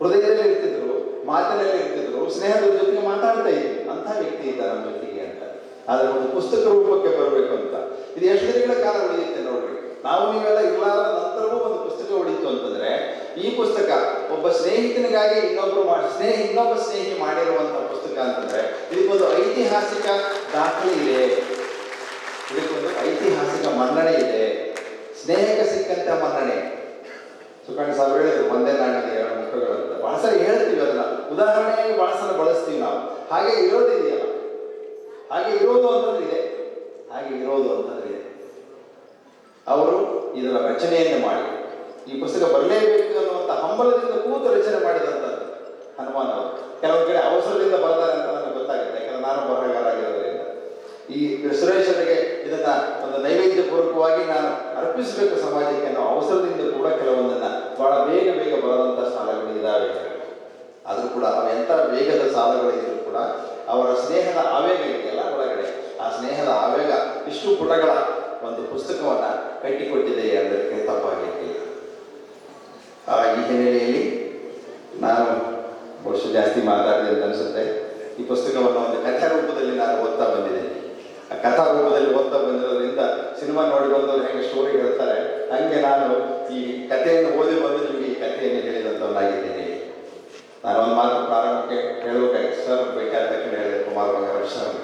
ಹೃದಯದಲ್ಲಿ ಇರ್ತಿದ್ರು, ಮಾತಿನಲ್ಲಿ ಇರ್ತಿದ್ರು, ಸ್ನೇಹದ ಜೊತೆಗೆ ಮಾತಾಡ್ತಾ ಇದ್ರು. ಅಂಥ ವ್ಯಕ್ತಿ ಇದ್ದ ನಮ್ಮ ಜೊತೆಗೆ ಅಂತ. ಆದರೆ ಒಂದು ಪುಸ್ತಕ ರೂಪಕ್ಕೆ ಬರಬೇಕು ಅಂತ ಇದು ಎಷ್ಟು ದಿನಗಳ ಕಾಲ ಉಳಿಯುತ್ತೆ ನೋಡ್ರಿ. ನಾವು ನೀವೆಲ್ಲ ಇರಲಾರ ನಂತರವೂ ಒಂದು ಪುಸ್ತಕ ಉಳಿತು ಅಂತಂದ್ರೆ, ಈ ಪುಸ್ತಕ ಒಬ್ಬ ಸ್ನೇಹಿತನಿಗಾಗಿ ಇನ್ನೊಬ್ಬ ಸ್ನೇಹಿ ಮಾಡಿರುವಂತ ಪುಸ್ತಕ ಅಂತಂದ್ರೆ ಇದಕ್ಕೊಂದು ಐತಿಹಾಸಿಕ ದಾಖಲೆ ಇದೆ, ಇದಕ್ಕೊಂದು ಐತಿಹಾಸಿಕ ಮನ್ನಣೆ ಇದೆ. ಸ್ನೇಹಕ್ಕೆ ಸಿಕ್ಕಂತ ಮನ್ನಣೆ. ಸುಖಾಣಿ ಸಾಹೇಬ್ ಹೇಳಿದ್ರು, ಒಂದೇ ನಾಣ್ಯದ 2 ಮುಖಗಳು ಅಂತ. ಬಹಳ ಸಲ ಹೇಳ್ತೀವಿ ಅದನ್ನ, ಉದಾಹರಣೆಯಾಗಿ ಬಹಳ ಸಲ ಬಳಸ್ತೀವಿ ನಾವು. ಹಾಗೆ ಇರೋದಿದೆಯಲ್ಲ, ಹಾಗೆ ಇರೋದು ಅಂತಂದ್ರೆ ಇದೆ, ಹಾಗೆ ಇರೋದು ಅಂತಂದ್ರೆ ಇದೆ. ಅವರು ಇದರ ರಚನೆಯನ್ನು ಮಾಡಿ ಈ ಪುಸ್ತಕ ಬರಲೇಬೇಕು ಅನ್ನುವಂಥ ಹಂಬಲದಿಂದ ಕೂತು ರಚನೆ ಮಾಡಿದಂಥದ್ದು ಹನುಮಾನ್ ಅವರು. ಕೆಲವೊಂದು ಕಡೆ ಅವಸರದಿಂದ ಬರ್ತಾರೆ ಅಂತ ನನಗೆ ಗೊತ್ತಾಗುತ್ತೆ, ಯಾಕಂದ್ರೆ ನಾನು ಬರಹಗಾರ ಆಗಿರೋದ್ರಿಂದ. ಈ ಸುರೇಶರಿಗೆ ಇದನ್ನ ಒಂದು ನೈವೇದ್ಯ ಪೂರ್ವಕವಾಗಿ ನಾನು ಅರ್ಪಿಸಬೇಕು ಸಮಾಜಕ್ಕೆ ಅನ್ನೋ ಅವಸರದಿಂದ ಕೂಡ ಕೆಲವೊಂದನ್ನ ಬಹಳ ಬೇಗ ಬರೆದಂಥ ಸಾಲಗಳು ಇದಾವೆ. ಆದರೂ ಕೂಡ ಅವೆಂಥ ವೇಗದ ಸಾಲಗಳಿದ್ರು ಕೂಡ ಅವರ ಸ್ನೇಹದ ಆವೇಗ ಇದೆಯಲ್ಲ ಒಳಗಡೆ, ಆ ಸ್ನೇಹದ ಆವೇಗ ಇಷ್ಟು ಪುಟಗಳ ಒಂದು ಪುಸ್ತಕವನ್ನ ಕಟ್ಟಿಕೊಟ್ಟಿದೆ ಅದಕ್ಕೆ ತಪ್ಪಾಗಿರ್ತಿಲ್ಲ. ಈ ಹಿನ್ನೆಲೆಯಲ್ಲಿ ನಾನು ಬಹುಶಃ ಜಾಸ್ತಿ ಮಾತಾಡಿದೆ ಅಂತ ಅನಿಸುತ್ತೆ. ಈ ಪುಸ್ತಕವನ್ನು ಒಂದು ಕಥಾ ರೂಪದಲ್ಲಿ ನಾನು ಓದ್ತಾ ಬಂದಿದ್ದೇನೆ. ಆ ಕಥಾ ರೂಪದಲ್ಲಿ ಓದ್ತಾ ಬಂದಿರೋದ್ರಿಂದ ಸಿನಿಮಾ ನೋಡಿ ಬಂದವರು ಹೆಂಗೆ ಸ್ಟೋರಿ ಹೇಳ್ತಾರೆ ಹಂಗೆ ನಾನು ಈ ಕಥೆಯನ್ನು ಓದಿ ಬಂದು ನಿಮಗೆ ಈ ಕಥೆಯನ್ನು ಹೇಳಿದಂಥವನಾಗಿದ್ದೀನಿ. ನಾನು ಒಂದು ಮಾತು ಪ್ರಾರಂಭಕ್ಕೆ ಹೇಳಬೇಕಾಗಿ ಸರ್ ಬೇಕಾದ ತಕ್ಷಣ ಹೇಳಿದೆ ಕುಮಾರ್ ಬಂಗಾರಪ್ಪ ಸರ್.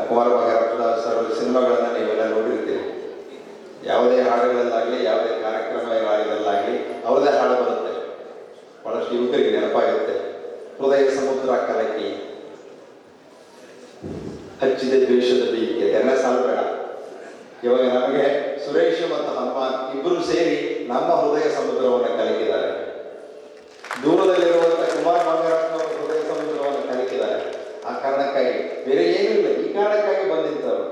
ಕುಮಾರ್ ಬಂಗಾರಪ್ಪ ಸರ್ ಸಿನಿಮಾಗಳನ್ನು ನೀವೆಲ್ಲ ನೋಡಿರ್ತೀರಿ. ಯಾವುದೇ ಹಾಡುಗಳಲ್ಲಾಗಲಿ ಯಾವುದೇ ಕಾರ್ಯಕ್ರಮಗಳಾಗಲಿ ಅವ್ರದೇ ಹಾಡು ಬರುತ್ತೆ. ಭಾಳಷ್ಟು ಯುವಕರಿಗೆ ನೆನಪಾಗುತ್ತೆ. ಹೃದಯ ಸಮುದ್ರ ಕಲಕಿ ಹಚ್ಚಿದ ದ್ವೇಷದ ಬೀಳಿಗೆ ಎಲ್ಲ ಸಾಲು ಬೇಡ. ಇವಾಗ ನಮಗೆ ಸುರೇಶ್ ಮತ್ತು ಹನುಮಾನ್ ಇಬ್ಬರು ಸೇರಿ ನಮ್ಮ ಹೃದಯ ಸಮುದ್ರವನ್ನು ಕಲಕಿದ್ದಾರೆ. ದೂರದಲ್ಲಿರುವಂಥ ಕುಮಾರ್ ಬಂಗಾರಪ್ಪನವರ ಹೃದಯ ಸಮುದ್ರವನ್ನು ಕಲಕಿದ್ದಾರೆ. ಆ ಕಾರಣಕ್ಕಾಗಿ ಬೇರೆ ಏನೂ ಇಲ್ಲ, ಈ ಕಾರಣಕ್ಕಾಗಿ ಬಂದಿದ್ದವರು.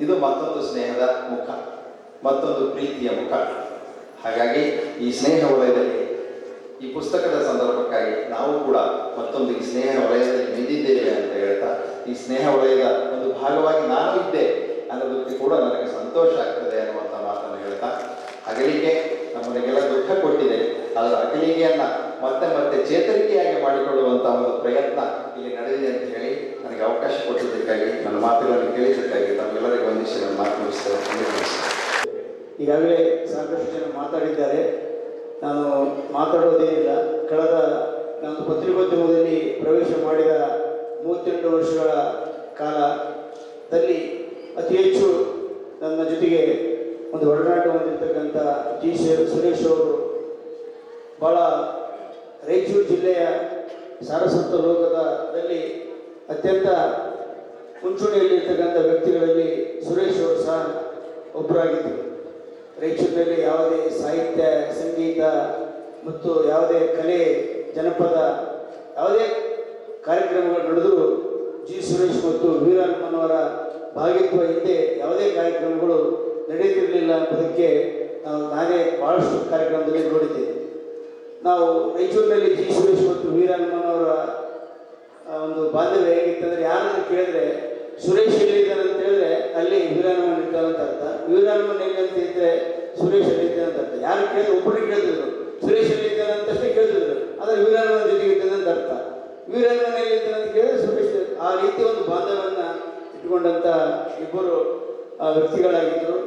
ಇದು ಮತ್ತೊಂದು ಸ್ನೇಹದ ಮುಖ, ಮತ್ತೊಂದು ಪ್ರೀತಿಯ ಮುಖ. ಹಾಗಾಗಿ ಈ ಸ್ನೇಹ ವಲಯದಲ್ಲಿ ಈ ಪುಸ್ತಕದ ಸಂದರ್ಭಕ್ಕಾಗಿ ನಾವು ಕೂಡ ಮತ್ತೊಂದು ಈ ಸ್ನೇಹ ವಲಯದಲ್ಲಿ ನಿಂತಿದ್ದೇವೆ ಅಂತ ಹೇಳ್ತಾ, ಈ ಸ್ನೇಹ ವಲಯದ ಒಂದು ಭಾಗವಾಗಿ ನಾನು ಇದ್ದೆ ಅನ್ನೋದಕ್ಕೆ ಕೂಡ ನನಗೆ ಸಂತೋಷ ಆಗ್ತದೆ ಅನ್ನುವಂಥ ಮಾತನ್ನು ಹೇಳ್ತಾ, ಅಗಲಿಕೆ ನಮ್ಮನಿಗೆಲ್ಲ ದುಃಖ ಕೊಟ್ಟಿದೆ, ಅದರ ಅಗಲಿಕೆಯನ್ನು ಮತ್ತೆ ಮತ್ತೆ ಚೇತರಿಕೆಯಾಗಿ ಮಾಡಿಕೊಳ್ಳುವಂಥ ಒಂದು ಪ್ರಯತ್ನ ಇಲ್ಲಿ ನಡೆದಿದೆ ಅಂತ ಹೇಳಿ ನನಗೆ ಅವಕಾಶ ಕೊಟ್ಟಿದ್ದಕ್ಕಾಗಿ, ನನ್ನ ಮಾತುಗಳನ್ನು ಕೇಳಿದ್ದಕ್ಕಾಗಿ ತಮ್ಮೆಲ್ಲರಿಗೂ ಒಂದಿಷ್ಟು ನಾನು ಮಾತು ಮುಗಿಸ್ತೇನೆ. ಈಗಾಗಲೇ ಸಾಕಷ್ಟು ಜನ ಮಾತಾಡಿದ್ದಾರೆ. ನಾನು ಮಾತಾಡೋದೇನಿಲ್ಲ. ಕಳೆದ ನಾನು ಪತ್ರಿಕೋದ್ಯಮದಲ್ಲಿ ಪ್ರವೇಶ ಮಾಡಿದ 32 ವರ್ಷಗಳ ಕಾಲದಲ್ಲಿ ಅತಿ ಹೆಚ್ಚು ನನ್ನ ಜೊತೆಗೆ ಒಂದು ಒಡನಾಟ ಹೊಂದಿರತಕ್ಕಂಥ ಜಿ ಸುರೇಶ್ ಅವರು ಭಾಳ ರಾಯಚೂರು ಜಿಲ್ಲೆಯ ಸಾರಸ್ವತ ಲೋಕದಲ್ಲಿ ಅತ್ಯಂತ ಮುಂಚೂಣಿಯಲ್ಲಿರ್ತಕ್ಕಂಥ ವ್ಯಕ್ತಿಗಳಲ್ಲಿ ಸುರೇಶ್ ಅವರು ಸಹ ಒಬ್ಬರಾಗಿದ್ದರು. ರಾಯಚೂರಿನಲ್ಲಿ ಯಾವುದೇ ಸಾಹಿತ್ಯ, ಸಂಗೀತ ಮತ್ತು ಯಾವುದೇ ಕಲೆ, ಜನಪದ ಯಾವುದೇ ಕಾರ್ಯಕ್ರಮಗಳು ನಡೆದರೂ ಜಿ ಸುರೇಶ್ ಮತ್ತು ವೀರಮ್ಮನವರ ಭಾಗಿತ್ವ ಹಿಂದೆ ಯಾವುದೇ ಕಾರ್ಯಕ್ರಮಗಳು ನಡೆಯುತ್ತಿರಲಿಲ್ಲ ಎಂಬುದಕ್ಕೆ ನಾನೇ ಭಾಳಷ್ಟು ಕಾರ್ಯಕ್ರಮದಲ್ಲಿ ನೋಡಿದ್ದೇನೆ. ನಾವು ರಾಯಚೂರಿನಲ್ಲಿ ಜಿ ಸುರೇಶ್ ಮತ್ತು ವೀರಮ್ಮನವರ ಒಂದು ಬಾಂಧವ್ಯ ಹೇಗಿತ್ತಂದರೆ, ಯಾರಾದರೂ ಕೇಳಿದ್ರೆ ಸುರೇಶ್ ಎಲ್ಲಿದ್ದಾನೆ ಅಂತ ಹೇಳಿದ್ರೆ ಅಲ್ಲಿ ವೀರಮ್ಮನ ಇರ್ತಾನೆ ಅಂತ ಅರ್ಥ, ವೀರಮ್ಮನ ಎಲ್ಲಿ ಅಂತ ಇದ್ದರೆ ಸುರೇಶ್ ಎಲ್ಲಿದ್ದಾನೆ ಅಂತ ಅರ್ಥ. ಯಾರು ಕೇಳಿದ್ರೆ ಒಬ್ಬರಿಗೆ ಕೇಳ್ತಿದ್ರು, ಸುರೇಶ್ ಎಲ್ಲಿದ್ದಾನೆ ಅಂತಷ್ಟೇ ಕೇಳ್ತಿದ್ರು, ಆದರೆ ವೀರಮ್ಮನ ಜೊತೆಗೆ ಇದ್ದಾನೆ ಅಂತ ಅರ್ಥ. ವೀರಮ್ಮನ ಎಲ್ಲಿದ್ದಾನೆ ಅಂತ ಕೇಳಿದ್ರೆ ಸುರೇಶ್. ಆ ರೀತಿ ಒಂದು ಬಾಂಧವ್ಯವನ್ನು ಇಟ್ಕೊಂಡಂಥ ಇಬ್ಬರು ವ್ಯಕ್ತಿಗಳಾಗಿದ್ದರು.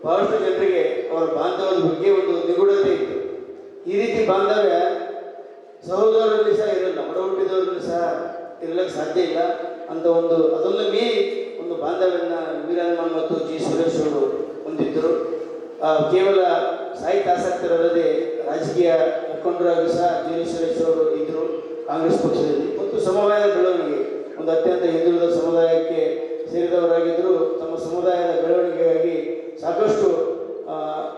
ಬಹಳಷ್ಟು ಜನರಿಗೆ ಅವರ ಬಾಂಧವ್ಯದ ಬಗ್ಗೆ ಒಂದು ನಿಗೂಢತೆ ಇತ್ತು. ಈ ರೀತಿ ಬಾಂಧವ್ಯ ಸಹೋದರರಲ್ಲಿ ಸಹ ಇರಲ್ಲ, ಒಡ ಹುಟ್ಟಿದವರಲ್ಲಿ ಸಹ ಇರಲಿಕ್ಕೆ ಸಾಧ್ಯ ಇಲ್ಲ ಅಂತ ಅದೊಂದು ಒಂದು ಬಾಂಧವ್ಯನ ವೀರಮ್ಮನ್ ಮತ್ತು ಜಿ ಸುರೇಶ್ ಅವರು ಹೊಂದಿದ್ದರು. ಕೇವಲ ಸಾಹಿತ್ಯ ಆಸಕ್ತರಲ್ಲದೆ ರಾಜಕೀಯ ಮುಖಂಡರಾಗಿ ಸಹ ಜಿ ಸುರೇಶ್ ಅವರು ಇದ್ದರು ಕಾಂಗ್ರೆಸ್ ಪಕ್ಷದಲ್ಲಿ. ಮತ್ತು ಸಮುದಾಯದ ಬೆಳವಣಿಗೆ, ಒಂದು ಅತ್ಯಂತ ಹಿಂದುಳಿದ ಸಮುದಾಯಕ್ಕೆ ಸೇರಿದವರಾಗಿದ್ದರು. ತಮ್ಮ ಸಮುದಾಯದ ಬೆಳವಣಿಗೆಗಾಗಿ ಸಾಕಷ್ಟು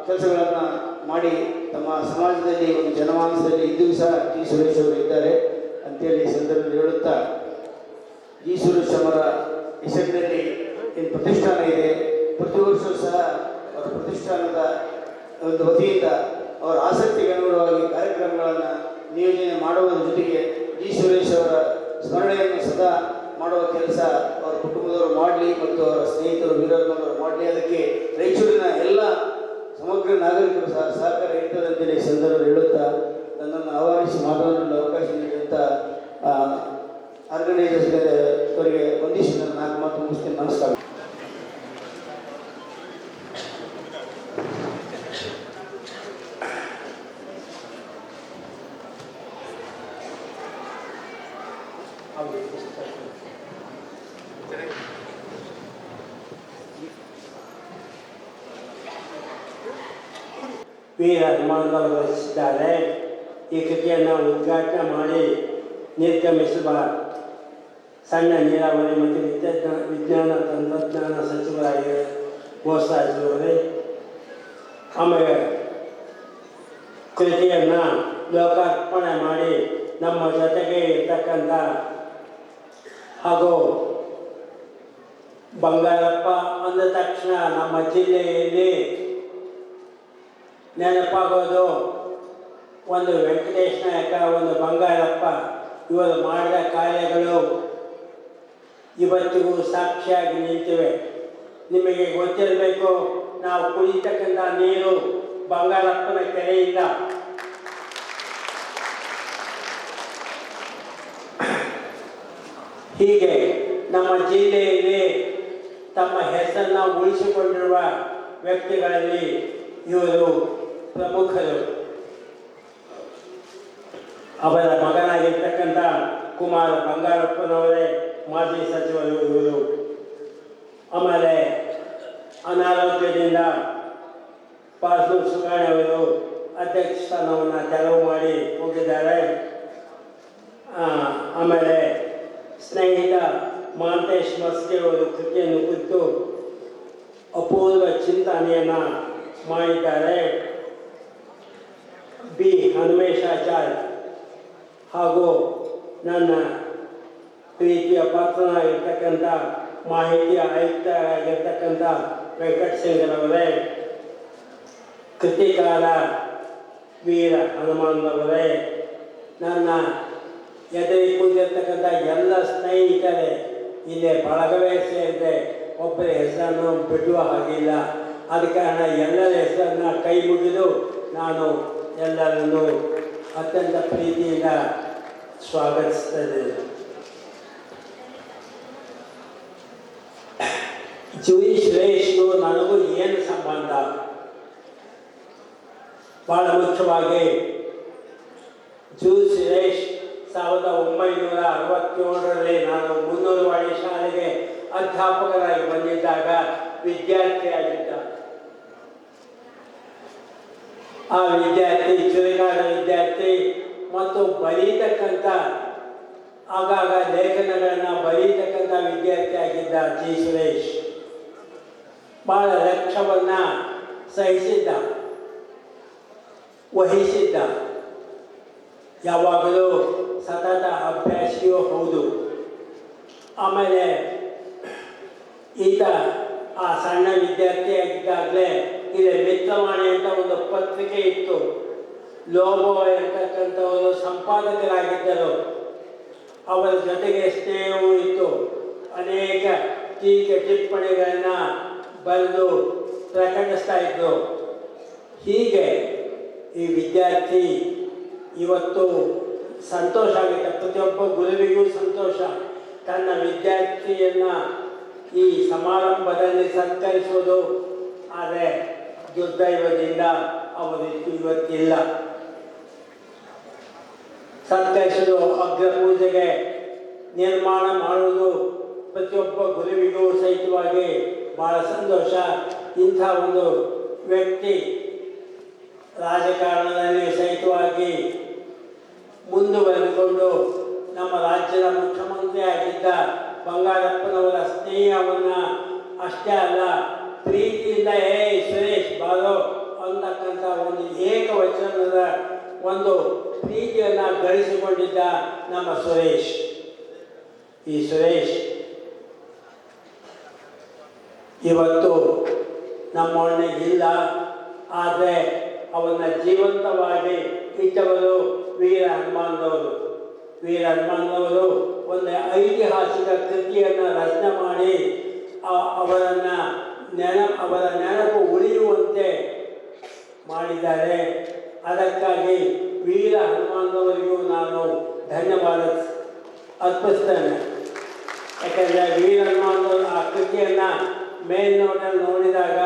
ಕೆಲಸಗಳನ್ನು ಮಾಡಿ ತಮ್ಮ ಸಮಾಜದಲ್ಲಿ ಒಂದು ಜನಮಾನಸದಲ್ಲಿ ಇದ್ದೂ ಸಹ ಜಿ ಸುರೇಶ್ ಅವರು ಇದ್ದಾರೆ ಅಂತೇಳಿ ಸಂದರ್ಭದಲ್ಲಿ ಹೇಳುತ್ತಾ, ಜಿ ಸುರೇಶ್ ಅವರ ಹೆಸರಿನಲ್ಲಿ ಏನು ಪ್ರತಿಷ್ಠಾನ ಇದೆ, ಪ್ರತಿ ವರ್ಷ ಸಹ ಅವರ ಪ್ರತಿಷ್ಠಾನದ ಒಂದು ವತಿಯಿಂದ ಅವರ ಆಸಕ್ತಿಗೆ ಅನುಗುಣವಾಗಿ ಕಾರ್ಯಕ್ರಮಗಳನ್ನು ನಿಯೋಜನೆ ಮಾಡುವುದರ ಜೊತೆಗೆ ಜಿ ಸುರೇಶ್ ಅವರ ಸ್ಮರಣೆಯನ್ನು ಸದಾ ಮಾಡುವ ಕೆಲಸ ಅವರ ಕುಟುಂಬದವರು ಮಾಡಲಿ ಮತ್ತು ಅವರ ಸ್ನೇಹಿತರು ವೀರಮ್ಮನವರು ಮಾಡಲಿ. ಅದಕ್ಕೆ ರಾಯಚೂರಿನ ಎಲ್ಲ ಸಮಗ್ರ ನಾಗರಿಕರು ಸಹ ಸಹಕಾರ ಇರ್ತದೆ ಅಂತೇಳಿ ಸಂದರ್ಭದಲ್ಲಿ ಹೇಳುತ್ತಾ, ನನ್ನನ್ನು ಆಹ್ವಾನಿಸಿ ಮಾತನಾಡಲು ಅವಕಾಶ ನೀಡಿದಂಥ ಆರ್ಗನೈಸರ್ಸ್ ಅವರಿಗೆ ವಂದಿಸಿ ನನ್ನ 4 ಮಾತು ಮುಗಿಸ್ತೇನೆ. ನಮಸ್ಕಾರ. ವೀರ ಹನುಮಾನವರು ರಚಿಸಿದ್ದಾರೆ. ಈ ಕೃತಿಯನ್ನು ಉದ್ಘಾಟನೆ ಮಾಡಿ ನಿರ್ಗಮಿಸುವ ಸಣ್ಣ ನೀರಾವರಿ ಮತ್ತು ವಿಜ್ಞಾನ ತಂತ್ರಜ್ಞಾನ ಸಚಿವರಾಗಿ ಬೋಸರಾಜರವರೇ, ಆಮೇಲೆ ಕೃತಿಯನ್ನು ಲೋಕಾರ್ಪಣೆ ಮಾಡಿ ನಮ್ಮ ಜೊತೆಗೆ ಇರ್ತಕ್ಕಂಥ ಹಾಗೂ ಬಂಗಾರಪ್ಪ ಅಂದ ತಕ್ಷಣ ನಮ್ಮ ಜಿಲ್ಲೆಯಲ್ಲಿ ನೆನಪಾಗೋದು ಒಂದು ವೆಂಕಟೇಶ್ ನಾಯಕ, ಒಂದು ಬಂಗಾರಪ್ಪ. ಇವರು ಮಾಡಿದ ಕಾರ್ಯಗಳು ಇವತ್ತಿಗೂ ಸಾಕ್ಷಿಯಾಗಿ ನಿಂತಿವೆ. ನಿಮಗೆ ಗೊತ್ತಿರಬೇಕು, ನಾವು ಕುಡಿತಕ್ಕಂಥ ನೀರು ಬಂಗಾರಪ್ಪನ ಕೆರೆಯಿಂದ. ಹೀಗೆ ನಮ್ಮ ಜಿಲ್ಲೆಯಲ್ಲಿ ತಮ್ಮ ಹೆಸರನ್ನು ಉಳಿಸಿಕೊಂಡಿರುವ ವ್ಯಕ್ತಿಗಳಲ್ಲಿ ಇವರು ಪ್ರಮುಖರು. ಅವರ ಮಗನಾಗಿರ್ತಕ್ಕಂಥ ಕುಮಾರ ಬಂಗಾರಪ್ಪನವರೇ ಮಾಜಿ ಸಚಿವರು ಇವರು. ಆಮೇಲೆ ಅನಾರೋಗ್ಯದಿಂದ ಪಾಸು ಸುಗಾಣಿ ಅವರು ಅಧ್ಯಕ್ಷ ಸ್ಥಾನವನ್ನು ತೆರವು ಮಾಡಿ ಹೋಗಿದ್ದಾರೆ. ಆಮೇಲೆ ಸ್ನೇಹಿತ ಮಹಾಂತೇಶ್ ಮಸ್ಕೆ ಅವರು ಕೃತಿಯನ್ನು ಕುರಿತು ಅಪೂರ್ವ ಚಿಂತನೆಯನ್ನು ಮಾಡಿದ್ದಾರೆ. ಬಿ ಹನುಮೇಶಾಚಾರ್ಯ ಹಾಗೂ ನನ್ನ ಪ್ರೀತಿಯ ಪಾತ್ರನಾಗಿರ್ತಕ್ಕಂಥ ಮಾಹಿತಿಯ ಆಯುಕ್ತರಾಗಿರ್ತಕ್ಕಂಥ ವೆಂಕಟ ಸಿಂಗ್ರವರೇ, ಕೃತಿಕಾರ ವೀರ ಹನುಮಾನ್ರವರೇ, ನನ್ನ ಎದುರಿ ಕೂತಿರ್ತಕ್ಕಂಥ ಎಲ್ಲ ಸ್ನೇಹಿತರೇ, ಇಲ್ಲೇ ಬಳಗವೇ ಸೇರಿದೆ, ಒಬ್ಬರ ಹೆಸರನ್ನು ಬಿಡುವ ಹಾಗಿಲ್ಲ. ಆದ ಕಾರಣ ಎಲ್ಲರ ಹೆಸರನ್ನು ಕೈ ಮುಗಿದು ನಾನು ಎಲ್ಲರನ್ನು ಅತ್ಯಂತ ಪ್ರೀತಿಯಿಂದ ಸ್ವಾಗತಿಸ್ತೇನೆ. ಜೂಯಿಶ್ ರೇಷ್ಗೂ ನನಗೂ ಏನು ಸಂಬಂಧ? ಬಹಳ ಮುಖ್ಯವಾಗಿ ಜೂಯಿಶ್ ರೇಷ್ 1967ರಲ್ಲಿ ನಾನು ಮುನ್ನೂರುವಾಡಿ ಶಾಲೆಗೆ ಅಧ್ಯಾಪಕರಾಗಿ ಬಂದಿದ್ದಾಗ ವಿದ್ಯಾರ್ಥಿಯಾಗಿದ್ದ. ಆ ವಿದ್ಯಾರ್ಥಿ ಚುರುಕಾದ ವಿದ್ಯಾರ್ಥಿ ಮತ್ತು ಬರೀತಕ್ಕಂಥ ಆಗಾಗ ಲೇಖನಗಳನ್ನು ಬರೀತಕ್ಕಂಥ ವಿದ್ಯಾರ್ಥಿ ಆಗಿದ್ದ ಜಿ ಸುರೇಶ್. ಬಹಳ ಲಕ್ಷ್ಯವನ್ನು ಸಹಿಸಿದ್ದ, ವಹಿಸಿದ್ದ. ಯಾವಾಗಲೂ ಸತತ ಅಭ್ಯಾಸಿಯೂ ಹೌದು. ಆಮೇಲೆ ಈತ ಆ ಸಣ್ಣ ವಿದ್ಯಾರ್ಥಿಯಾಗಿದ್ದಾಗಲೇ ಇಲ್ಲಿ ಮಿತ್ರವಾಣಿ ಅಂತ ಒಂದು ಪತ್ರಿಕೆ ಇತ್ತು. ಲೋಬೋ ಎಂತಕ್ಕಂಥವರು ಸಂಪಾದಕರಾಗಿದ್ದರು. ಅವರ ಜೊತೆಗೆ ಸ್ನೇಹವೂ ಇತ್ತು. ಅನೇಕ ಟೀಕೆ ಟಿಪ್ಪಣಿಗಳನ್ನು ಬರೆದು ಪ್ರಕಟಿಸ್ತಾ ಇದ್ದರು. ಹೀಗೆ ಈ ವಿದ್ಯಾರ್ಥಿ ಇವತ್ತು ಸಂತೋಷ ಆಗುತ್ತೆ. ಪ್ರತಿಯೊಬ್ಬ ಗುರುವಿಗೂ ಸಂತೋಷ. ತನ್ನ ವಿದ್ಯಾರ್ಥಿಯನ್ನು ಈ ಸಮಾರಂಭದಲ್ಲಿ ಸತ್ಕರಿಸುವುದು. ಆದರೆ ದುರ್ದೈವದಿಂದ ಅವರು ಇವತ್ತಿಲ್ಲ. ಸತ್ಕರಿಸಲು ಅಗ್ರ ಪೂಜೆಗೆ ನಿರ್ಮಾಣ ಮಾಡುವುದು ಪ್ರತಿಯೊಬ್ಬ ಗುರುವಿಗೂ ಸಹಿತವಾಗಿ ಬಹಳ ಸಂತೋಷ. ಇಂಥ ಒಂದು ವ್ಯಕ್ತಿ ರಾಜಕಾರಣದಲ್ಲಿ ಸಹಿತವಾಗಿ ಮುಂದುವರೆದುಕೊಂಡು ನಮ್ಮ ರಾಜ್ಯದ ಮುಖ್ಯಮಂತ್ರಿ ಆಗಿದ್ದ ಬಂಗಾರಪ್ಪನವರ ಸ್ನೇಹವನ್ನು ಅಷ್ಟೇ ಅಲ್ಲ, ಪ್ರೀತಿಯಿಂದ ಸುರೇಶ್ ಬಾರೋ ಅಂತಕ್ಕಂಥ ಒಂದು ಏಕವಚನದ ಒಂದು ಪ್ರೀತಿಯನ್ನು ಗಳಿಸಿಕೊಂಡಿದ್ದ ನಮ್ಮ ಸುರೇಶ್. ಈ ಸುರೇಶ್ ಇವತ್ತು ನಮ್ಮೊಳಗಿಲ್ಲ. ಆದರೆ ಅವನ್ನ ಜೀವಂತವಾಗಿ ಇಟ್ಟವರು ವೀರ ಹನುಮಾನ್ರವರು. ವೀರ ಹನುಮಾನ್ರವರು ಒಂದು ಐತಿಹಾಸಿಕ ಕೃತಿಯನ್ನು ರಚನೆ ಮಾಡಿ ಅವರ ನೆನಪು ಉಳಿಯುವಂತೆ ಮಾಡಿದ್ದಾರೆ. ಅದಕ್ಕಾಗಿ ವೀರ ಹನುಮಾನ್ರವರಿಗೂ ನಾನು ಧನ್ಯವಾದ ಅರ್ಪಿಸ್ತೇನೆ. ಯಾಕಂದರೆ ವೀರ ಹನುಮಾನ್ರವರು ಆ ಕೃತಿಯನ್ನು ಮೇಲ್ನೋಟ ನೋಡಿದಾಗ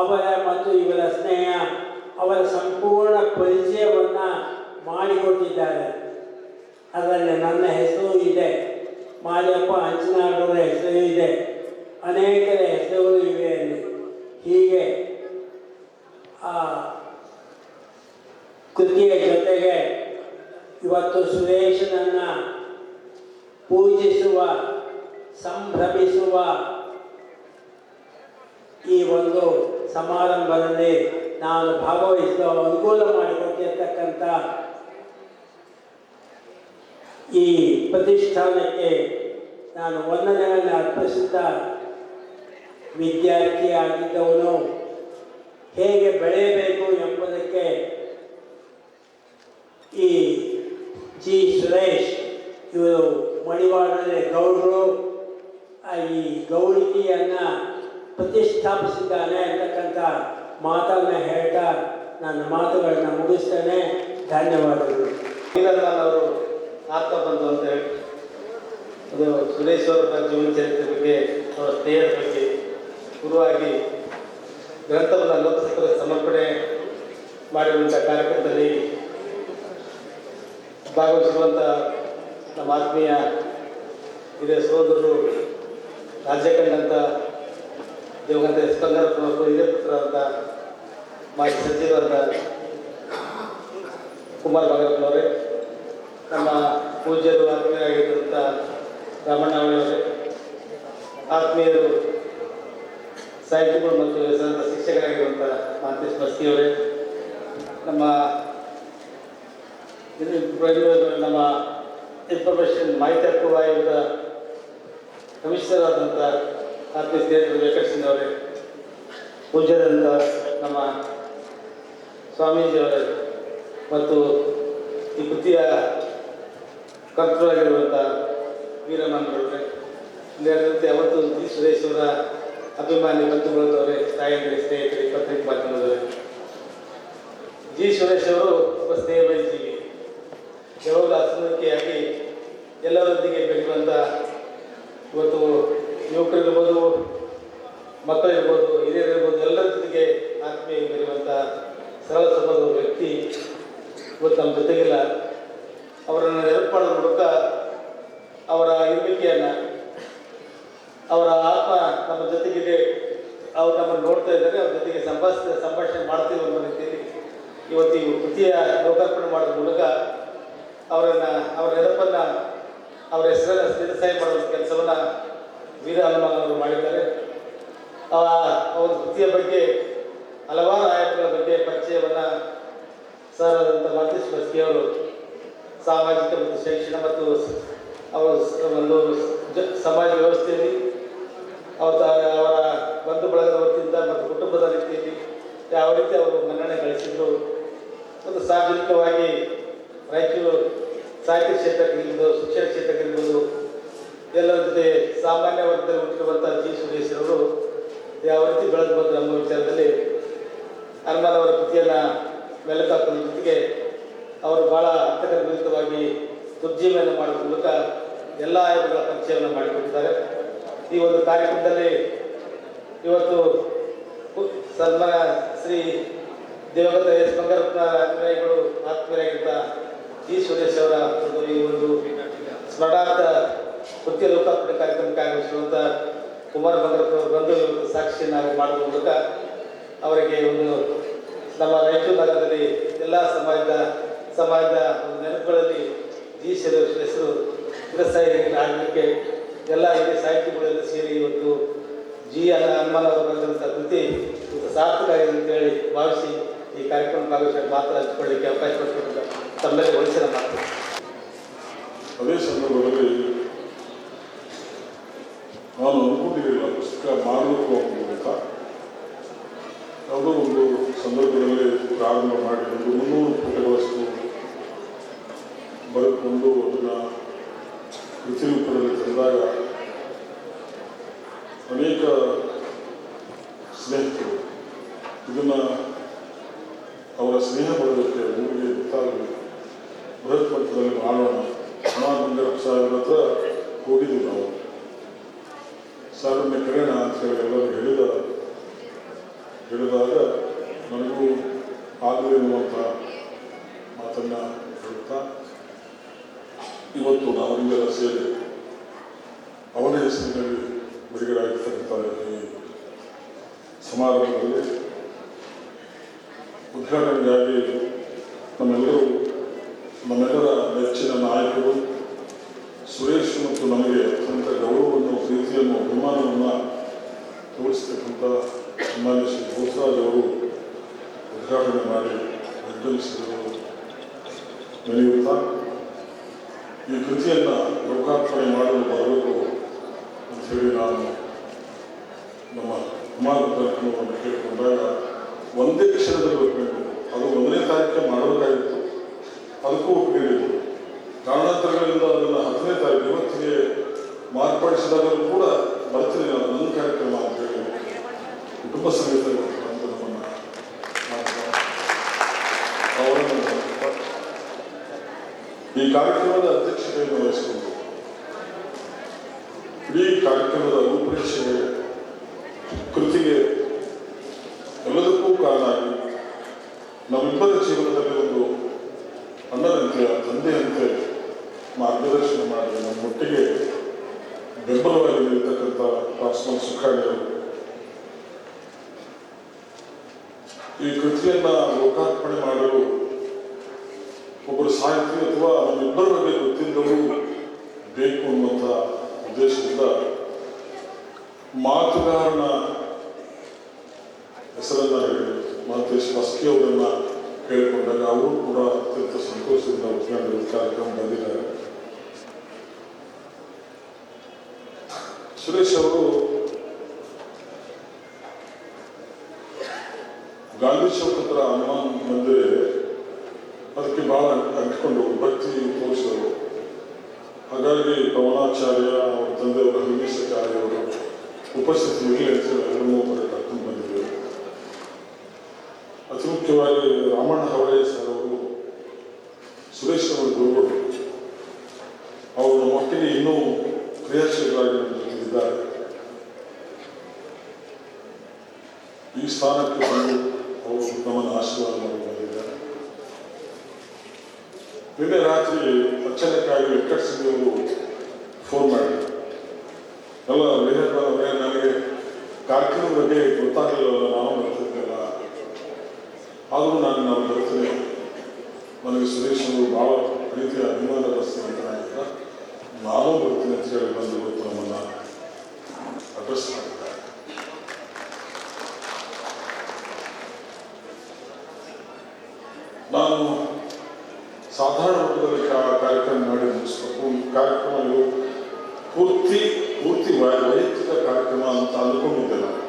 ಅವರ ಮತ್ತು ಇವರ ಸ್ನೇಹ, ಅವರ ಸಂಪೂರ್ಣ ಪರಿಚಯವನ್ನು ಮಾಡಿಕೊಟ್ಟಿದ್ದಾರೆ. ಅದರಲ್ಲಿ ನನ್ನ ಹೆಸರು ಇದೆ, ಮಾರಿಯಪ್ಪ ಹಂಚನಾಡವರ ಹೆಸರು ಇದೆ, ಅನೇಕರ ಹೆಸರುಗಳು ಇವೆ ಅಲ್ಲಿ. ಹೀಗೆ ಆ ಕೃತಿಯ ಜೊತೆಗೆ ಇವತ್ತು ಸುರೇಶನನ್ನು ಪೂಜಿಸುವ, ಸಂಭ್ರಮಿಸುವ ಈ ಒಂದು ಸಮಾರಂಭದಲ್ಲಿ ನಾನು ಭಾಗವಹಿಸುವ ಅನುಕೂಲ ಮಾಡಿಕೊಟ್ಟಿರ್ತಕ್ಕಂಥ ಈ ಪ್ರತಿಷ್ಠಾನಕ್ಕೆ ನಾನು ವಂದನೆಯನ್ನು ಅರ್ಪಿಸುತ್ತಾ, ವಿದ್ಯಾರ್ಥಿಯಾಗಿದ್ದವನು ಹೇಗೆ ಬೆಳೆಯಬೇಕು ಎಂಬುದಕ್ಕೆ ಈ ಜಿ ಸುರೇಶ್ ಇವರು ಮಡಿವಾಳದಲ್ಲಿ ಗೌಡರು ಈ ಗೌಡಿಕೆಯನ್ನು ಪ್ರತಿಷ್ಠಾಪಿಸಿದ್ದಾನೆ ಅಂತಕ್ಕಂಥ ಮಾತನ್ನು ಹೇಳ್ತಾ ನನ್ನ ಮಾತುಗಳನ್ನ ಮುಗಿಸ್ತೇನೆ. ಧನ್ಯವಾದಗಳು. ಅವರು ಆತ್ಮ ಬಂತು ಅಂತ ಹೇಳಿ ಅದು ಸುರೇಶ್ ಅವರ ಜೀವನ ಚರಿತ್ರೆ ಬಗ್ಗೆ, ಅವರ ಸ್ನೇಹದ ಬಗ್ಗೆ ಗುರುವಾಗಿ ಗ್ರಂಥವನ್ನು ಲೋಕಸಭೆ ಸಮರ್ಪಣೆ ಮಾಡಿರುವಂಥ ಕಾರ್ಯಕ್ರಮದಲ್ಲಿ ಭಾಗವಹಿಸಿರುವಂಥ ನಮ್ಮ ಆತ್ಮೀಯ ಹಿರಿಯ ಸಹೋದರರು, ರಾಜ್ಯ ಕಂಡಂಥ ದೇವಗಂತ ಎಸ್ ಬಂಗಾರಪ್ಪನವರು, ಹಿರಿಯ ಪುತ್ರರಾದಂಥ ಮಾಜಿ ಸಚಿವರಾದ ಕುಮಾರ್ ಬಂಗಾರಪ್ಪನವರೇ, ನಮ್ಮ ಪೂಜ್ಯರು ಆತ್ಮೀಯರಾಗಿರುವಂಥ ರಾಮಣ್ಣ ಅವರೇ, ಆತ್ಮೀಯರು ಸಾಹಿತಿಗಳು ಮತ್ತು ಹೆಸರಾಂತ ಶಿಕ್ಷಕರಾಗಿರುವಂಥ ಮಾಂತೇಶ್ ಮಸ್ಕಿಯವರೇ, ನಮ್ಮ ನಮ್ಮ ಇನ್ಫಾರ್ಮೇಷನ್ ಮಾಹಿತಿ ಹಕ್ಕು ಆಯೋಗದ ಕಮಿಷನರ್ ಆದಂಥ ಆತ್ಮೀಯ ಸ್ನೇಹಿತರು ವೆಂಕಟೇಶ್ ಅವರೇ, ಪೂಜ್ಯರಾದಂಥ ನಮ್ಮ ಸ್ವಾಮೀಜಿಯವರೇ ಮತ್ತು ಈ ಕೃತಿಯ ಕರ್ತೃರಾಗಿರುವಂಥ ವೀರಮ್ಮನವರೇ, ಇಲ್ಲಿರುವಂತೆ ಅವತ್ತು ಜಿ ಸುರೇಶ್ ಅವರ ಅಭಿಮಾನಿ ಬಂಧುಗಳವರೇ, ತಾಯಂದಿರಿ, ಸ್ನೇಹಿತರೆ, ಪತ್ರಿಕೆ ಮಾಧ್ಯಮದವರೇ, ಜಿ ಸುರೇಶ್ ಅವರು ಒಬ್ಬ ಸ್ನೇಹಮಯ ಜೀವಿ. ಯಾವಾಗ ಅಸಮುಖಿಯಾಗಿ ಎಲ್ಲರೊಂದಿಗೆ ಬೆಳೆಯುವಂಥ, ಇವತ್ತು ಯುವಕರಿರ್ಬೋದು, ಮಕ್ಕಳಿರ್ಬೋದು, ಹಿರಿಯರಿರ್ಬೋದು, ಎಲ್ಲರ ಜೊತೆಗೆ ಆತ್ಮೀಯ ಬೆರೆಯುವಂಥ ಸರಳ ಸ್ವಭಾವದ ವ್ಯಕ್ತಿ ಇವತ್ತು ನಮ್ಮ ಜೊತೆಗಿಲ್ಲ. ಅವರನ್ನು ನೆನಪು ಮಾಡೋ ಮೂಲಕ ಅವರ ಇರುವಿಕೆಯನ್ನು, ಅವರ ಆತ್ಮ ನಮ್ಮ ಜೊತೆಗಿದೆ, ಅವ್ರು ನಮ್ಮನ್ನು ನೋಡ್ತಾ ಇದ್ದಾರೆ, ಅವ್ರ ಜೊತೆಗೆ ಸಂಭಾಷಣೆ ಮಾಡ್ತೀವಿ ಅನ್ನೋ ರೀತಿಯಲ್ಲಿ ಇವತ್ತು ಈ ಕೃತಿಯ ಲೋಕಾರ್ಪಣೆ ಮಾಡೋದ್ರ ಮೂಲಕ ಅವರ ನೆನಪನ್ನು, ಅವರ ಹೆಸರನ್ನು ಸ್ಥಿರಸಾಯಿ ಮಾಡುವ ಕೆಲಸವನ್ನು ವೀರ ಹನುಮಾನವರು ಮಾಡಿದ್ದಾರೆ. ಅವರ ಕೃತಿಯ ಬಗ್ಗೆ ಹಲವಾರು ಆಯಾಮಗಳ ಬಗ್ಗೆ ಪರಿಚಯವನ್ನು ಸರಾದಂಥ ಮಾಂತೇಶ್ ಮಸ್ಕಿ ಅವರು ಸಾಮಾಜಿಕ ಮತ್ತು ಶೈಕ್ಷಣಿಕ ಮತ್ತು ಅವರ ಒಂದು ಸಮಾಜ ವ್ಯವಸ್ಥೆಯಲ್ಲಿ ಅವರ ಬಂಧು ಬಳಗದ ವತಿಯಿಂದ ಮತ್ತು ಕುಟುಂಬದ ರೀತಿಯಲ್ಲಿ ಯಾವ ರೀತಿ ಅವರು ಮನ್ನಣೆ ಗಳಿಸಿದ್ರು, ಮತ್ತು ಸಾರ್ವಜನಿಕವಾಗಿ ರಾಯಚೂರು ಸಾಹಿತ್ಯ ಕ್ಷೇತ್ರಕ್ಕಿರ್ಬೋದು, ಶಿಕ್ಷಣ ಕ್ಷೇತ್ರಕ್ಕಿರ್ಬೋದು, ಎಲ್ಲರ ಜೊತೆ ಸಾಮಾನ್ಯ ವರ್ಗದಲ್ಲಿ ಹುಟ್ಟಿರುವಂಥ ಜಿ ಸುರೇಶ್ ಅವರು ಯಾವ ರೀತಿ ಬೆಳೆದು ಬಂದರು ನಮ್ಮ ವಿಚಾರದಲ್ಲಿ ಹನುಮಾನ್ ಅವರ ಕೃತಿಯನ್ನು ಮೆಲುಕಾಕುವ ಜೊತೆಗೆ ಅವರು ಭಾಳ ಅರ್ಥಗರ್ಭಿತವಾಗಿ ದುರ್ಜೀವನ ಮಾಡುವ ಮೂಲಕ ಎಲ್ಲ ಆಯೋಗಗಳ ಪರಿಚಯವನ್ನು ಮಾಡಿಕೊಟ್ಟಿದ್ದಾರೆ. ಈ ಒಂದು ಕಾರ್ಯಕ್ರಮದಲ್ಲಿ ಇವತ್ತು ಸನ್ಮಾನ ಶ್ರೀ ದೇವಗಂತ ಎಸ್ ಬಂಗಾರಪ್ಪನ ಅನುಯಾಯಿಗಳು ಆತ್ಮೀಯರಾಗಿದ್ದ ಜಿ ಸುರೇಶ್ ಅವರ ಈ ಒಂದು ಸ್ಮರಣಾರ್ಥ ಕೃತಿಯ ಲೋಕಾರ್ಪಣೆ ಕಾರ್ಯಕ್ರಮಕ್ಕೆ ಆಗಮಿಸಿರುವಂಥ ಕುಮಾರ್ ಬಂಗಾರಪ್ಪನವರು ಬಂದು ಸಾಕ್ಷಿಯನ್ನು ಮಾಡುವ ಮೂಲಕ ಅವರಿಗೆ ಒಂದು ನಮ್ಮ ರಾಯಚೂರು ನಗರದಲ್ಲಿ ಎಲ್ಲ ಸಮಾಜದ ಒಂದು ನೆನಪುಗಳಲ್ಲಿ ಜಿ ಸುರೇಶ್ ಹೆಸರು ಚಿರಸ್ಥಾಯಿ ಆಗಲಿಕ್ಕೆ ಎಲ್ಲ ಹಿರಿಯ ಸಾಹಿತಿಗಳೆಲ್ಲ ಸೇರಿ ಇವತ್ತು ಜಿ ಹನುಮಾನ್ ಅವರು ಬರೆದಂಥ ಕೃತಿ ಸಾರ್ಥಕ ಆಗಿದೆ ಅಂತೇಳಿ ಭಾವಿಸಿ ಈ ಕಾರ್ಯಕ್ರಮ ಭಾಗವಹಿಸಿ ಮಾತ್ರ ಹಂಚಿಕೊಳ್ಳಲಿಕ್ಕೆ ಅವಕಾಶ ಮಾಡಿಕೊಟ್ಟಿದ್ದ ತಮ್ಮೆಲ್ಲ ಒಳಿಸಿನ ಮಾತು. ಅದೇ ಸಂದರ್ಭದಲ್ಲಿ ನಾನು ಅಂದ್ಕೊಂಡಿರಲಿಲ್ಲ ಪುಸ್ತಕ ಮಾಡಬೇಕು ಅಂತ. ಯಾವುದೋ ಒಂದು ಸಂದರ್ಭದಲ್ಲಿ ಪ್ರಾರಂಭ ಮಾಡಿ ಒಂದು 300 ಪುಟಗಳಷ್ಟು ಬರೆದುಕೊಂಡು ಅದನ್ನು ಕೃತಿ ರೂಪದಲ್ಲಿ ತಂದಾಗ ಅನೇಕ ಸ್ನೇಹಿತರು ಇದನ್ನು ಅವರ ಸ್ನೇಹ ಬಳಗಕ್ಕೆ ಊರಿಗೆ ಗೊತ್ತಾಗಲಿ, ಬೃಹತ್ ಮಟ್ಟದಲ್ಲಿ ಮಾಡೋಣ, ಬಂಗಾರಪ್ಪ ಸಾಹೇಬ್ರ ಹತ್ರ ಹೋಗಿದ್ವಿ ನಾವು, ಸಾರನ್ನ ಕರೆಯೋಣ ಅಂತ ಹೇಳಿ ಎಲ್ಲರೂ ಹೇಳಿದಾಗ ನನಗೂ ಆಗಲಿ ಅನ್ನುವಂಥ ಮಾತನ್ನು ಹೇಳ್ತಾ ಇವತ್ತು ನಾವೆಲ್ಲ ಸೇರಿ ಅವನ ಹೆಸರಿನಲ್ಲಿ ಬಿಡುಗಡೆ ಆಗಿರ್ತಕ್ಕಂಥ ಈ ಸಮಾರಂಭದಲ್ಲಿ ಉದ್ಘಾಟನೆಗಾಗಿ ನಮ್ಮೆಲ್ಲರ ನೆಚ್ಚಿನ ನಾಯಕರು ಸುರೇಶ್ ಮತ್ತು ನಮಗೆ ಅತ್ಯಂತ ಗೌರವವನ್ನು, ಪ್ರೀತಿಯನ್ನು, ಅಭಿಮಾನವನ್ನು ತೋರಿಸ್ತಕ್ಕಂಥ ಸನ್ಮಾನ್ಯ ಶ್ರೀ ಬೋಸರಾಜ್ ಅವರು ಉದ್ಘಾಟನೆ ಮಾಡಿ ನಿರ್ಗಮಿಸಿದರು ನಡೆಯುತ್ತಾ ಈ ಕೃತಿಯನ್ನು ಲೋಕಾರ್ಪಣೆ ಮಾಡಲು ಬರಬೇಕು ಅಂಥೇಳಿ ನಾನು ನಮ್ಮ ಕುಮಾರ್ ಬಂಗಾರಪ್ಪನವರನ್ನು ಕೇಳಿಕೊಂಡಾಗ ಒಂದೇ ಕ್ಷಣದಲ್ಲಿ ಒಪ್ಪಿಕೊಂಡಿದ್ದು. ಅದು 1ನೇ ತಾರೀಕಿಗೆ ಮಾಡಬೇಕಾಗಿತ್ತು, ಅದಕ್ಕೂ ಒಪ್ಪಿಕೊಂಡಿದ್ದು. ಕಾರಣಾಂತರಗಳಿಂದ ಅದನ್ನು 10ನೇ ತಾರೀಕು ಇವತ್ತಿಗೆ ಮಾರ್ಪಡಿಸಿದಾಗಲೂ ಕೂಡ ಬರ್ತೀನಿ ನಾನು, ನನ್ನ ಕಾರ್ಯಕ್ರಮ ಅಂತ ಹೇಳಿ ಕುಟುಂಬ ಸಮೇತ ನಮ್ಮನ್ನು ಅವರನ್ನು ಈ ಕಾರ್ಯಕ್ರಮದ ಅಧ್ಯಕ್ಷತೆಯನ್ನು ವಹಿಸಿಕೊಂಡು ಇಡೀ ಕಾರ್ಯಕ್ರಮದ ರೂಪರೇಷೆಗೆ, ಕೃತಿಗೆ ಎಲ್ಲದಕ್ಕೂ ಕಾರಣ ಆಗಿ ನಮ್ಮಿಬ್ಬರ ಬೆಂಬಲವಾಗಿ ನಿಲ್ತಕ್ಕಂಥ ಪಾರ್ಶ್ವನಾಥ್ ಸುಖಾಣಿಯವರು ಈ ಕೃತಿಯನ್ನ ಲೋಕಾರ್ಪಣೆ ಮಾಡಲು ಒಬ್ಬರು ಸಾಹಿತಿ ಅಥವಾ ನಮ್ಮಿಬ್ಬರ ಬಗ್ಗೆ ಗೊತ್ತಿದ್ದವರು ಬೇಕು ಅನ್ನುವಂಥ ಉದ್ದೇಶದಿಂದ ಮಾತುಗಾರನ ಹೆಸರನ್ನ ಹೇಳಿ ಮಹಂತೇಶ್ ಮಸ್ಕಿ ಅವರನ್ನ ಕೇಳಿಕೊಂಡಾಗ ಅವರು ಕೂಡ ಅತ್ಯಂತ ಸಂತೋಷದಿಂದ ಉದ್ಘಾಟನೆ ಕಾರ್ಯಕ್ರಮ ಬಂದಿದ್ದಾರೆ. ಸುರೇಶ್ ಅವರು ಗಾಂಧಿ ಚೌಕ್ ಹತ್ರ ಹನುಮಾನ್ ಮಂದಿರ ಅದಕ್ಕೆ ಬಹಳ ಅಂಟಿಕೊಂಡು ಭಕ್ತಿ ತೋರಿಸಿದರು. ಹಾಗಾಗಿ ಪವನಾಚಾರ್ಯ ಅವರ ತಂದೆಯವರು ಹನುಮೇಶಾಚಾರ್ಯ ಅವರು ಉಪಸ್ಥಿತಿ ಇರಲಿ ಅಂತ ಎಲ್ಲರನ್ನೂ ಕರ್ಕೊಂಡು ಬಂದಿದ್ದರು. ಅತಿ ಮುಖ್ಯವಾಗಿ ರಾಮಣ್ಣ ಹವಳೆ ಸರ್ ಅವರು ಸುರೇಶ್ ಅವರ ಗುರುಗಳು. ಅವರು ಮಟ್ಟಿಗೆ ಇನ್ನೂ ಕ್ರಿಯಾಶೀಲರಾಗಿ ಇದ್ದಾರೆ. ಈ ಸ್ಥಾನಕ್ಕೆ ಬಂದು ಅವರು ನಮ್ಮನ್ನು ಆಶೀರ್ವಾದ ಮಾಡಿ ಬಂದಿದ್ದಾರೆ. ನಿನ್ನೆ ರಾತ್ರಿ ಅಚಾನಕ್ಕಾಗಿ ವೆಂಕಟ ಸಿಂಗ್ ಅವರು ಫೋನ್ ಮಾಡಿದ್ರು. ಎಲ್ಲ ವೇದವರೇ ನನಗೆ ಕಾರ್ಯಕ್ರಮದ ಬಗ್ಗೆ ಗೊತ್ತಾಗಲಿಲ್ಲ, ನಾವು ಬರ್ತಿದ್ದೆಲ್ಲ, ಆದರೂ ನಾನು ಬರ್ತೀನಿ. ನನಗೆ ಸುರೇಶ್ ಅವರು ಭಾಳ ರೀತಿಯ ಅಭಿಮಾನ ಬಸ್ತಿದ್ದ, ನಾನು ಬರ್ತೀನಿ ಅಂತ ಹೇಳಿ ಬಂದು ಇವತ್ತು ನಮ್ಮನ್ನು ಅಡ್ರೆಸ್ ಮಾಡಿದ್ದಾರೆ. ನಾನು ಸಾಧಾರಣ ಮಟ್ಟದಲ್ಲಿ ಕಾರ್ಯಕ್ರಮ ಮಾಡಿ ಮುಗಿಸ್ಬೇಕು. ಕಾರ್ಯಕ್ರಮ ಇದು ಪೂರ್ತಿ ವೈಯಕ್ತಿಕ ಕಾರ್ಯಕ್ರಮ ಅಂತ ಅಂದ್ಕೊಂಡಿದ್ದೆ ನಾನು.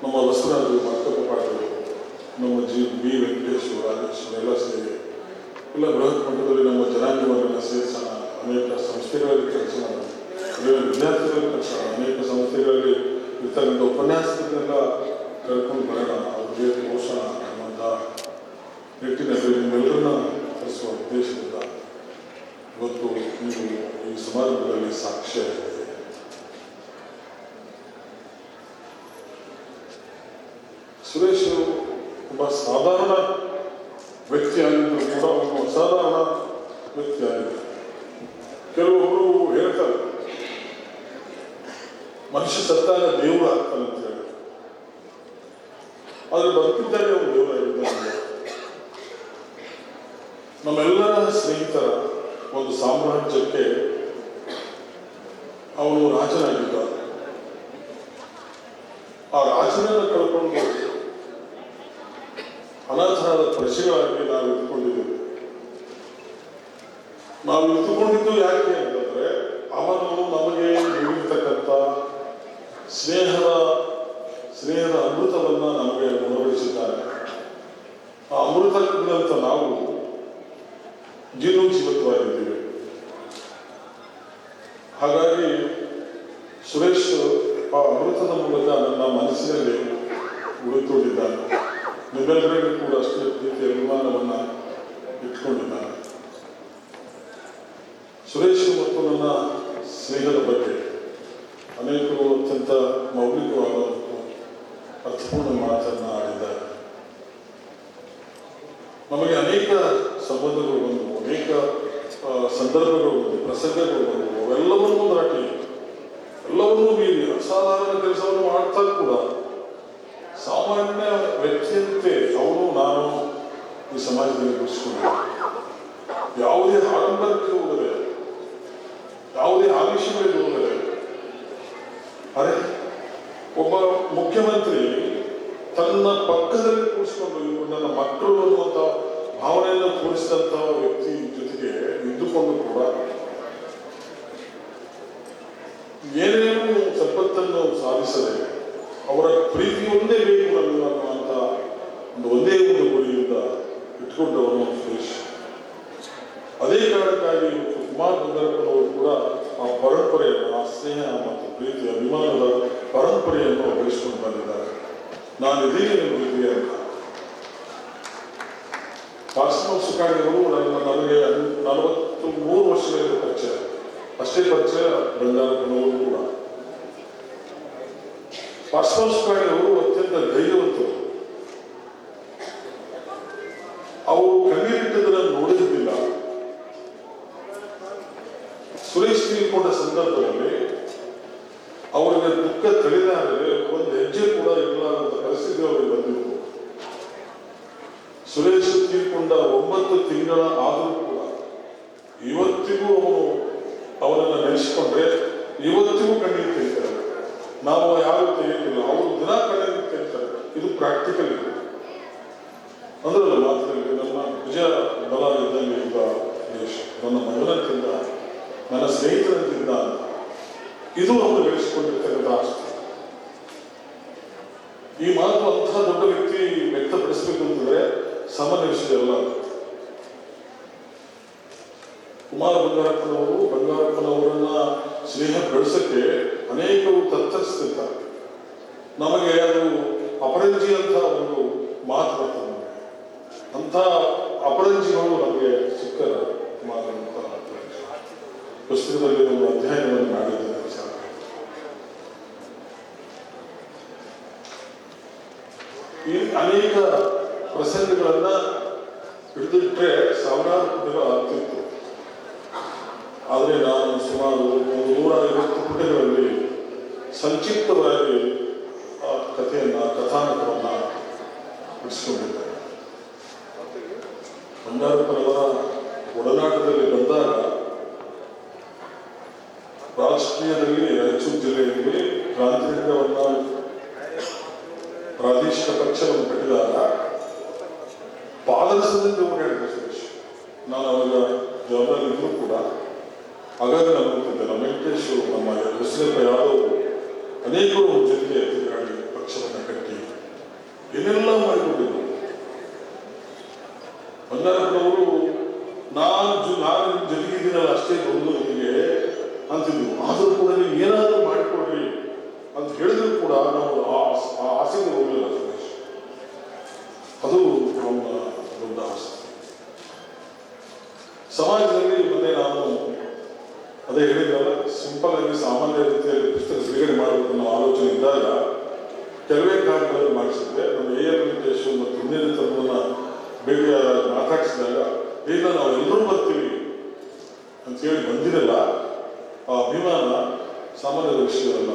ನಮ್ಮ ಬಸವರಾಜು, ಮಕ್ಕಪ್ಪ ಪಾಟೀಲ್, ನಮ್ಮ ಬಿ ವೆಂಕಟೇಶ್ವರ, ರಾಜೇಶ್ವರ ಎಲ್ಲ ಸೇರಿ ಇಲ್ಲ ಬೃಹತ್ ಮಟ್ಟದಲ್ಲಿ ನಮ್ಮ ಜನಾಂಗವನ್ನು ಸೇರಿಸೋಣ. ಅನೇಕ ಸಂಸ್ಥೆಗಳಲ್ಲಿ ಕೆಲಸ ಮಾಡೋಣ, ವಿದ್ಯಾರ್ಥಿಗಳ ಕೆಲಸ, ಅನೇಕ ಸಂಸ್ಥೆಗಳಲ್ಲಿ ಇರ್ತಕ್ಕಂಥ ಉಪನ್ಯಾಸಗಳನ್ನೆಲ್ಲ ಕರ್ಕೊಂಡು ಬರೋಣ, ಅವ್ರಿಗೆ ಪೋಷಣ ಅನ್ನುವಂಥ ನಿಟ್ಟಿನಲ್ಲಿ ನಿಮ್ಮೆಲ್ಲರನ್ನ ಕಲಿಸುವ ಉದ್ದೇಶದಿಂದ ಇವತ್ತು ನೀವು ಈ ಸಮಾರಂಭದಲ್ಲಿ ಸಾಕ್ಷಿಯಾಗಿದೆ. ಸುರೇಶ್ ಒಬ್ಬ ಸಾಧಾರಣ ವ್ಯಕ್ತಿಯಾಗಿದ್ದರೂ ಕೂಡ ಒಬ್ಬ ಅಸಾಧಾರಣ ವ್ಯಕ್ತಿಯಾಗಿದ್ದರು. ಕೆಲವೊಬ್ಬರು ಹೇಳ್ತಾರೆ ಮನುಷ್ಯ ಸತ್ತಾಗ ದೇವರು ಆಗ್ತಾನೆ ಅಂತ ಹೇಳಿ, ಆದರೆ ಬದುಕಿದ್ದಾಗ ಅವರು ದೇವರಾಗಿದ್ದಾರೆ. ನಮ್ಮೆಲ್ಲರ ಸ್ನೇಹಿತರ ಒಂದು ಸಾಮ್ರಾಜ್ಯಕ್ಕೆ ಅವನು ರಾಜನಾಗಿದ್ದ. ಆ ರಾಜನನ್ನು ಕಳ್ಕೊಂಡು ಅನಾಥರಾದ ಪ್ರಜೆಗಳಾಗಿ ನಾವು ಇದ್ದುಕೊಂಡಿದ್ದೇವೆ. ನಾವು ಇದ್ದುಕೊಂಡಿದ್ದು ಯಾಕೆ ಅಂತಂದ್ರೆ ಅವನು ನಮಗೆ ನೀಡಿರ್ತಕ್ಕಂಥ ಸ್ನೇಹದ ಅಮೃತವನ್ನ ನಮಗೆ ಉಣಬಡಿಸಿದ್ದಾನೆ. ಆ ಅಮೃತದಂತ ನಾವು ಜೀವತ್ವಾಗಿದ್ದೀವಿ. ಹಾಗಾಗಿ ಸುರೇಶ್ ಆ ಅಮೃತದ ಮೂಲಕ ನನ್ನ ಮನಸ್ಸಿನಲ್ಲಿ ಉಳಿದುಕೊಂಡಿದ್ದಾನೆ. ನಿಮ್ಮೆಲ್ಲರಿಗೂ ಕೂಡ ಅಷ್ಟೇ ರೀತಿಯ ಅಭಿಮಾನವನ್ನು ಇಟ್ಕೊಂಡಿದ್ದಾನೆ. ಸುರೇಶ್ ಮತ್ತು ನನ್ನ ಸ್ನೇಹದ ಬಗ್ಗೆ ಅನೇಕರು ಅತ್ಯಂತ ಮೌಲಿಕವಾದ ಮತ್ತು ಅರ್ಥಪೂರ್ಣ ಮಾತನ್ನ ಆಡಿದ್ದಾರೆ. ನಮಗೆ ಅನೇಕ ಸಂಬಂಧಗಳು ಬಂದವು, ಅನೇಕ ಸಂದರ್ಭಗಳು ಬಂದವು, ಪ್ರಸಂಗಗಳು ಬಂದವು. ಅವೆಲ್ಲವನ್ನೂ ದಾಟಿ ಎಲ್ಲವನ್ನೂ ಮೀರಿ ಅಸಾಧಾರಣ ಕೆಲಸವನ್ನು ಮಾಡ್ತಾ ಕೂಡ ಸಾಮಾನ್ಯ ವ್ಯಕ್ತಿಯಂತೆ ಅವನು ನಾನು ಈ ಸಮಾಜದಲ್ಲಿ ಗುರುತಿಸಿಕೊಂಡೆ. ಯಾವುದೇ ಆಡಂಬರಕ್ಕೆ ಹೋಗದೆ, ಯಾವುದೇ ಆಮಿಷಗಳಿಗೆ ಹೋಗದೆ, ಅರೆ ಒಬ್ಬ ಮುಖ್ಯಮಂತ್ರಿ ತನ್ನ ಪಕ್ಕದಲ್ಲಿ ಕೂರಿಸಿಕೊಂಡು ಇವರು ನನ್ನ ಮಕ್ಕಳು ಅನ್ನುವಂಥ ಭಾವನೆಯನ್ನು ತೋರಿಸಿದಂಥ ವ್ಯಕ್ತಿ ಜೊತೆಗೆ ಇದ್ದುಕೊಂಡು ಕೂಡ ಏನೇನು ಸಂಪತ್ತನ್ನು ಸಾಧಿಸದೆ ಅವರ ಪ್ರೀತಿಯೊಂದೇ ಬೇಕು ನನಗೆ ಅನ್ನುವಂಥ ಒಂದೇ ಒಂದು ಗುರಿಯಿಂದ ಇಟ್ಕೊಂಡವನು ಸುರೇಶ್. ಅದೇ ಕಾರಣಕ್ಕಾಗಿ ಕುಮಾರ್ ಬಂಗಾರಪ್ಪನವರು ಕೂಡ ಆ ಪರಂಪರೆಯನ್ನು, ಆ ಸ್ನೇಹ ಮತ್ತು ಪ್ರೀತಿ ಅಭಿಮಾನದ ಪರಂಪರೆಯನ್ನು ಬೆಳೆಸಿಕೊಂಡು ಬಂದಿದ್ದಾರೆ. ನಾನು ಇದೀಗ ನಿಮಗೆ ಅಂತ ಪಾರ್ಶ್ವನಾಥ್ ಸುಖಾಣಿಯವರು ನನಗೆ 43 ವರ್ಷಗಳಿಂದ ಪರಿಚಯ. ಅಷ್ಟೇ ಪರಿಚಯ ಬಂಗಾರಪ್ಪನವರು ಕೂಡ. ಪಾರ್ಶ್ವನಾಥ್ ಸುಖಾಣಿಯವರು ಅತ್ಯಂತ ಧೈರ್ಯವಂತರು. ಅವರು ಕಣ್ಣೀರಿಟ್ಟದನ್ನು ನೋಡಿದ್ದಿಲ್ಲ. ಸುರೇಶ್ ತೀರ್ಕೊಂಡ ಸಂದರ್ಭದಲ್ಲಿ ಅವರಿಗೆ ದುಃಖ ತಡೆದಾದರೆ ಒಂದು ಹೆಜ್ಜೆ ಕೂಡ ಇರಲಾರದ ಪರಿಸ್ಥಿತಿ ಅವರಿಗೆ ಬಂದಿತ್ತು. ಸುರೇಶ್ ತೀರ್ಕೊಂಡ 9 ತಿಂಗಳ ಆದರೂ ಕೂಡ ಇವತ್ತಿಗೂ ಅವನನ್ನು ನೆನೆಸ್ಕೊಂಡ್ರೆ ಇವತ್ತಿಗೂ ಕಣ್ಣೀರು ತೆಗಿತಾರೆ. ನಾವು ಯಾರು ತೆಗೆಯಲಿಲ್ಲ, ಅವರು ದಿನ ಕಣ್ಣೀರು ತೆಗಿತಾರೆ. ಇದು ಪ್ರಾಕ್ಟಿಕಲ್ ಇದೆ ಅಂದ್ರಲ್ಲ ಮಾತ್ರದಲ್ಲಿ ನನ್ನ ನಿಜ ಬಲ ಇದ್ದಲ್ಲಿ ಈಗ ಸುರೇಶ್ ನನ್ನ ಮಗನಂತಿದ್ದ, ನನ್ನ ಸ್ನೇಹಿತರಂತಿದ್ದ, ಇದು ಅವರು ಬೆಳೆಸಿಕೊಂಡಿರ್ತಕ್ಕಂಥ ಆಸ್ತಿ. ಈ ಮಾತು ಅಂತಹ ದೊಡ್ಡ ವ್ಯಕ್ತಿ ವ್ಯಕ್ತಪಡಿಸಬೇಕು ಅಂತಂದ್ರೆ ಸಾಮಾನ್ಯ ವಿಷಯ ಅಲ್ಲ. ಕುಮಾರ ಬಂಗಾರಪ್ಪನವರನ್ನ ಸ್ನೇಹ ಬೆಳೆಸಕ್ಕೆ ಅನೇಕರು ತತ್ತರಿಸ್ತಿರ್ತಾರೆ. ನಮಗೆ ಅದು ಅಪರಂಜಿ ಅಂತ ಒಂದು ಮಾತು ಬರ್ತದೆ. ಅಂಥ ಅಪರಂಜಿಗಳು ನಮಗೆ ಸಿಕ್ಕರ ಕುಮಾರನಂತ ಪುಸ್ತಕದಲ್ಲಿ ಒಂದು ಅಧ್ಯಯನವನ್ನು ಮಾಡಿದ್ದೇನೆ. ಈ ಅನೇಕ ಪ್ರಸಂಗಗಳನ್ನ ಹಿಡಿದಿಟ್ಟರೆ ಸಾವಿರಾರು ಪುಟಗಳು ಆಗ್ತಿತ್ತು. ಆದರೆ ನಾನು ಸುಮಾರು 150 ಪುಟಗಳಲ್ಲಿ ಸಂಕ್ಷಿಪ್ತವಾಗಿ ಆ ಕಥಾನಕವನ್ನು ಬಿಡಿಸ್ಕೊಂಡಿದ್ದೆ. ಬಂಗಾರಪ್ಪನವರ ಒಡನಾಟದಲ್ಲಿ ಬಂದಾಗ ರಾಜಕೀಯದಲ್ಲಿ ರಾಯಚೂರು ಜಿಲ್ಲೆಯಲ್ಲಿ ಕ್ರಾಂತಿಯುಗವನ್ನು ಪ್ರಾದೇಶಿಕ ಪಕ್ಷವನ್ನು ಕಟ್ಟಿದಾಗ ಪಾದರಸದಿಂದ ಓಡಾಡಿದೆ ಸುರೇಶ್. ನಾನು ಅವಾಗ ಜವಾಬ್ದಾರಿ ಇದ್ರೂ ಕೂಡ ಆಗಾಗ ನಾನು ಹೋಗ್ತಿದ್ದೆ. ನಮ್ಮ ವೆಂಕಟೇಶ್, ನಮ್ಮ ಕೃಷ್ಣಪ್ಪ ಯಾದವ್ ಅನೇಕರು ಜೊತೆಗೆ ತಿರುಗಾಡಿ ಪಕ್ಷವನ್ನು ಕಟ್ಟಿ ಏನೆಲ್ಲ ಮಾಡಿಕೊಂಡಿದ್ದರು. ಬಂಗಾರಪ್ಪನವರು ನಾನು ಜೊತೆಗಿದ್ದೀನಲ್ಲ ಅಷ್ಟೇ ಒಂದು ನಿಮಗೆ ಅಂತಿದ್ವು. ಆದರೂ ಕೂಡ ನೀವು ಏನಾದರೂ ಮಾಡಿಕೊಡ್ರಿ ಅಂತ ಹೇಳಿದ್ರು ಕೂಡ ನಾವು ಆ ಆಸೆಗೆ ಹೋಗಲಿಲ್ಲ ಸುರೇಶ್. ಅದು ನಮ್ಮ ದೊಡ್ಡ ಆಸೆ. ಸಮಾಜದಲ್ಲಿ ಮೊನ್ನೆ ನಾನು ಅದೇ ಹೇಳಿದ್ರಲ್ಲ, ಸಿಂಪಲ್ ಆಗಿ ಸಾಮಾನ್ಯ ರೀತಿಯಲ್ಲಿ ಪುಸ್ತಕ ಬಿಡುಗಡೆ ಮಾಡಬೇಕು ಅನ್ನೋ ಆಲೋಚನೆ ಇದ್ದಾಗ ಕೆಲವೇ ಕಾರ್ಯಗಳನ್ನು ಮಾಡಿಸಿದ್ದೆ. ನಮ್ಮ ವೆಂಕಟೇಶ್ ಮತ್ತು ಹಿಂದಿನ ತರವನ್ನು ಭೇಟಿಯಾದ ಮಾತಾಡಿಸಿದಾಗ ಈಗ ನಾವೆಲ್ಲರೂ ಬರ್ತೀವಿ ಅಂತೇಳಿ ಬಂದಿರಲ್ಲ. ಆ ಅಭಿಮಾನ ಸಾಮಾನ್ಯ ವಿಷಯವಲ್ಲ.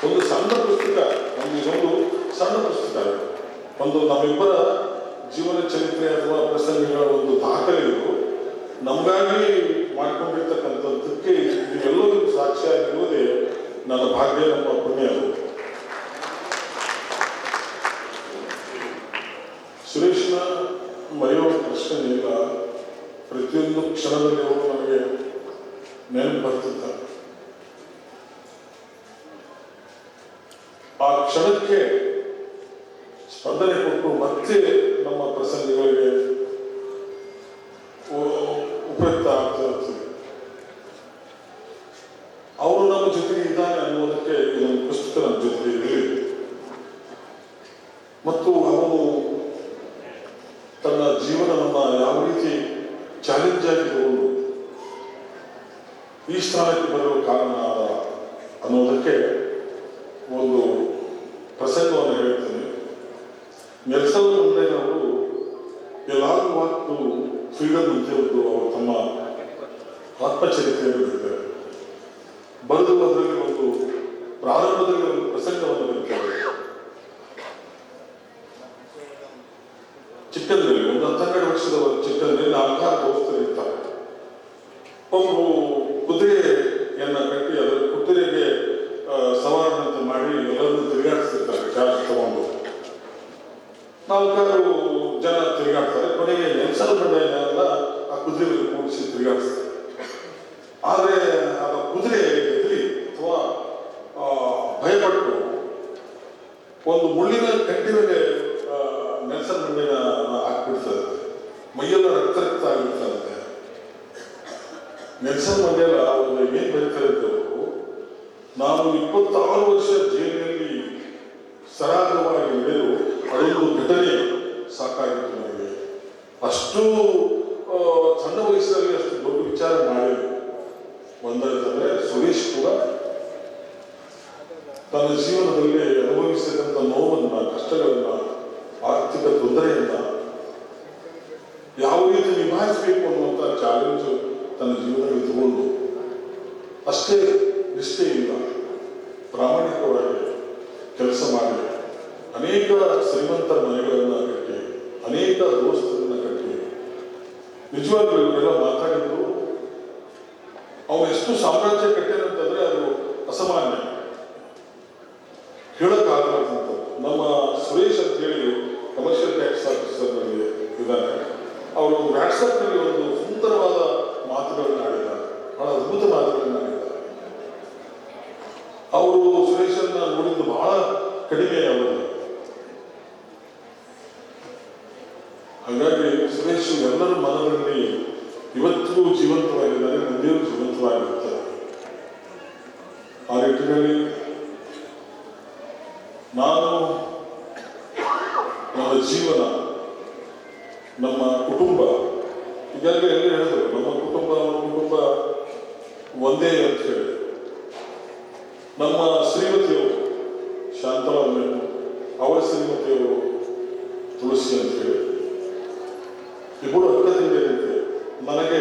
ಒಂದು ಸಣ್ಣ ಪುಸ್ತಕ, ಇದೊಂದು ಸಣ್ಣ ಪುಸ್ತಕ, ಒಂದು ನಮ್ಮಿಬ್ಬರ ಜೀವನ ಚರಿತ್ರೆ ಅಥವಾ ಪ್ರಸಂಗಗಳ ಒಂದು ದಾಖಲೆಗಳು ನಮಗಾಗಿ ಮಾಡಿಕೊಂಡಿರ್ತಕ್ಕಂಥದ್ದಕ್ಕೆ ನೀವೆಲ್ಲರೂ ಸಾಕ್ಷಿಯಾಗಿರುವುದೇ ನನ್ನ ಭಾಗ್ಯ, ನಮ್ಮ ಪುಣ್ಯ. ಸುರೇಶ್ನ ಮರೆಯುವ ಪ್ರಶ್ನೆ ಇಲ್ಲ. ಪ್ರತಿಯೊಂದು ಕ್ಷಣದಲ್ಲಿ ಅವರು ನಮಗೆ ನೆನಪು ಬರ್ತಿದ್ದಾರೆ. ಆ ಕ್ಷಣಕ್ಕೆ ಸ್ಪಂದನೆ ಕೊಟ್ಟು ಮತ್ತೆ ನಮ್ಮ ಪ್ರಸಂಗಗಳಿಗೆ ಉಪಯುಕ್ತ ಆಗ್ತಾ ಇರ್ತದೆ. ಅವರು ನಮ್ಮ ಜೊತೆಗೆ ಇದ್ದಾನೆ ಅನ್ನೋದಕ್ಕೆ ಇದೊಂದು ಪುಸ್ತಕ ನಮ್ಮ ಜೊತೆಗೆ ಇರಲಿ. ಮತ್ತು ಅವನು ತನ್ನ ಜೀವನವನ್ನು ಯಾವ ರೀತಿ ಚಾಲೆಂಜ್ ಆಗಿ ತಗೊಂಡು ಈ ಸ್ಥಾನಕ್ಕೆ ಬರುವ ಕಾರಣ ಅನ್ನೋದಕ್ಕೆ ಒಂದು ಪ್ರಸಂಗವನ್ನು ಹೇಳ್ತೇನೆ. ನೆಲ್ಸನ್ ಮಂಡೇಲವರು ಎಲ್ಲಾರು ಮಾತು ಫ್ರೀಡಮ್ ಅಂತ ಅವರು ತಮ್ಮ ಆತ್ಮಚರಿತ್ರೆಯನ್ನು ಬರೀತಾರೆ. ಬರೆದು ಅದರಲ್ಲಿ ಒಂದು ಪ್ರಾರಂಭದಲ್ಲಿ ಒಂದು ಪ್ರಸಂಗವನ್ನು ಬರೀತಾರೆ. ಚಿಕ್ಕಂದ್ರಲ್ಲಿ ಒಂದು 12 ವರ್ಷದ ಚಿಕ್ಕಂದ್ರಲ್ಲಿ 4 ದೋಸ್ತರು ಇರ್ತಾರೆ. ಒಬ್ಬರು ಕುದುರೆಯನ್ನ ಕಟ್ಟಿ ಅದರ ಕುದುರೆಗೆ ಸವಾರನಂತೆ ಮಾಡಿ ಎಲ್ಲರನ್ನೂ ತಿರುಗಾಡಿಸ್ತಿರ್ತಾರೆ. ಚಾರ್ಜ್ ತಗೊಂಡು 4 ಜನ ತಿರುಗಾಡ್ತಾರೆ. ಕೊನೆಗೆ ನೆಲ್ಸನ್ ಮಂಡೇಲರನ್ನ ಆ ಕುದುರೆ ಮೇಲೆ ಕೂಡಿಸಿ ತಿರುಗಾಡಿಸ್ತಾರೆ. ಆದರೆ ಆ ಕುದುರೆ ಹೆದರಿ ಅಥವಾ ಭಯಪಟ್ಟು ಒಂದು ಮುಳ್ಳಿನ ಕಂಟಿ ಮೇಲೆ ನೆಲ್ಸನ್ ಮಂಡೇಲ ಹಾಕ್ಬಿಡ್ತದೆ. ಮೈಯೆಲ್ಲ ರಕ್ತ ಆಗಿರ್ತದೆ. ನೆಲ್ಸನ್ ಮಂಡೇಲ ಅವರು ಏನ್ ಬರೀತಾರೆ ಅಂತವರು, ನಾನು 26 ವರ್ಷ ಜೈಲಿನಲ್ಲಿ ಸರಾಗವಾಗಿ ನಡೆದು ಅದೊಂದು ಘಟನೆ ಸಾಕಾಗಿತ್ತು ನನಗೆ. ಅಷ್ಟು ಸಣ್ಣ ವಯಸ್ಸಿನಲ್ಲಿ ಅಷ್ಟು ದೊಡ್ಡ ವಿಚಾರ ಮಾಡಿ ಒಂದಂತಂದ್ರೆ ಸುರೇಶ್ ಕೂಡ ತನ್ನ ಜೀವನದಲ್ಲಿ ಅನುಭವಿಸತಕ್ಕಂಥ ನೋವನ್ನ, ಕಷ್ಟಗಳನ್ನ, ಆರ್ಥಿಕ ತೊಂದರೆಯನ್ನ ಯಾವ ರೀತಿ ನಿಭಾಯಿಸಬೇಕು ಅನ್ನುವಂಥ ಚಾಲೆಂಜ್ ತನ್ನ ಜೀವನದಲ್ಲಿ ತಗೊಂಡು ಅಷ್ಟೇ ನಿಷ್ಠೆಯಿಂದ ಪ್ರಾಮಾಣಿಕವಾಗಿ ಕೆಲಸ ಮಾಡಿ ಅನೇಕ ಶ್ರೀಮಂತರ ಮನೆಗಳನ್ನು ಕಟ್ಟಿ ಅನೇಕ ದೋಸ್ತರನ್ನ ಕಟ್ಟಿ ನಿಜವಾಗ್ಲೂ ಇವರೆಲ್ಲ ಮಾತಾಡಿದ್ರು. ಅವನು ಎಷ್ಟು ಸಾಮ್ರಾಜ್ಯ ಕಟ್ಟಿದಂತಂದ್ರೆ ಅದು ಅಸಾಮಾನ್ಯ, ಹೇಳಕ್ಕಾಗದಂಥದ್ದು. ನಮ್ಮ ಸುರೇಶ್ ಅಂತ ಹೇಳಿ ಕಮರ್ಷಿಯಲ್ ಟ್ಯಾಕ್ಸ್ ಆಫೀಸರ್ ಇದ್ದಾರೆ. ಅವರು ವ್ಯಾಟ್ಸಪ್ನಲ್ಲಿ ಒಂದು ಸುಂದರವಾದ ಮಾತುಗಳನ್ನು ಆಡಿದ್ದಾರೆ, ಬಹಳ ಅದ್ಭುತ ಮಾತುಗಳನ್ನು ಆಡಿದ್ದಾರೆ. ಅವರು ಸುರೇಶನ್ನ ನೋಡಿದ್ದು ಬಹಳ ಕಡಿಮೆ ಅವರು. ಹಾಗಾಗಿ ಸುರೇಶ್ ಎಲ್ಲರ ಮನದಲ್ಲಿ ಇವತ್ತಿಗೂ ಜೀವಂತವಾಗಿದ್ದಾರೆ, ಮುಂದೆಯೂ ಜೀವಂತವಾಗಿರ್ತಾರೆ. ಆ ನಿಟ್ಟಿನಲ್ಲಿ ನಾನು ನಮ್ಮ ಜೀವನ, ನಮ್ಮ ಕುಟುಂಬ, ಈಗಾಗಲೇ ಎಲ್ಲ ಹೇಳಿದ್ರು, ನಮ್ಮ ಕುಟುಂಬ ಒಂದೇ ಅಂತ ಹೇಳಿ. ನಮ್ಮ ಶ್ರೀಮತಿಯವರು ಶಾಂತಲಮ್ಮ, ಅವರ ಶ್ರೀಮತಿಯವರು ತುಳಸಿ ಅಂತ ಹೇಳಿ ಇಬ್ಬರು ಅಕ್ಕದಿಂದಿರುತ್ತೆ. ನನಗೆ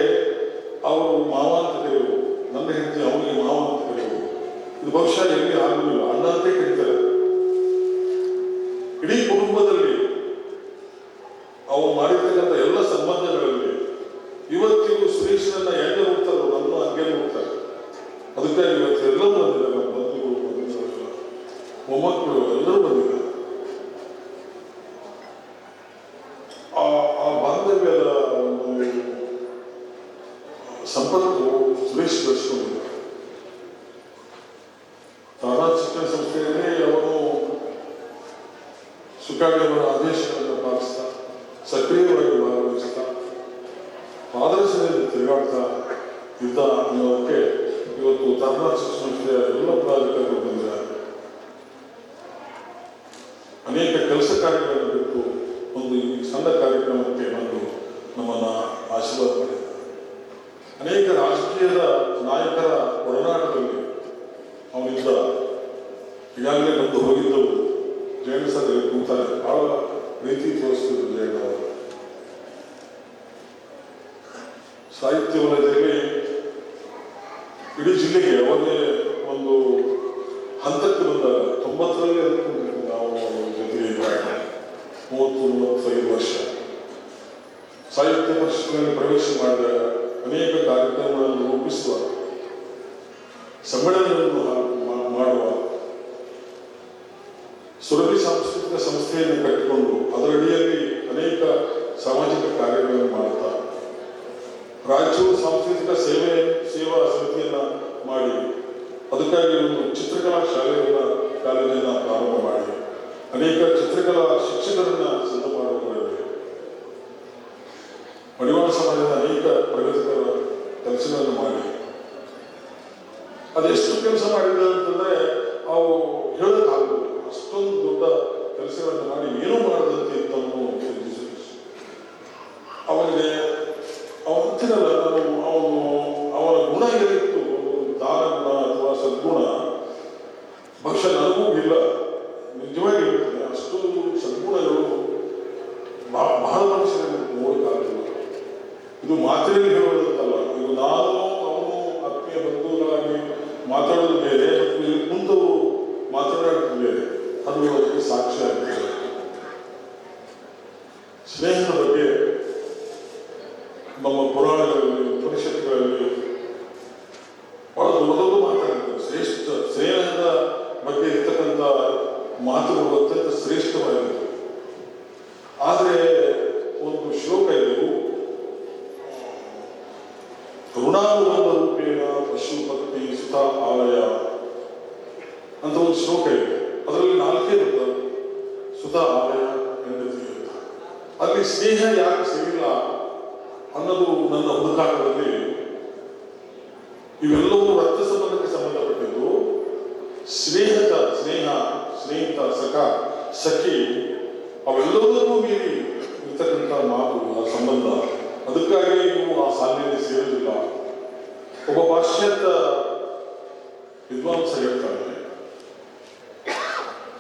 ಅವರು ಮಾವ ಅಂತ ಕರೆಯುವರು, ನನ್ನ ಹೆಂಡತಿ ಅವನಿಗೆ ಮಾವ ಅಂತ ಕರೆಯುವರು. ಇದು ಬಹುಶಃ ಎಲ್ಲಿ ಆಗುವುದಿಲ್ಲ, ಅಣ್ಣ ಅಂತೇ ಕರೀತಾರೆ. ಇಡೀ ಕುಟುಂಬದಲ್ಲಿ ಅವರು ಮಾಡಿರ್ತಕ್ಕಂಥ ಎಲ್ಲ ಸಂಬಂಧಗಳಲ್ಲಿ ಇವತ್ತಿಗೂ ಸುರೇಶನನ್ನ ಹೆಂಗೆ ನೋಡ್ತಾರೋ ನನ್ನ ಹಂಗೆ ನೋಡ್ತಾರೆ. ಅದಕ್ಕಾಗಿ ಇವತ್ತು ಎಲ್ಲರೂ ಬಂದಿದ್ದಾರೆ, ನಮ್ಮ ಬಂಧುಗಳು, ಮೊಮ್ಮಕ್ಕಳು ಎಲ್ಲರೂ ಬಂದಿದ್ದಾರೆ. ಆ ಬಾಂಧವ್ಯದ ಒಂದು ಸಂಪರ್ಕ ಸುರೇಶ್ ಬೆಳೆಸ್ಕೊಂಡಿದ್ದಾರೆ. ತಾರಾ ಶಿಕ್ಷಣ ಸಂಸ್ಥೆಯಲ್ಲಿ ಅವನು ಸುಖಾಡಿಯವರ ಆದೇಶಗಳನ್ನು ಪಾಲಿಸ್ತಾ ಸಕ್ರಿಯವಾಗಿ ಭಾಗವಹಿಸ್ತಾ ಆದರ್ಶದಿಂದ ತಿರುಗಾಡ್ತಾ ಇದ್ದ ಅನ್ನೋದಕ್ಕೆ ಇವತ್ತು ತಾರಾ ಶಿಕ್ಷಣ ಸಂಸ್ಥೆಯ ಎಲ್ಲ ಪ್ರಾಧಿಕಾರಿಗಳು ಬಂದಿದ್ದಾರೆ. ಅನೇಕ ಕೆಲಸ ಕಾರ್ಯಗಳನ್ನು ಬಿಟ್ಟು ಒಂದು ಈ ಸಣ್ಣ ಕಾರ್ಯಕ್ರಮಕ್ಕೆ ಬಂದು ನಮ್ಮನ್ನು ಆಶೀರ್ವಾದ ಮಾಡಿದ್ದಾರೆ. ಅನೇಕ ರಾಜಕೀಯದ ನಾಯಕರ ಒಡನಾಟದಲ್ಲಿ ಅವನಿಂದ ಈಗಾಗಲೇ ಬಂದು ಹೋಗಿದ್ದವು. ಜಯಣ್ಣ ಸರ್ ಕೂತಾರೆ, ಬಹಳ ಪ್ರೀತಿ ತೋರಿಸ್ತಿದ್ರು ಜಯಣ್ಣ ಅವರು. ಸಾಹಿತ್ಯ ವಲಯದಲ್ಲಿ ಇಡೀ ಜಿಲ್ಲೆಗೆ ಅವರೇ ಒಂದು ಹಂತಕ್ಕೆ ಬಂದಾಗ 90ರಲ್ಲಿ ನಾವು ಜೊತೆಗೆ 30-35 ವರ್ಷ ಸಾಹಿತ್ಯ ಪರಿಷತ್ನಲ್ಲಿ ಪ್ರವೇಶ ಮಾಡಿದ ಅನೇಕ ಕಾರ್ಯಕ್ರಮಗಳನ್ನು ರೂಪಿಸುವ, ಸಮ್ಮೇಳನವನ್ನು ಮಾಡುವ, ಸುರಭಿ ಸಾಂಸ್ಕೃತಿಕ ಸಂಸ್ಥೆಯನ್ನು ಕಟ್ಟಿಕೊಂಡು ಅದರಡಿಯಲ್ಲಿ ಅನೇಕ ಸಾಮಾಜಿಕ ಕಾರ್ಯಗಳನ್ನು ಮಾಡುತ್ತಾ ರಾಯಚೂರು ಸಾಂಸ್ಕೃತಿಕ ಸೇವಾ ಸಮಿತಿಯನ್ನು ಮಾಡಿ ಅದಕ್ಕಾಗಿ ಒಂದು ಚಿತ್ರಕಲಾ ಕಾಲೇಜನ್ನು ಪ್ರಾರಂಭ ಮಾಡಿ ಅನೇಕ ಚಿತ್ರಕಲಾ ಶಿಕ್ಷಕರನ್ನ ಸಿದ್ಧ ಮಾಡಿಕೊಂಡಿದೆ. ಮಡಿವಾಳ ಸಮಾಜದ ಅನೇಕ ಪ್ರಗತಿಪರ ಕೆಲಸಗಳನ್ನು ಮಾಡಿ ಅದೆಷ್ಟು ಕೆಲಸ ಮಾಡಿದೆ ಅಂತಂದ್ರೆ ಅವು ಹೇಳೋಕ್ಕಾಗಬಹುದು. ಅಷ್ಟೊಂದು ದೊಡ್ಡ ಕೆಲಸಗಳನ್ನು ಮಾಡಿ ಏನೂ ಮಾಡದಂತೆ ಇದ್ದವನು ಅವನಿಗೆ ಅವತ್ತಿನಲ್ಲ ಅವನ ಗುಣ ಏನಿತ್ತು, ದಾನ ಗುಣ ಅಥವಾ ಸದ್ಗುಣ ಬಹುಶಃ ನನಗೂ ಇಲ್ಲ, ನಿಜವಾಗಿ ಹೇಳ್ತೇನೆ. ಅಷ್ಟು ಸದ್ಗುಣಗಳು ಬಹಳ ಮನುಷ್ಯರಲ್ಲಿ ನೋಡಕ್ಕಾಗಲಿಲ್ಲ. ಇದು ಮಾತಿನಲ್ಲಿ ಹೇಳೋದಂತಲ್ಲ, ಇದು ನಾನು ಅವನು ಆತ್ಮೀಯ ಬಂಧುಗಳಾಗಿ ಮಾತಾಡೋದು ಬೇರೆ ಮತ್ತು ಇಲ್ಲಿ ಕುಂತವರು ಮಾತನಾಡೋದು ಬೇರೆ, ಅದು ಅದಕ್ಕೆ ಸಾಕ್ಷ್ಯ ಆಗ್ತದೆ. ಸ್ನೇಹದ ಬಗ್ಗೆ ನಮ್ಮ ಪುರಾಣಗಳಲ್ಲಿ ಉಪನಿಷತ್ತುಗಳಲ್ಲಿ ಬಹಳ ದೊಡ್ಡ ಮಾತಾಡ್ತಾರೆ. ಸ್ನೇಹದ ಬಗ್ಗೆ ಇರ್ತಕ್ಕಂಥ ಮಾತುಗಳು ಅತ್ಯಂತ ಶ್ರೇಷ್ಠವಾಗಿರುತ್ತೆ. ಆದರೆ ಒಂದು ಶ್ಲೋಕ ಇದೆ, ಋಣಾನುಬಂಧ ರೂಪೇಣ ಪಶುಪತ್ನಿ ಸುತ ಆಲಯ ಅಂತ ಒಂದು ಶ್ಲೋಕ ಇದೆ. ಅದರಲ್ಲಿ 4 ಇರುತ್ತೆ, ಸುತ ಆಲಯ ಹೆಂಡತಿ ಇರುತ್ತೆ. ಅಲ್ಲಿ ಸ್ನೇಹ ಯಾಕೆ ಸಿಗಿಲ್ಲ ಅನ್ನೋದು ನನ್ನ ಹುಡುಕಾಟದಲ್ಲಿ ಇವೆಲ್ಲವೂ ರಕ್ತ ಸಂಬಂಧಕ್ಕೆ ಸಂಬಂಧಪಟ್ಟಿದ್ದು. ಸ್ನೇಹಿತ ಸಖ ಸಖಿ ಅವೆಲ್ಲವನ್ನೂ ಮೀರಿ ಇರ್ತಕ್ಕಂಥ ಮಾತು, ಆ ಸಂಬಂಧ. ಅದಕ್ಕಾಗಿ ಇವು ಆ ಸಾಲಿನಲ್ಲಿ ಸೇರುವುದಿಲ್ಲ. ಒಬ್ಬ ಪಾಶ್ಚಾತ್ಯ ವಿದ್ವಾಂಸ ಹೇಳ್ತಾನೆ,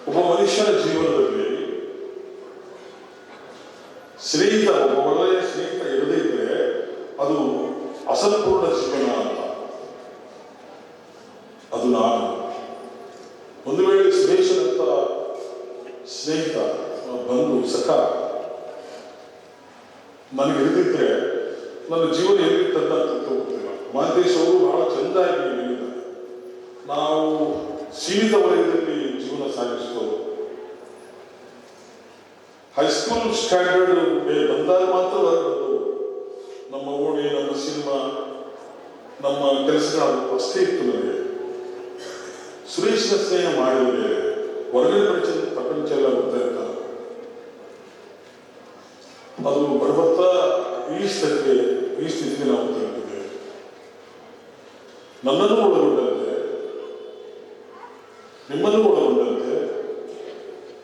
ಒಬ್ಬ ಮನುಷ್ಯನ ಜೀವನದಲ್ಲಿ ಒಬ್ಬ ಒಳ್ಳೆಯ ಸ್ನೇಹಿತ ಇರದೇ ಇದ್ರೆ ಅದು ಅಸಂಪೂರ್ಣ ಜೀವನ ಅಂತ. ಅದು ನಾನು ಒಂದು ವೇಳೆ ಸುರೇಶನಂತ ಸ್ನೇಹಿತ ಬಂಧು ಸಖ ನನಗೆ ಹಿಡಿದಿದ್ರೆ ನನ್ನ ಜೀವನ ಎಲ್ಲಿರ್ತದ ಅಂತ ಗೊತ್ತಿಲ್ಲ. ಮಹಂತೇಶ್ ಅವರು ಬಹಳ ಚೆಂದಾಗಿ ಹೇಳಿದ್ದಾರೆ, ನಾವು ಸೀಮಿತ ವಲಯದಲ್ಲಿ ಜೀವನ ಸಾಗಿಸಿದವರು. ಹೈಸ್ಕೂಲ್ ಸ್ಟ್ಯಾಂಡರ್ಡ್ ಬಂದಾಗ ಮಾತ್ರ ಹೊರಬಂದು ನಮ್ಮ ಓಣಿ, ನಮ್ಮ ಸಿನಿಮಾ, ನಮ್ಮ ಕೆಲಸಗಳು ಅಷ್ಟೇ ಇತ್ತು ನನಗೆ. ಸುರೇಶನ ಸ್ನೇಹ ಮಾಡಿದರೆ ಹೊರಗಡೆ ಪ್ರಪಂಚ ಎಲ್ಲ ಗೊತ್ತಾಯ್ತ. ಅದು ಬರ್ಬತ್ತಾ ಈ ಸ್ಥಿತಿಗೆ ನಾವು ತಲುಪಿದ್ದೇವೆ. ನನ್ನನ್ನು ಒಳಗೊಂಡಂತೆ, ನಿಮ್ಮನ್ನು ಒಳಗೊಂಡಂತೆ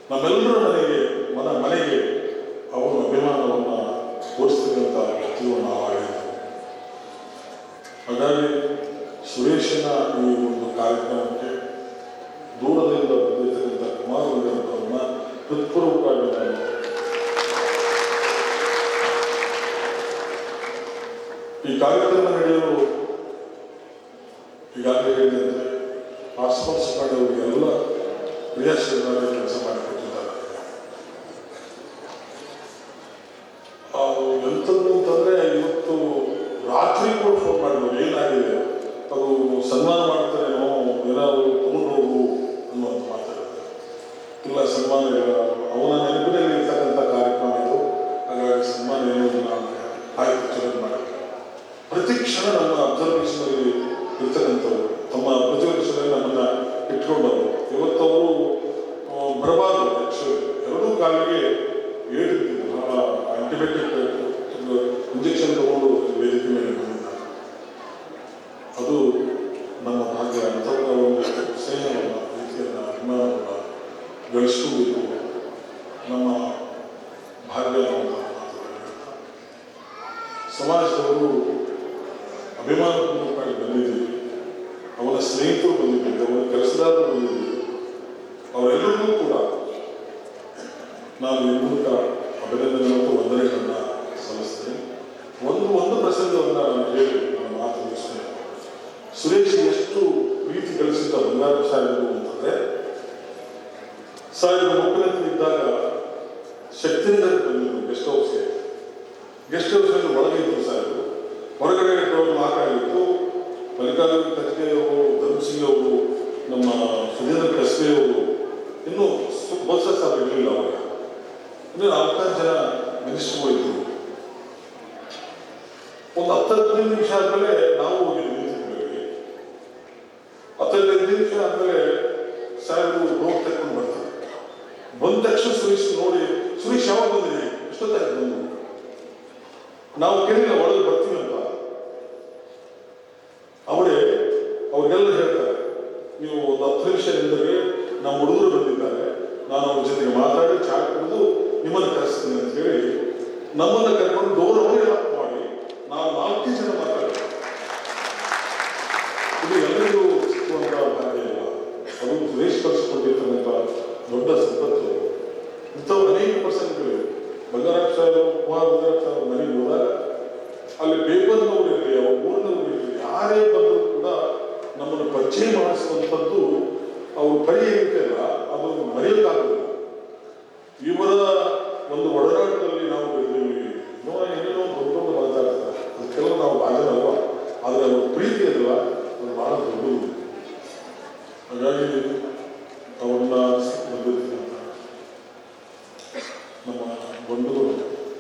ನಮ್ಮೆಲ್ಲರ ಮನೆಗೆ ಅವರು ಅಭಿಮಾನವನ್ನು ತೋರಿಸ್ತಕ್ಕಂಥ ವ್ಯಕ್ತಿಯನ್ನು ನಾವಾಗಿದ್ದರು. ಹಾಗಾಗಿ ಸುರೇಶನ ಈ ಒಂದು ಕಾರ್ಯಕ್ರಮಕ್ಕೆ ದೂರದಿಂದ ಬಂದಿರತಕ್ಕಂಥ ಕುಮಾರ್ ಅವರನ್ನ ಹೃತ್ಪೂರ್ವಕವಾಗಿ ನಾನು ಈ ಕಾರ್ಯಕ್ರಮ ನಡೆಯಲು ಈಗಾಗಲೇ ಹೇಳಿದಂತೆ ಆಸ್ಪಾಸ್ ಮಾಡಿದವರಿಗೆಲ್ಲ ಕ್ರಿಯಾಶೀಲರಾಗಿ ಕೆಲಸ ಮಾಡಿಕೊಟ್ಟಿದ್ದಾರೆ. ಎಂಥದ್ದು ಅಂತಂದರೆ ಇವತ್ತು ರಾತ್ರಿ ಕೂಡ ಫೋನ್ ಮಾಡಿದ್ರು, ಏನಾಗಿದೆ ಅದು ಸನ್ಮಾನ ಮಾಡ್ತಾರೇನೋ, ಏನಾದರೂ ತಗೊಂಡು ಹೋಗು ಅನ್ನುವಂಥ ಮಾತಾಡಿದ್ದಾರೆ. ಇಲ್ಲ, ಸನ್ಮಾನ ಇಲ್ಲ, ಅವನ ನೆನಪಿನಲ್ಲಿ ಇರ್ತಕ್ಕಂಥ ಕಾರ್ಯಕ್ರಮ ಇದು, ಹಾಗಾಗಿ ಸನ್ಮಾನ ಏನೋ ನಾನು ಆಯ್ತು ಚಲೋ ಮಾಡಿ ಪ್ರತಿ ಕ್ಷಣ ನಮ್ಮ ಅಬ್ಸರ್ವೇಷನಲ್ಲಿ ಇರ್ತಕ್ಕಂಥವ್ರು, ತಮ್ಮ ಪ್ರತಿವರ್ಷದಲ್ಲಿ ನಮ್ಮನ್ನು ಇಟ್ಕೊಂಡವರು. ಇವತ್ತವರು ಬರಬಾರ್ದು, ಆ್ಯಕ್ಚುಲಿ ಎರಡೂ ಕಾಲಿಗೆ ಏಟಿರ್ತಿದ್ರು, ಆಂಟಿಬಯೋಟಿಕ್ ಇಂಜೆಕ್ಷನ್ ತಗೊಂಡು ವೇದಿಕೆ ಮೇಲೆ ಬಂದಿದ್ದಾರೆ. ಅದು ನಮ್ಮ ಭಾಗ್ಯ. ಅಂಥವ್ರ ಒಂದು ಸ್ನೇಹವನ್ನು, ಪ್ರೀತಿಯನ್ನು, ಅಭಿಮಾನವನ್ನು ಗಳಿಸುವುದು ನಮ್ಮ ಭಾಗ್ಯ ಅಂತ ಸಮಾಜದವರು ಅಭಿಮಾನಪೂರ್ವಕವಾಗಿ ಬಂದಿದ್ದೀವಿ. ಅವನ ಸ್ನೇಹಿತರು ಬಂದಿದ್ದೀವಿ, ಅವನ ಕೆಲಸದಾರರು ಬಂದಿದ್ದೀವಿ. ಅವರೆಲ್ಲರಿಗೂ ಕೂಡ ನಾನು ಈ ಮೂಲಕ ಅಭಿನಂದನೆ ಮತ್ತು ವಂದನೆಗಳನ್ನು ಸಲ್ಲಿಸ್ತೇನೆ. ಒಂದು ಪ್ರಸಂಗವನ್ನು ನಾನು ಹೇಳಿ ನಾನು ಮಾತು ಮುಗಿಸ್ತೇನೆ. ಸುರೇಶ್ ಎಷ್ಟು ಪ್ರೀತಿ ಗಳಿಸಿದ್ದ ಬಂಗಾರ ಸಾಹೇಬರು ಅಂತಂದರೆ, ಸಾಹೇಬರು ಮುಖ್ಯಮಂತ್ರಿ ಇದ್ದಾಗ ಶಕ್ತಿನಗರ ಬಂದಿದ್ರು ಗೆಸ್ಟ್ ಹೌಸ್ನಲ್ಲಿ ಒಳಗೆ ಇದ್ರು ಸಾಹೇಬರು. ಹೊರಗಡೆ ಹಾಕಾಗಿತ್ತು. ಮಲ್ಲಿಕಾರ್ಜುನ ಖರ್ಗೆ ಅವರು, ಧರ್ಮಸಿಂಗ್ ಅವರು, ನಮ್ಮ ಸುಧೀಂದ್ರ ಕಸ್ಬೆ ಅವರು, ಇನ್ನೂ ಬೋಸ ಸಾಹೇಬ್ ಇರಲಿಲ್ಲ ಅವಾಗ. ಇನ್ನೂ 4 ಜನ ಮಿನಿಸ್ಟರ್ಗಳು ಇದ್ರು. ಒಂದು 10-15 ನಿಮಿಷ ಆದಮೇಲೆ ನಾವು ಹೋಗಿದ್ವಿ. 15 ನಿಮಿಷ ಆದಮೇಲೆ ಸಾಹೇಬರು ರೋಡ್ ತಗೊಂಡು ಬರ್ತಾರೆ. ಬಂದ ತಕ್ಷಣ ಸುರೇಶ್ ನೋಡಿ, ಸುರೇಶ್ ಯಾವಾಗ ಬಂದಿದೆ, ಎಷ್ಟೊತ್ತಾಗಿ ಬಂದು, ನಾವು ಕೇಳಿಲ್ಲ ಒಳಗೆ ಬರ್ತೀವಿ ಅಂತ. ಅವ್ರಿಗೆಲ್ಲ ಹೇಳ್ತಾರೆ, ನೀವು ಒಂದು 10 ನಿಮಿಷ ನಿಂದರೆ ನಮ್ಮ ಹುಡುಗರು ಬಂದಿದ್ದಾರೆ, ನಾನು ಅವ್ರ ಜೊತೆಗೆ ಮಾತಾಡಿ ಚಾ ಕುಡಿದು ನಿಮ್ಮನ್ನು ಕರೆಸ್ತೀನಿ ಅಂತ ಹೇಳಿ ನಮ್ಮನ್ನು ಕರ್ಕೊಂಡು ಡೋರ್ ಅವರೇ ಲಾಕ್ ಮಾಡಿ ನಾವು 4 ಜನ ಮಾತಾಡ್ತೀವಿ. ಇದು ಎಲ್ಲರಿಗೂ ಸಿಕ್ಕುವಂಥ ಭಾಗ್ಯ ಇಲ್ಲ. ಅದು ಸುರೇಶ್ ಕಳಿಸ್ಕೊಂಡಿರ್ತಕ್ಕಂಥ ದೊಡ್ಡ ಸಂಪತ್ತು. ಇಂಥವು ಅನೇಕ ಪ್ರಸಂಗಗಳಿವೆ. ಬಂಗಾರಪ್ಪ ಸಾಹೇಬರು, ಕುಮಾರ್ ಬಂಗಾರಪ್ಪ ಸಾಹೇಬರು ಮನೆಗೆ ಹೋದಾಗ ಅಲ್ಲಿ ಪೇಪರ್ನವರು ಇರಲಿ, ಅವ್ರ ಊರಿನವರು ಇರಲಿ, ಯಾರೇ ಬಂದರೂ ಕೂಡ ನಮ್ಮನ್ನು ಪರಿಚಯ ಮಾಡಿಸುವಂಥದ್ದು ಅವರು ಕೈ ಏನಿಲ್ಲ, ಅದು ಮರೆಯೋಕ್ಕಾಗಲ್ಲ. ಇವರ ಒಂದು ಒಡನಾಟದಲ್ಲಿ ನಾವು ಏನೇನೋ ದೊಡ್ಡ ಮಾತಾಡ್ತಾರೆ, ಅದಕ್ಕೆಲ್ಲ ನಾವು ಬಾಜರಲ್ವ, ಆದರೆ ಅವರ ಪ್ರೀತಿ ಅಲ್ಲ, ಅದು ಬಹಳ ದೊಡ್ಡದು. ಹಾಗಾಗಿ ಅವ್ರನ್ನ ಬಂದಿರ್ತಕ್ಕಂಥ ನಮ್ಮ ಬಂಧುಗಳು,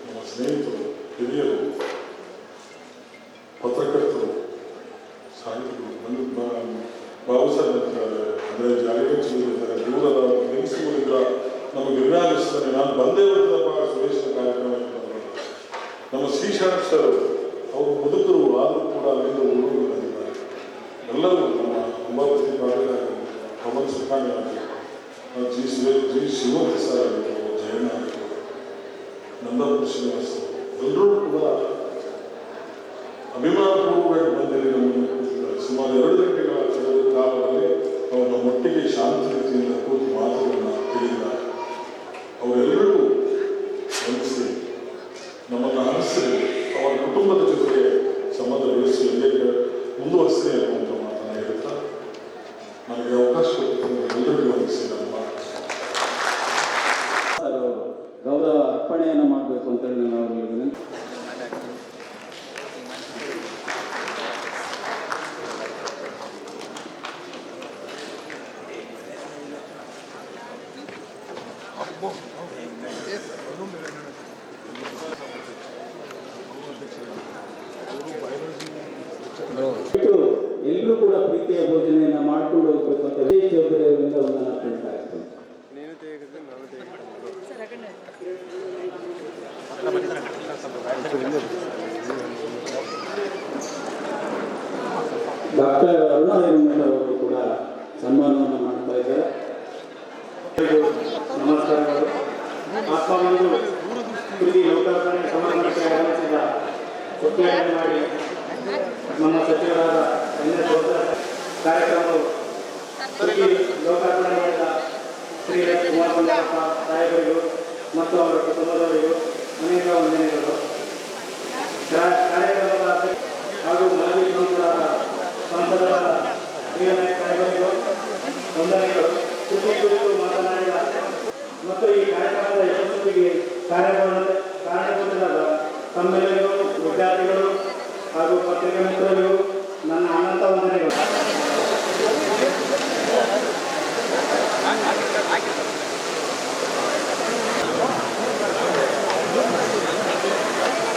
ನಮ್ಮ ಸ್ನೇಹಿತರು, ಹಿರಿಯರು, ಪತ್ರಕರ್ತರು, ಸಾಹಿತಿಗಳು, ಬಾಬು ಸಾಹೇಬ್ ಅಂತಾರೆ, ಅಂದರೆ ಜಾಲಿಗಚ್ಚಿದ್ದಾರೆ, ದೂರದ ನೆನೆಸುವುದರಿಂದ ನಮಗೆ ವಿರಾಗಿಸ್ತಾರೆ. ನಾನು ಬಂದೇ ಬರ್ತದಪ್ಪ ಸುರೇಶನ ಕಾರ್ಯಕ್ರಮ. ನಮ್ಮ ಶ್ರೀಶಾಂತ್ ಸರ್ ಅವರು ಮುದುಕರು ಆದರೂ ಕೂಡ ಅಲ್ಲಿಂದ ಹುಡುಗರು ಬಂದಿದ್ದಾರೆ. ಎಲ್ಲರೂ ನಮ್ಮ ಅಂಬಾಪತಿ ಪಾಟೀಲ್, ಕಮಲ್ ಸುಖಾಣಿ ಆಗಲಿ, ಜಿ ಶಿವಮೂರ್ತಿ ಸರ್ ಆಗಿರ್ಬೋದು, ಜಯಣ್ಣ ಆಗಿರ್ಬೋದು, ನಂದಾಪುರ ಶ್ರೀನಿವಾಸ, ಎಲ್ಲರೂ ಕೂಡ ಅಭಿಮಾನಪೂರ್ವಕವಾಗಿ ಬಂದಲ್ಲಿ ನಮ್ಮನ್ನು ಕೂತಿದ್ದಾರೆ. ಸುಮಾರು 2 ಗಂಟೆಗಳ ಕಾಲದಲ್ಲಿ ಅವರು ನಮ್ಮೊಟ್ಟಿಗೆ ಶಾಂತ ರೀತಿಯಿಂದ ಕೂತು ಮಾತುಗಳನ್ನು ಕೇಳಿದ್ದಾರೆ. ಅವರೆಲ್ಲರಿಗೂ ವಂದಿಸಿ, ನಮ್ಮನ್ನು ಹರಿಸಿ, ಅವರ ಕುಟುಂಬದ ಜೊತೆಗೆ ಸಂಬಂಧ ಬೆಳೆಸಿ ಮುಂದುವರಿಸಿ ಅನ್ನುವಂಥ ಮಾತನ್ನು ಹೇಳ್ತಾ ನನಗೆ ಅವಕಾಶ ಕೊಟ್ಟಿದ್ದು ಎಲ್ಲರಿಗೂ ಎಲ್ಲರೂ ಕೂಡ ಪ್ರೀತಿಯ ಭೋಜನೆಯನ್ನು ಮಾಡ್ಕೊಂಡು ಹೋಗ್ಬೇಕು ಅಂತ ಜವಾಬ್ದಾರಿಯಿಂದ ಒಂದು ನಾನು ಹೇಳ್ತಾ ಇದ್ದೀನಿ. ಡಾಕ್ಟರ್ ಅರುಣಾ ಅವರು ಕೂಡ ಸನ್ಮಾನವನ್ನು ಮಾಡ್ತಾ ಇದ್ದಾರೆ. ನಮಸ್ಕಾರಗಳು. ಆತ್ಮಬಂಧು ಕೃತಿ ಲೋಕಾರ್ಪಣೆ ಸಮಾರಂಭಕ್ಕೆ ಆಗಮಿಸಿದ ಉದ್ಘಾಟನೆ ಮಾಡಿ ನಮ್ಮ ಸಚಿವರಾದ NS ಕಾರ್ಯಕ್ರಮವು ಕೃತಿ ಲೋಕಾರ್ಪಣೆ ಮಾಡಿದ ಶ್ರೀ ಕುಮಾರ ಬಂಗಾರಪ್ಪ ಸಾಹೇಬರಿಗೂ ಮತ್ತು ಅವರ ಕುಟುಂಬದವರಿಗೂ ಅನೇಕ ವಂದನೆಗಳು. ಕಾರ್ಯಕ್ರಮದ ಹಾಗೂ ಮಾಜಿ ಸಂಸದರಾದ ಸಂಸದರಾದ ಶ್ರೀನಾಯಕ್ ಸಾಹೇಬರಿಗೂ ವಂದನೆಗಳು. ಕೃತಿ ಕುರಿತು ಮಾತನಾಡಿದ ಮತ್ತು ಈ ಕಾರ್ಯಕ್ರಮದ ಯಶಸ್ಸಿಗೆ ಕಾರಣಗೊಂಡಿದ್ದ ತಮ್ಮೆಲ್ಲರಿಗೂ ವಿದ್ಯಾರ್ಥಿಗಳು ಹಾಗೂ ಪತ್ರಿಕೆ ಮಿತ್ರರಿಗೂ ನನ್ನ ಅನಂತ ವಂದನೆಗಳು.